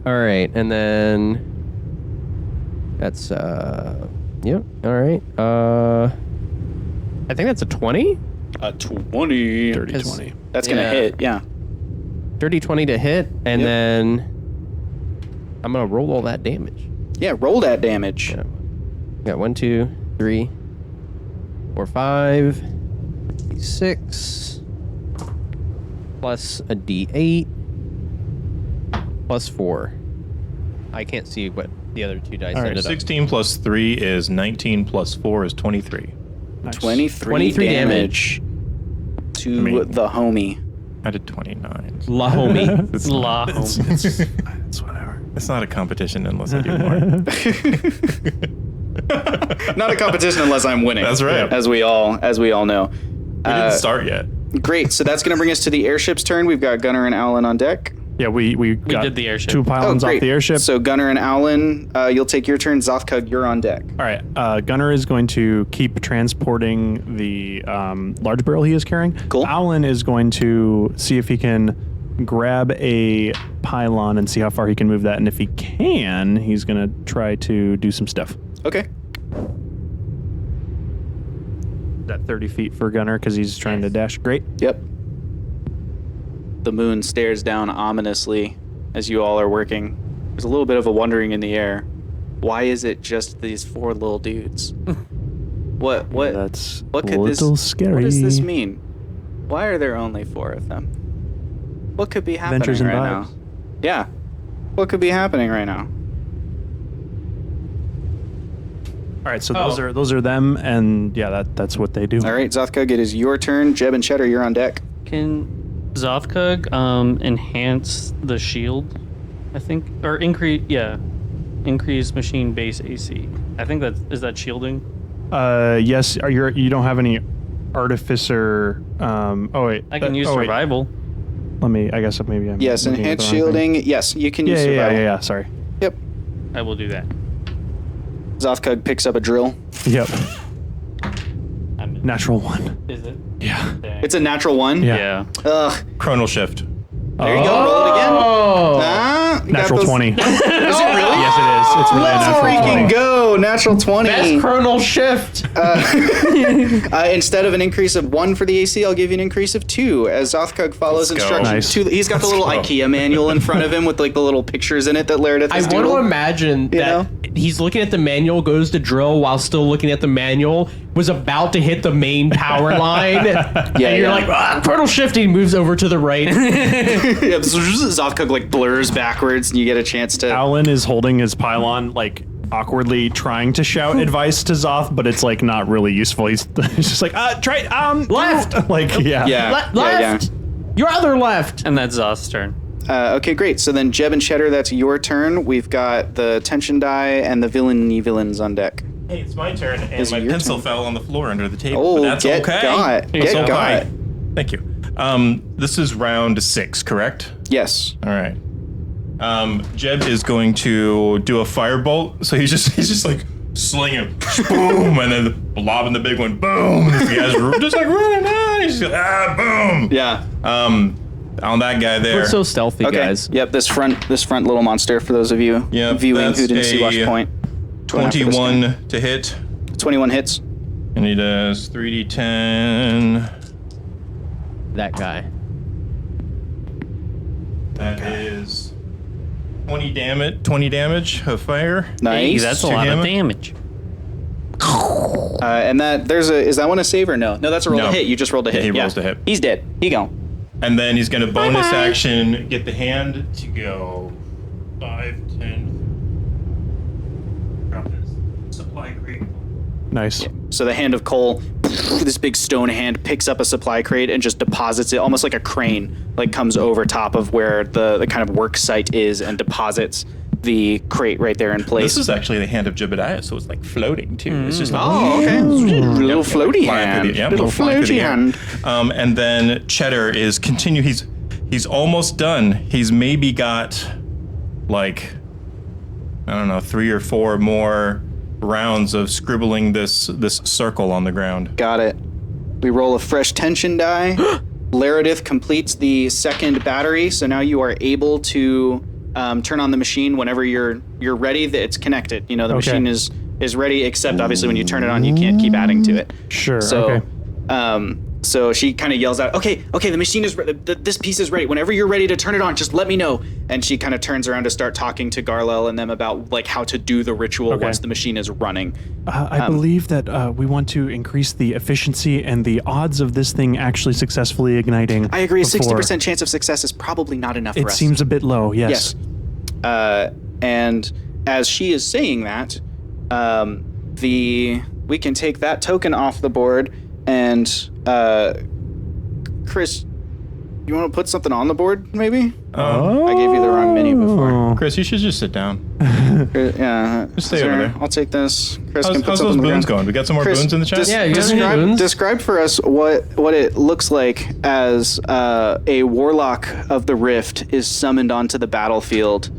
All right, and then that's yep. All right. I think that's a 20. A 20. Dirty 20. That's going to Yeah. hit, yeah. Dirty 20 to hit, and Yep. then I'm gonna roll all that damage. Yeah, roll that damage. Yeah. Got 1, 2, 3, 4, 5, 6, plus a D8, plus 4. I can't see what the other two dice All right, ended up. 16 plus 3 is 19 plus 4 is 23. Nice. 23 damage to the homie. I did 29. La homie. It's La not, home. It's whatever. it's not a competition unless I do more. Not a competition unless I'm winning. That's right. As we all know. We didn't start yet. Great. So that's going to bring us to the airship's turn. We've got Gunner and Alan on deck. Yeah, we got did the airship. 2 pylons off the airship. So Gunner and Alan, you'll take your turn. Zothkug, you're on deck. All right. Gunner is going to keep transporting the large barrel he is carrying. Cool. Alan is going to see if he can grab a pylon and see how far he can move that. And if he can, he's going to try to do some stuff. Okay. That 30 feet for Gunner because he's trying to dash. Great. Yep. The moon stares down ominously as you all are working. There's a little bit of a wondering in the air. Why is it just these 4 little dudes? What That's what a could little this scary. What does this mean? Why are there only 4 of them? What could be happening Adventures and right vibes. now? Yeah. What could be happening right now? All right, so those are them, and yeah, that's what they do. All right, Zothkug, it is your turn. Jeb and Cheddar, you're on deck. Can Zothkug enhance the shield? I think, or increase machine base AC. I think is that shielding? Yes. You don't have any artificer? Oh wait. I can use wait. survival. Let me. I guess maybe I'm. Yes, looking at enhanced the wrong thing. shielding. Yes, you can use survival. Yeah. Sorry. Yep. I will do that. Zothkug picks up a drill. Yep. I'm in. Natural 1. Is it? Yeah. Dang. It's a natural 1. Yeah. Ugh. Chronal shift. There you go. Roll it again. You got Natural those- 20. Is it really? Yes, it is. It's really Let's a natural freaking 20. go. Natural 20. Best chronal shift. Instead of an increase of 1 for the AC, I'll give you an increase of 2 as Zothkug follows Let's go. instructions. Nice. He's got the little go. IKEA manual in front of him with like the little pictures in it that Lerodith I has want to doodled. imagine that know? he's looking at the manual, goes to drill while still looking at the manual, was about to hit the main power line, and you're yeah. like, chronal shifting, moves over to the right. Yeah, Zothkug like blurs backwards and you get a chance to... Alan is holding his pylon, like awkwardly trying to shout advice to Zoth, but it's like not really useful. He's just like, try Left! Like, yeah. Left! Your other left! And that's Zoth's turn. Okay, great. So then Jeb and Cheddar, that's your turn. We've got the tension die and the villains on deck. Hey, it's my turn, and Is it my your pencil turn? fell on the floor under the table. Oh, but that's get okay. got. It's Get okay. got. Thank you. This is round 6, correct? Yes. All right. Jeb is going to do a firebolt, so he's just like slinging, boom, and then lobbing the big one, boom. And this guy's just like running out. He's just boom. Yeah. On that guy there. We're so stealthy, Okay. guys. Yep, this front little monster for those of you Yep, viewing that's who didn't see a Watchpoint. 21 to hit, 21 hits. and he does 3d10. That guy. That is 20 damage of fire. Nice. Hey, that's a To lot him. of damage. And that is that one a save or no? No, that's a roll No. to hit. You just rolled a hit. he rolls to hit. He's dead. He gone. And then he's going to bonus action get the hand to go 5, 10. Drop this supply crate. Nice. So the hand of Cole, this big stone hand, picks up a supply crate and just deposits it almost like a crane, like comes over top of where the kind of work site is and deposits the crate right there in place. This is actually the hand of Jebediah, so it's like floating too. It's just like, okay. Little floaty flying through hand. the- yeah, little flying through the floaty air. hand. And then Cheddar is he's almost done. He's maybe got like, I don't know, 3 or 4 more rounds of scribbling this circle on the ground. Got it. We roll a fresh tension die. Lerodith completes the second battery, so now you are able to turn on the machine whenever you're ready. That it's connected. You know, the Okay. machine is ready. Except obviously when you turn it on, you can't keep adding to it. Sure. So, Okay. so she kind of yells out, "Okay, the machine is this piece is ready. Whenever you're ready to turn it on, just let me know." And she kind of turns around to start talking to Garlel and them about like how to do the ritual Okay. once the machine is running. I believe that we want to increase the efficiency and the odds of this thing actually successfully igniting. I agree. A before- 60% chance of success is probably not enough for It us. seems a bit low. Yes. Yes. And as she is saying that, we can take that token off the board, and Chris, you want to put something on the board, maybe? I gave you the wrong menu before. Chris, you should just sit down. Yeah. Just stay over there. I'll take this. Chris How's can put those something on the boons ground. going? We got some more Chris, boons in the chat? Yeah, you guys need describe, boons? describe for us what it looks like as a warlock of the Rift is summoned onto the battlefield.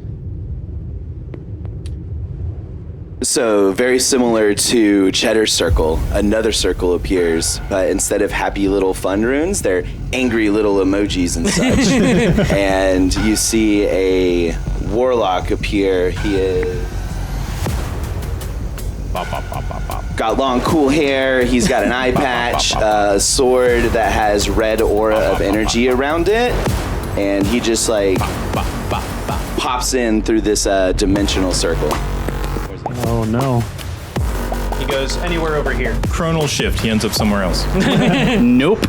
So very similar to Cheddar's circle, another circle appears, but instead of happy little fun runes, they're angry little emojis and such. And you see a warlock appear. He is got long, cool hair. He's got an eye patch, a sword that has red aura of energy around it, and he just like pops in through this dimensional circle. Oh no. He goes anywhere over here. Chronal shift. He ends up somewhere else. Nope.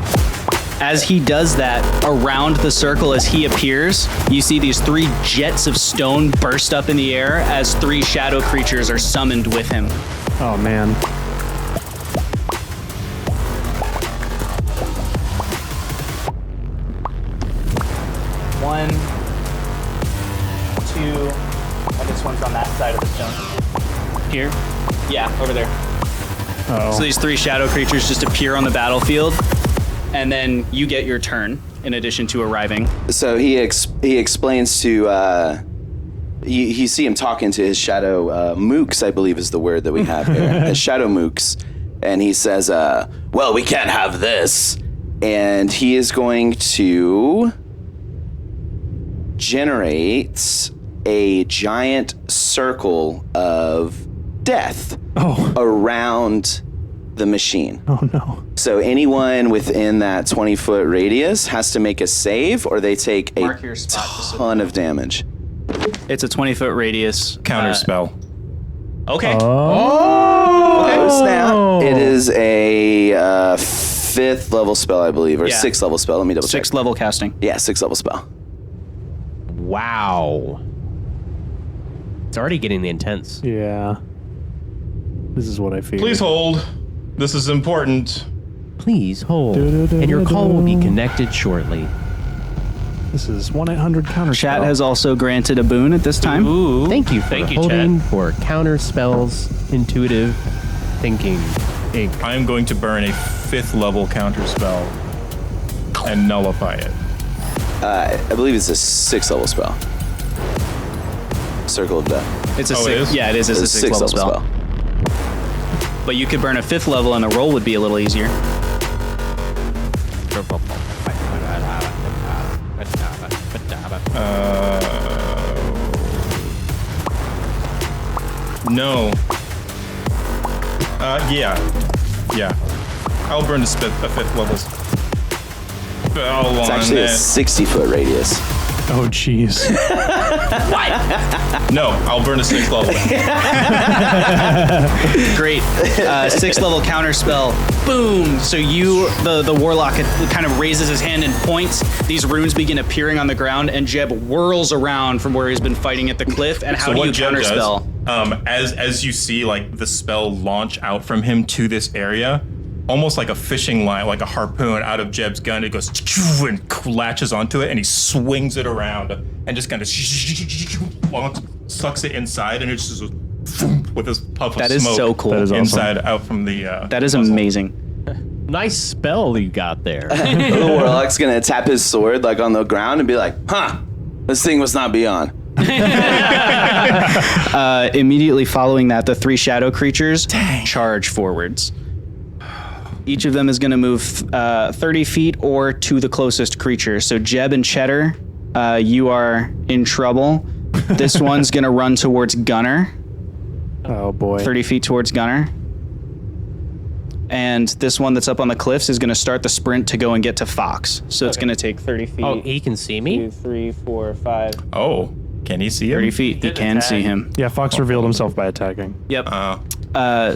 As he does that, around the circle as he appears, you see these 3 jets of stone burst up in the air as 3 shadow creatures are summoned with him. Oh, man. One, 2, and this one's on that side of the stone. Here. Yeah, over there. Oh. So these 3 shadow creatures just appear on the battlefield, and then you get your turn in addition to arriving. So he explains to you see him talking to his shadow mooks, I believe is the word that we have here. His shadow mooks, and he says, "Well, we can't have this," and he is going to generate a giant circle of death around the machine. Oh, no. So anyone within that 20-foot radius has to make a save, or they take Mark a your spot. ton of damage. It's a 20-foot radius. Counter spell. Okay. Oh, snap. It is a 5th level spell, I believe, or Yeah. 6th level spell. Let me double check. 6th level casting. Yeah, 6th level spell. Wow. It's already getting the intense. Yeah. This is what I feel. Please hold. This is important. Please hold, and your call will be connected shortly. This is 1-800-counter. Chat has also granted a boon at this time. Ooh. Thank you for Thank you, holding Chad. for counter spells, intuitive thinking, Inc. I am going to burn a 5th level counter spell and nullify it. I believe it's a 6th level spell. Circle of Death. It's a Oh, it 6. is? Yeah, it is. It's a 6th level spell. But you could burn a 5th level and the roll would be a little easier. No. Yeah. I'll burn a 5th level spell It's on actually a that. 60-foot radius. Oh, jeez. No, I'll burn a 6th level. Great. 6th level counter spell. Boom. So the warlock kind of raises his hand and points. These runes begin appearing on the ground, and Jeb whirls around from where he's been fighting at the cliff. And how So do you what Jeb counter does, spell? as you see like the spell launch out from him to this area, almost like a fishing line, like a harpoon out of Jeb's gun, it goes and latches onto it, and he swings it around and just kind of sucks it inside, and it's just with this puff of That is smoke so cool. That is awesome. inside out from the. That is muzzle. amazing. Nice spell you got there. The warlock's gonna tap his sword like on the ground and be like, "Huh, this thing must not be on." Immediately following that, the 3 shadow creatures charge forwards. Each of them is going to move 30 feet or to the closest creature. So Jeb and Cheddar, you are in trouble. This one's going to run towards Gunner, Oh, boy. 30 feet towards Gunner. And this one that's up on the cliffs is going to start the sprint to go and get to Fox. So it's going to take 30 feet. Oh, he can see me? 2, 3, 4, 5. Oh, can he see him? 30 feet. He can see him. Yeah, Fox revealed himself by attacking. Yep.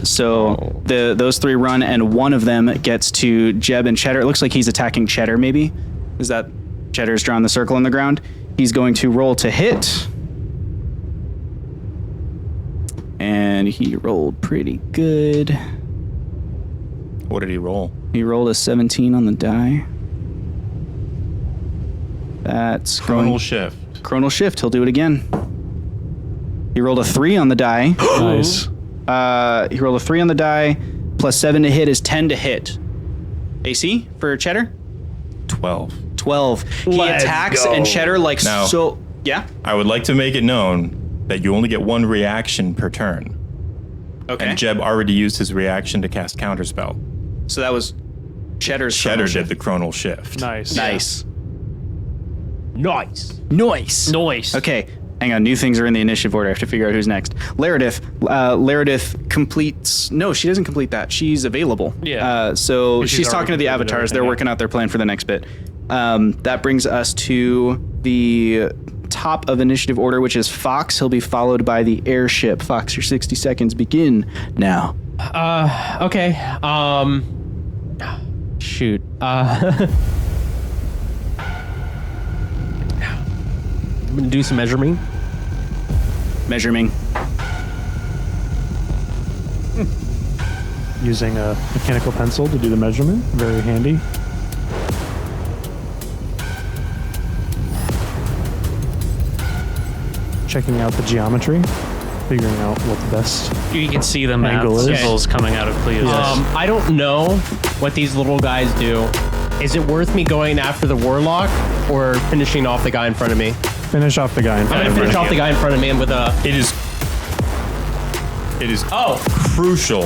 So those 3 run, and one of them gets to Jeb and Cheddar. It looks like he's attacking Cheddar, maybe. Is that Cheddar's drawn the circle on the ground? He's going to roll to hit. And he rolled pretty good. What did he roll? He rolled a 17 on the die. That's Chronal shift. Chronal shift. He'll do it again. He rolled a 3 on the die. Nice. He rolled a 3 on the die. Plus 7 to hit is 10 to hit. AC for Cheddar? 12. 12. He Let's attacks, go. and Cheddar Now- Yeah? I would like to make it known that you only get 1 reaction per turn. Okay. And Jeb already used his reaction to cast Counterspell. So that was Cheddar's Cheddar chronal did shift. the Chronal Shift. Nice. Nice. Nice. Nice. Noise. Okay. Hang on. New things are in the initiative order. I have to figure out who's next. Lerodith. Lerodith completes... No, she doesn't complete that. She's available. Yeah. So She's she's already talking to the completed avatars. everything, They're yeah. working out their plan for the next bit. That brings us to the top of initiative order, which is Fox. He'll be followed by the airship. Fox, your 60 seconds begin now. Okay. Shoot. I'm gonna do some measuring. Measuring. Using a mechanical pencil to do the measurement. Very handy. Checking out the geometry. Figuring out what the best You can see the map Angle is. symbols coming out of Cleo's eyes. I don't know what these little guys do. Is it worth me going after the warlock or finishing off the guy in front of me? finish off the guy in I'm front gonna of finish you. off the guy in front of me with a. It is crucial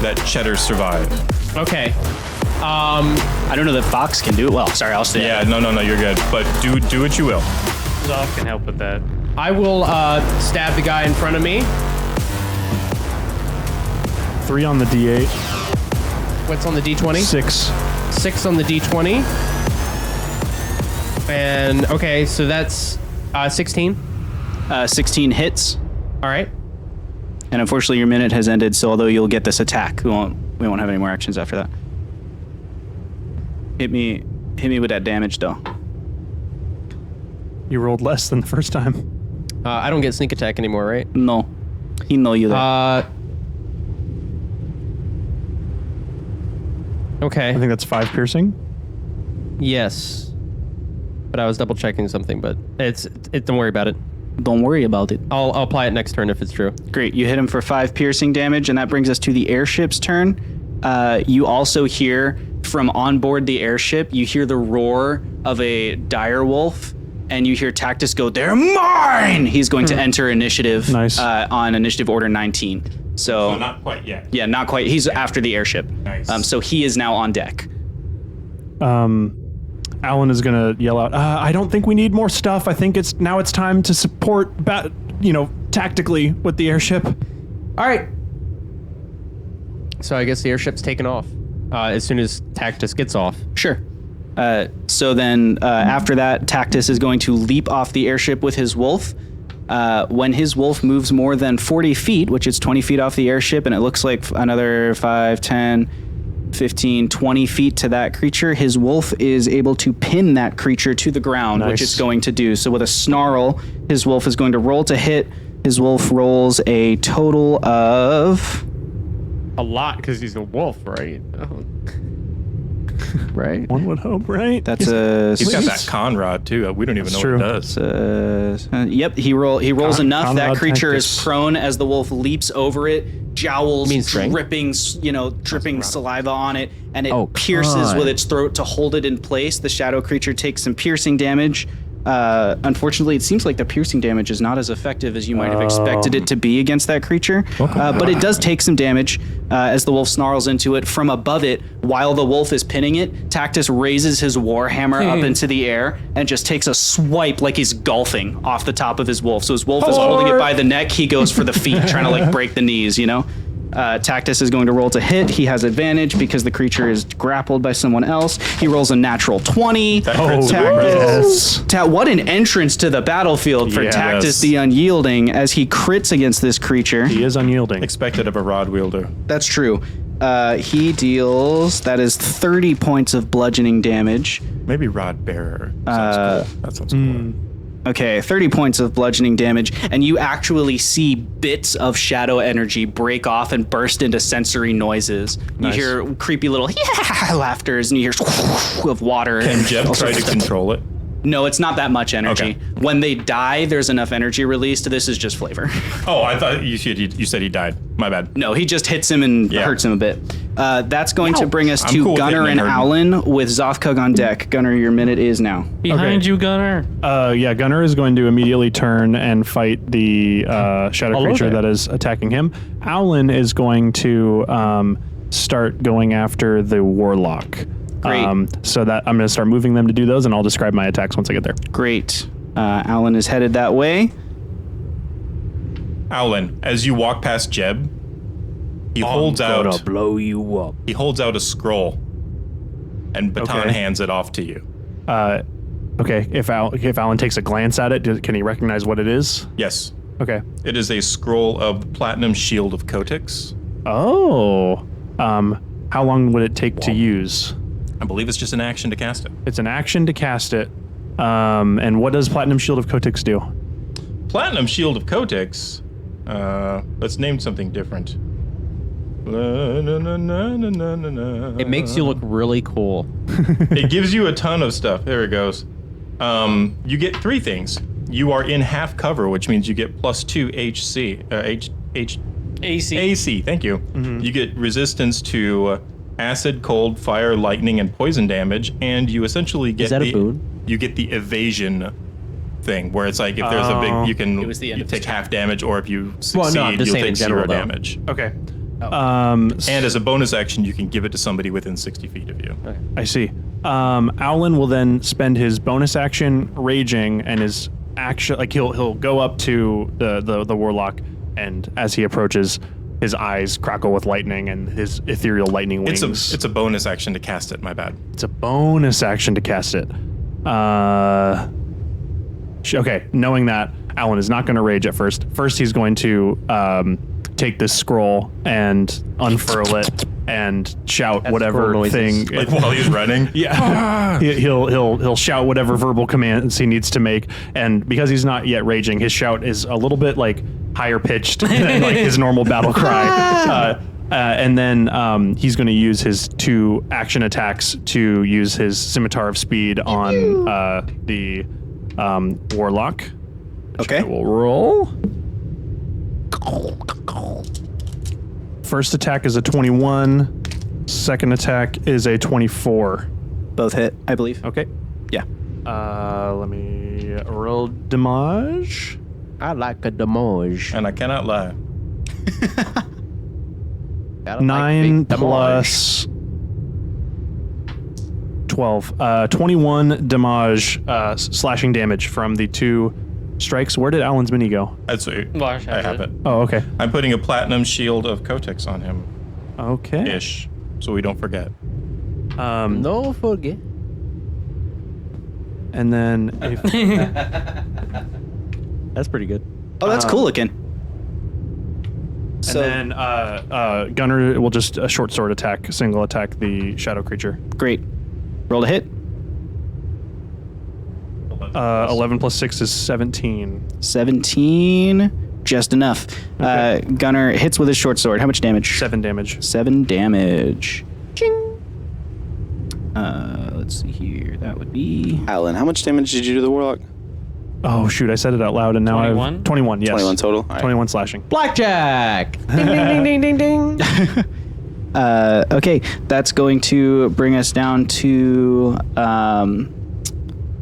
that Cheddar survive. Okay. I don't know that Fox can do it well. Sorry, I'll stay. Yeah, no, you're good. But do what you will. Zoth can help with that. I will stab the guy in front of me. 3 on the D8. What's on the D20? 6. 6 on the D20. And okay, so that's 16. 16 hits, All right. and unfortunately your minute has ended. So although you'll get this attack, we won't have any more actions after that. Hit me with that damage, though. You rolled less than the first time. I don't get sneak attack anymore, right? No, he know you there. Okay. I think that's 5 piercing. Yes. But I was double checking something, but it's don't worry about it. Don't worry about it. I'll apply it next turn if it's true. Great, you hit him for 5 piercing damage, and that brings us to the airship's turn. You also hear from on board the airship, you hear the roar of a dire wolf, and you hear Tactus go, "They're mine!" He's going to enter initiative Nice. On initiative order 19. So not quite yet. yeah, not quite. He's after the airship. Nice. So he is now on deck. Alan is gonna yell out, I don't think we need more stuff. I think it's time to support tactically with the airship. All right. So I guess the airship's taken off as soon as Tactus gets off. Sure. So then after that, Tactus is going to leap off the airship with his wolf. When his wolf moves more than 40 feet, which is 20 feet off the airship, and it looks like another 5, 10, 15, 20 feet to that creature, his wolf is able to pin that creature to the ground, which Nice. it's going to do. So with a snarl, his wolf is going to roll to hit. His wolf rolls a total of... A lot, because he's a wolf, right? Right? One would hope, right? That's a... He's got that Conrod too. We don't even That's know true. what it does. Yep, he rolls enough. That Conrad creature is Tactus. prone as the wolf leaps over it, jowls mean strength? dripping saliva on it, and it Oh, pierces God. with its throat to hold it in place. The shadow creature takes some piercing damage. Unfortunately, it seems like the piercing damage is not as effective as you might have expected it to be against that creature. But it does take some damage as the wolf snarls into it. From above it, while the wolf is pinning it, Tactus raises his warhammer up into the air and just takes a swipe like he's golfing off the top of his wolf. So his wolf is holding it by the neck. He goes for the feet, trying to break the knees, Tactus is going to roll to hit. He has advantage because the creature is grappled by someone else. He rolls a natural 20. Yes. What an entrance to the battlefield for Yes. Tactus the Unyielding as he crits against this creature. He is unyielding. Expected of a rod wielder. That's true. He deals, that is 30 points of bludgeoning damage. Maybe rod bearer. Sounds cool. That sounds cool. Okay, 30 points of bludgeoning damage, and you actually see bits of shadow energy break off and burst into sensory noises. Nice. You hear creepy little laughters, and you hear of water. Can and Jeb all try sorts to of stuff. control it? No, it's not that much energy. Okay. When they die, there's enough energy released. This is just flavor. Oh, I thought you said he died. My bad. No, he just hits him and Yeah. hurts him a bit. That's going to bring us I'm to cool with Gunnar hitting and and Alan with Zothkug on deck. Gunnar, your minute is now. Behind you, Gunner. Gunnar is going to immediately turn and fight the shadow Hello creature there. that is attacking him. Alan is going to start going after the warlock. Great. So that I'm going to start moving them to do those, and I'll describe my attacks once I get there. Great. Alan is headed that way. Alan, as you walk past Jeb, he holds out. blow you up. He holds out a scroll, and Baton Okay. hands it off to you. Okay, if Alan takes a glance at it, can he recognize what it is? Yes, Okay. it is a scroll of the Platinum Shield of Kotix. Oh. How long would it take to use? I believe it's just an action to cast it. It's an action to cast it. And what does Platinum Shield of Kotix do? Platinum Shield of Kotix. Let's name something different. It makes you look really cool. It gives you a ton of stuff. There it goes. You get 3 things. You are in half cover, which means you get +2 AC. AC. Thank you. You get resistance to acid, cold, fire, lightning, and poison damage, and you essentially get Is that a boon? You get the evasion thing, where it's like if there's a big, you can was the end you of his take half damage, or if you succeed, no, I'm just you'll saying in take 0 general, though. damage. Okay. And as a bonus action, you can give it to somebody within 60 feet of you. I see. Owlin will then spend his bonus action raging and his action, like he'll go up to the warlock, and as he approaches, his eyes crackle with lightning and his ethereal lightning wings. It's a bonus action to cast it. My bad. It's a bonus action to cast it. Okay, knowing that, Alan is not going to rage at first. First, he's going to take this scroll and unfurl it and shout whatever scroll thing. Like while he's running. Yeah, he'll shout whatever verbal commands he needs to make, and because he's not yet raging, his shout is a little bit like higher pitched than like his normal battle cry. And then he's going to use his 2 action attacks to use his Scimitar of Speed on the warlock. Okay. We'll roll. First attack is a 21. Second attack is a 24. Both hit, I believe. Okay. Yeah. Let me roll damage. I like a damage. And I cannot lie. 9 plus 12. 21 damage, slashing damage from the 2 strikes. Where did Alan's mini go? That's it. Wash I has have it. it. Oh, okay. I'm putting a platinum shield of Kotix on him. Okay. Ish. So we don't forget. No forget. And then if That's pretty good. Oh, that's cool looking. So and then Gunner will just a short sword attack, single attack the shadow creature. great. Roll to hit. 11 plus 6 is 17. 17. Just enough. Okay. Gunner hits with his short sword. How much damage? 7 damage. 7 damage. Ching. Let's see here. That would be Alan, how much damage did you do to the warlock? Oh shoot! I said it out loud, and now I 21? have 21. Yes, 21 total? All right. 21 slashing. Blackjack! Ding, ding, ding, ding, ding, ding. okay. That's going to bring us down to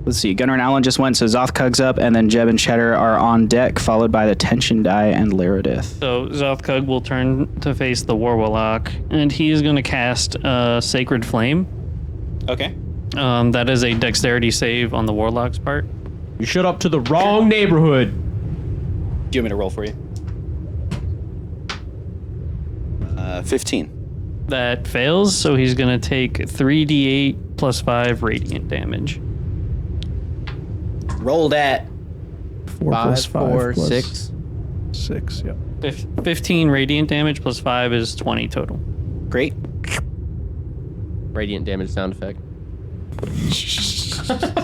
let's see. Gunner and Alan just went, so Zothkug's up, and then Jeb and Cheddar are on deck, followed by the Tension Die and Lerodith. So Zothkug will turn to face the Warlock, and he is going to cast Sacred Flame. Okay. That is a dexterity save on the Warlock's part. You showed up to the wrong neighborhood. Do you want me to roll for you? 15. That fails, so he's going to take 3d8 plus 5 radiant damage. Roll that. 4 plus 5 4, plus 6. 6. Yep. 15 radiant damage plus 5 is 20 total. Great. Radiant damage sound effect.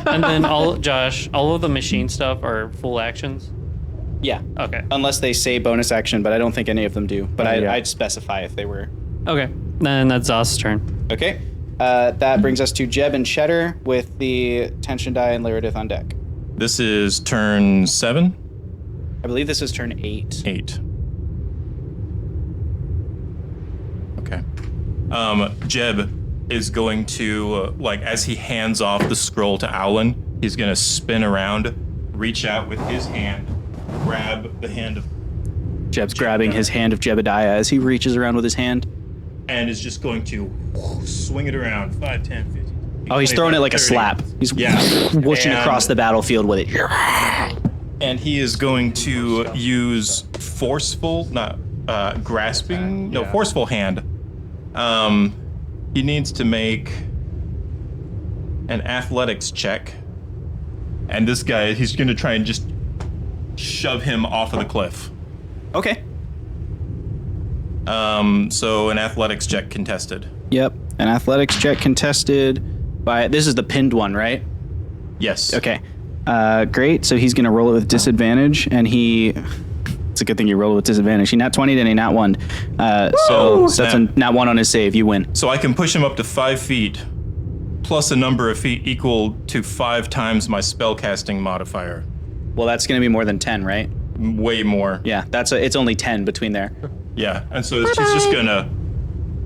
And then all of the machine stuff are full actions. Yeah. Okay. Unless they say bonus action, but I don't think any of them do. But Yeah. I'd specify if they were. Okay. Then that's Zoth's turn. Okay. That brings us to Jeb and Cheddar with the Tension Die and Lerodith on deck. This is turn 7? I believe this is turn 8. 8. Okay. Jeb is going to, as he hands off the scroll to Owlin, he's going to spin around, reach out with his hand, grab the hand of Jeb's grabbing his hand of Jebediah as he reaches around with his hand. and is just going to swing it around 5, 10, 15. Oh, he's throwing it like a 30. slap. He's whooshing And- across the battlefield with it. And he is going to use forceful, not grasping, no, forceful hand. He needs to make an athletics check. And this guy, he's going to try and just shove him off of the cliff. Okay. So an athletics check contested. Yep. An athletics check contested by. This is the pinned one, right? Yes. Okay. Great. So he's going to roll it with disadvantage, and he. It's a good thing you rolled with disadvantage. He nat 20, then he nat 1. So that's a nat 1 on his save. You win. So I can push him up to 5 feet, plus a number of feet equal to 5 times my spellcasting modifier. Well, that's going to be more than 10, right? Way more. Yeah. It's only 10 between there. Yeah, and so she's just gonna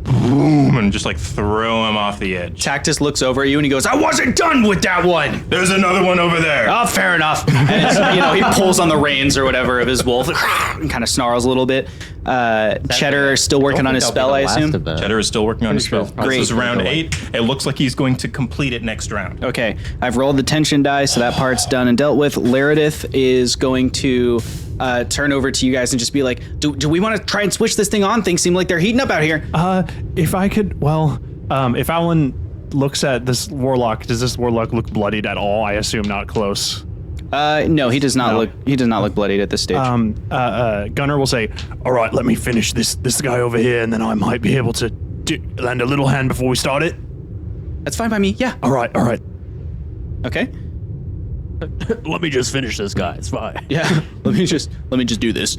boom and just like throw him off the edge. Tactus looks over at you and he goes, "I wasn't done with that one." There's another one over there. Oh, fair enough. And it's, he pulls on the reins or whatever of his wolf and kind of snarls a little bit. Cheddar is still working on his spell, I assume. Cheddar is still working on his spell. Great. This is round 8. It looks like he's going to complete it next round. Okay, I've rolled the tension die, so that part's done and dealt with. Lerodith is going to turn over to you guys and just be like, do we want to try and switch this thing on? Things seem like they're heating up out here. If I could, if Alan looks at this warlock, does this warlock look bloodied at all? I assume not close. No, he does not look. He does not look bloodied at this stage. Gunnar will say, "All right, let me finish this guy over here, and then I might be able to lend a little hand before we start it." That's fine by me. Yeah. All right. Okay. Let me just finish this guy. It's fine. Yeah. let me just do this.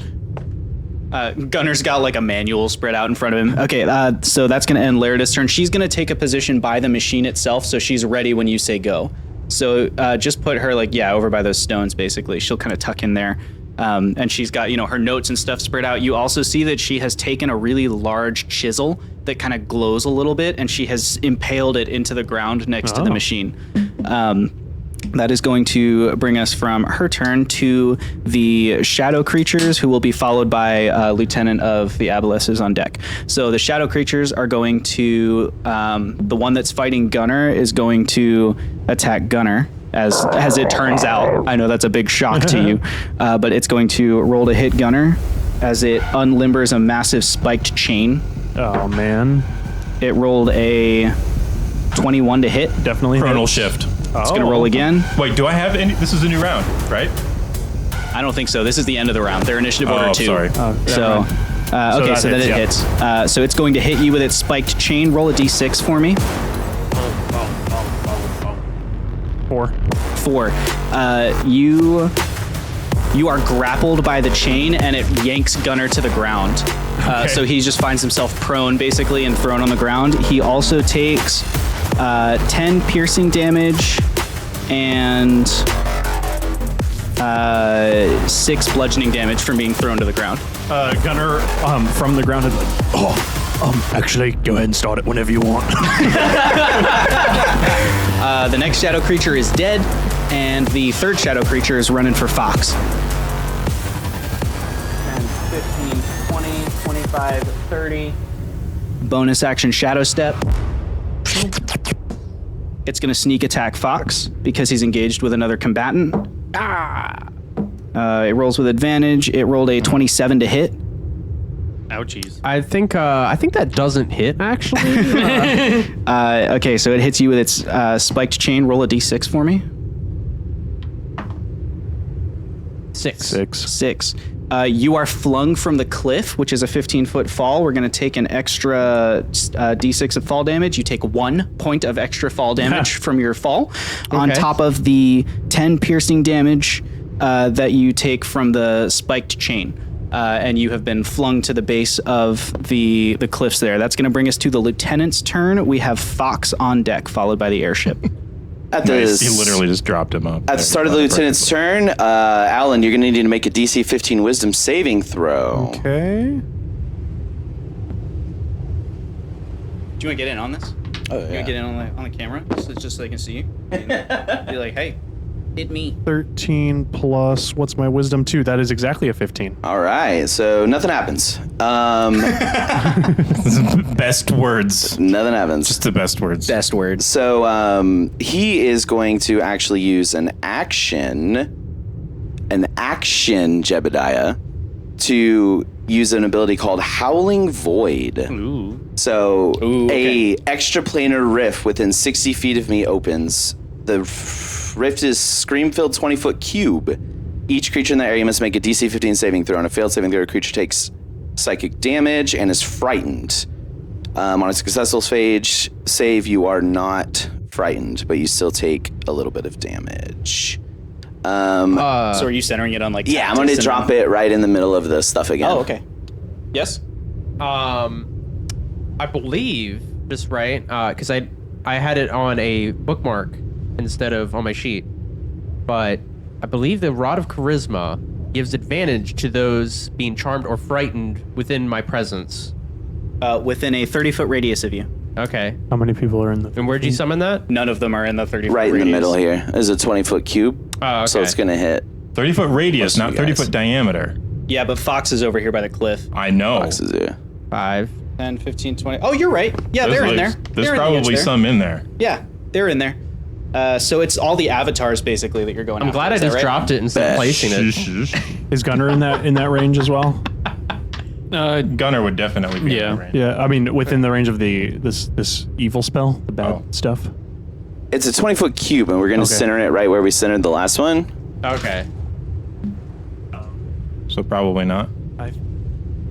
Gunnar's got like a manual spread out in front of him. Okay, so that's going to end Lerodith's turn. She's going to take a position by the machine itself, so she's ready when you say go. So just put her over by those stones, basically. She'll kind of tuck in there. And she's got, her notes and stuff spread out. You also see that she has taken a really large chisel that kind of glows a little bit, and she has impaled it into the ground next to the machine. That is going to bring us from her turn to the shadow creatures, who will be followed by Lieutenant of the Aboleths on deck. So the shadow creatures are going to, the one that's fighting Gunnar is going to attack Gunnar, as it turns out. I know that's a big shock to you, but it's going to roll to hit Gunnar as it unlimbers a massive spiked chain. Oh, man. It rolled a 21 to hit. Definitely Chronal hits. shift. It's going to roll again. Wait, do I have any? This is a new round, right? I don't think so. This is the end of the round. They're initiative order 2. Sorry. So then it hits. So it's going to hit you with its spiked chain. Roll a d6 for me. 4. You are grappled by the chain, and it yanks Gunnar to the ground. So he just finds himself prone, basically, and thrown on the ground. He also takes 10 piercing damage and 6 bludgeoning damage from being thrown to the ground. Gunnar, from the ground, is like, actually, go ahead and start it whenever you want. The next shadow creature is dead, and the third shadow creature is running for Fox. 10, 15, 20, 25, 30. Bonus action shadow step. It's going to sneak attack Fox because he's engaged with another combatant. It rolls with advantage. It rolled a 27 to hit. Ouchies. I think that doesn't hit, actually. Okay, so it hits you with its spiked chain. Roll a d6 for me. 6. You are flung from the cliff, which is a 15-foot fall. We're going to take an extra d6 of fall damage. You take 1 point of extra fall damage from your fall, on top of the 10 piercing damage that you take from the spiked chain. And you have been flung to the base of the cliffs there. That's going to bring us to the lieutenant's turn. We have Fox on deck, followed by the airship. He literally just dropped him up. At the start of the lieutenant's turn, Alan, you're going to need to make a DC 15 Wisdom saving throw. Okay. Do you want to get in on this? Oh, You want to get in on the camera, just so they can see you? Be like, hey, hit me. 13 plus, what's my wisdom 2? That is exactly a 15. All right, so nothing happens. Best words. Nothing happens. Just the best words. Best words. So he is going to actually use an action, Jebediah, to use an ability called Howling Void. Ooh. So a extraplanar rift within 60 feet of me opens. The rift is scream-filled 20-foot cube. Each creature in the area must make a DC 15 saving throw. On a failed saving throw, a creature takes psychic damage and is frightened. On a successful save, you are not frightened, but you still take a little bit of damage. So are you centering it on like? Yeah, I'm going to drop it right in the middle of the stuff again. Oh, okay. Yes. I believe just right because I had it on a bookmark instead of on my sheet, but I believe the Rod of Charisma gives advantage to those being charmed or frightened within my presence. Within a 30-foot radius of you. Okay. How many people are in the? And where'd you summon that? None of them are in the 30-foot Right in radius. the middle here is a 20-foot cube. Oh, okay. So it's going to hit. 30-foot radius, not Most of you 30-foot diameter. Yeah, but Fox is over here by the cliff. I know. Boxes here. 5. 10, 15, 20. Oh, you're right. Yeah, they're in there. There's They're in the edge probably there. some in there. Yeah, they're in there. So it's all the avatars basically that you're going. I'm after. glad I Is that just right? dropped it instead of placing it. Is Gunner in that range as well? Gunner would definitely be in the range. Yeah, I mean within the range of this evil spell, the bad stuff. It's a 20-foot cube, and we're going to Okay. center it right where we centered the last one. Okay. So probably not. I-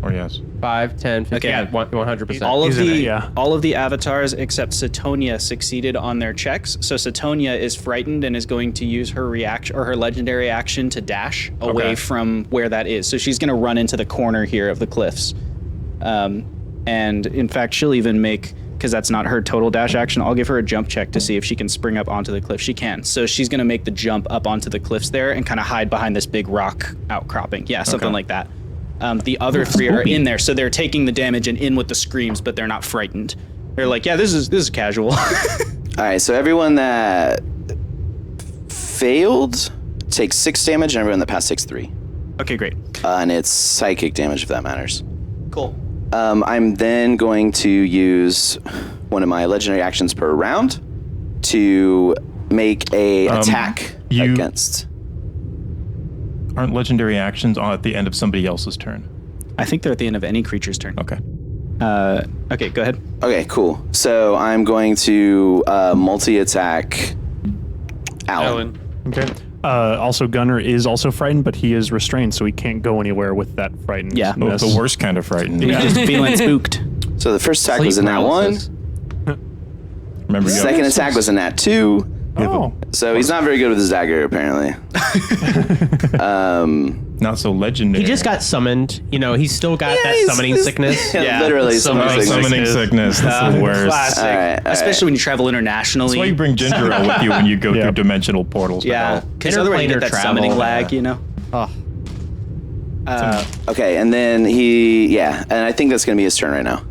Or yes. 5, 10, 15. Okay. Yeah, 100%. All of He's in the it, yeah. all of the avatars except Satonia succeeded on their checks. So Satonia is frightened and is going to use her reaction or her legendary action to dash away Okay. from where that is. So she's going to run into the corner here of the cliffs. And in fact, she'll even make, because that's not her total dash action, I'll give her a jump check to see if she can spring up onto the cliff. She can. So she's going to make the jump up onto the cliffs there and kind of hide behind this big rock outcropping. Yeah, something Okay. like that. The other three are in there, so they're taking the damage and in with the screams, but they're not frightened. They're like, yeah, this is casual. All right, so everyone that failed takes 6 damage, and everyone that passed takes 3. Okay, great. And it's psychic damage, if that matters. Cool. I'm then going to use one of my legendary actions per round to make a attack you- against. Aren't legendary actions on at the end of somebody else's turn? I think they're at the end of any creature's turn. Okay. Okay, go ahead. Okay, cool. So I'm going to multi-attack Alan. Okay. Also, Gunner is also frightened, but he is restrained, so he can't go anywhere with that frightened. Yeah. Oh, the worst kind of frightened. You're just feeling spooked. So the first attack Sleep was a nat 1. paralysis. Remember, you Second attack was a nat 2. Oh. So he's not very good with his dagger, apparently. not so legendary. He just got summoned. You know, he's still got that summoning sickness. Yeah, literally summoning summoning sickness. That's the worst. Classic. All right. Especially when you travel internationally. That's why you bring ginger ale with you when you go through dimensional portals. Yeah, because otherwise you get Interplanar that travel. summoning lag, you know? Okay, and then and I think that's going to be his turn right now.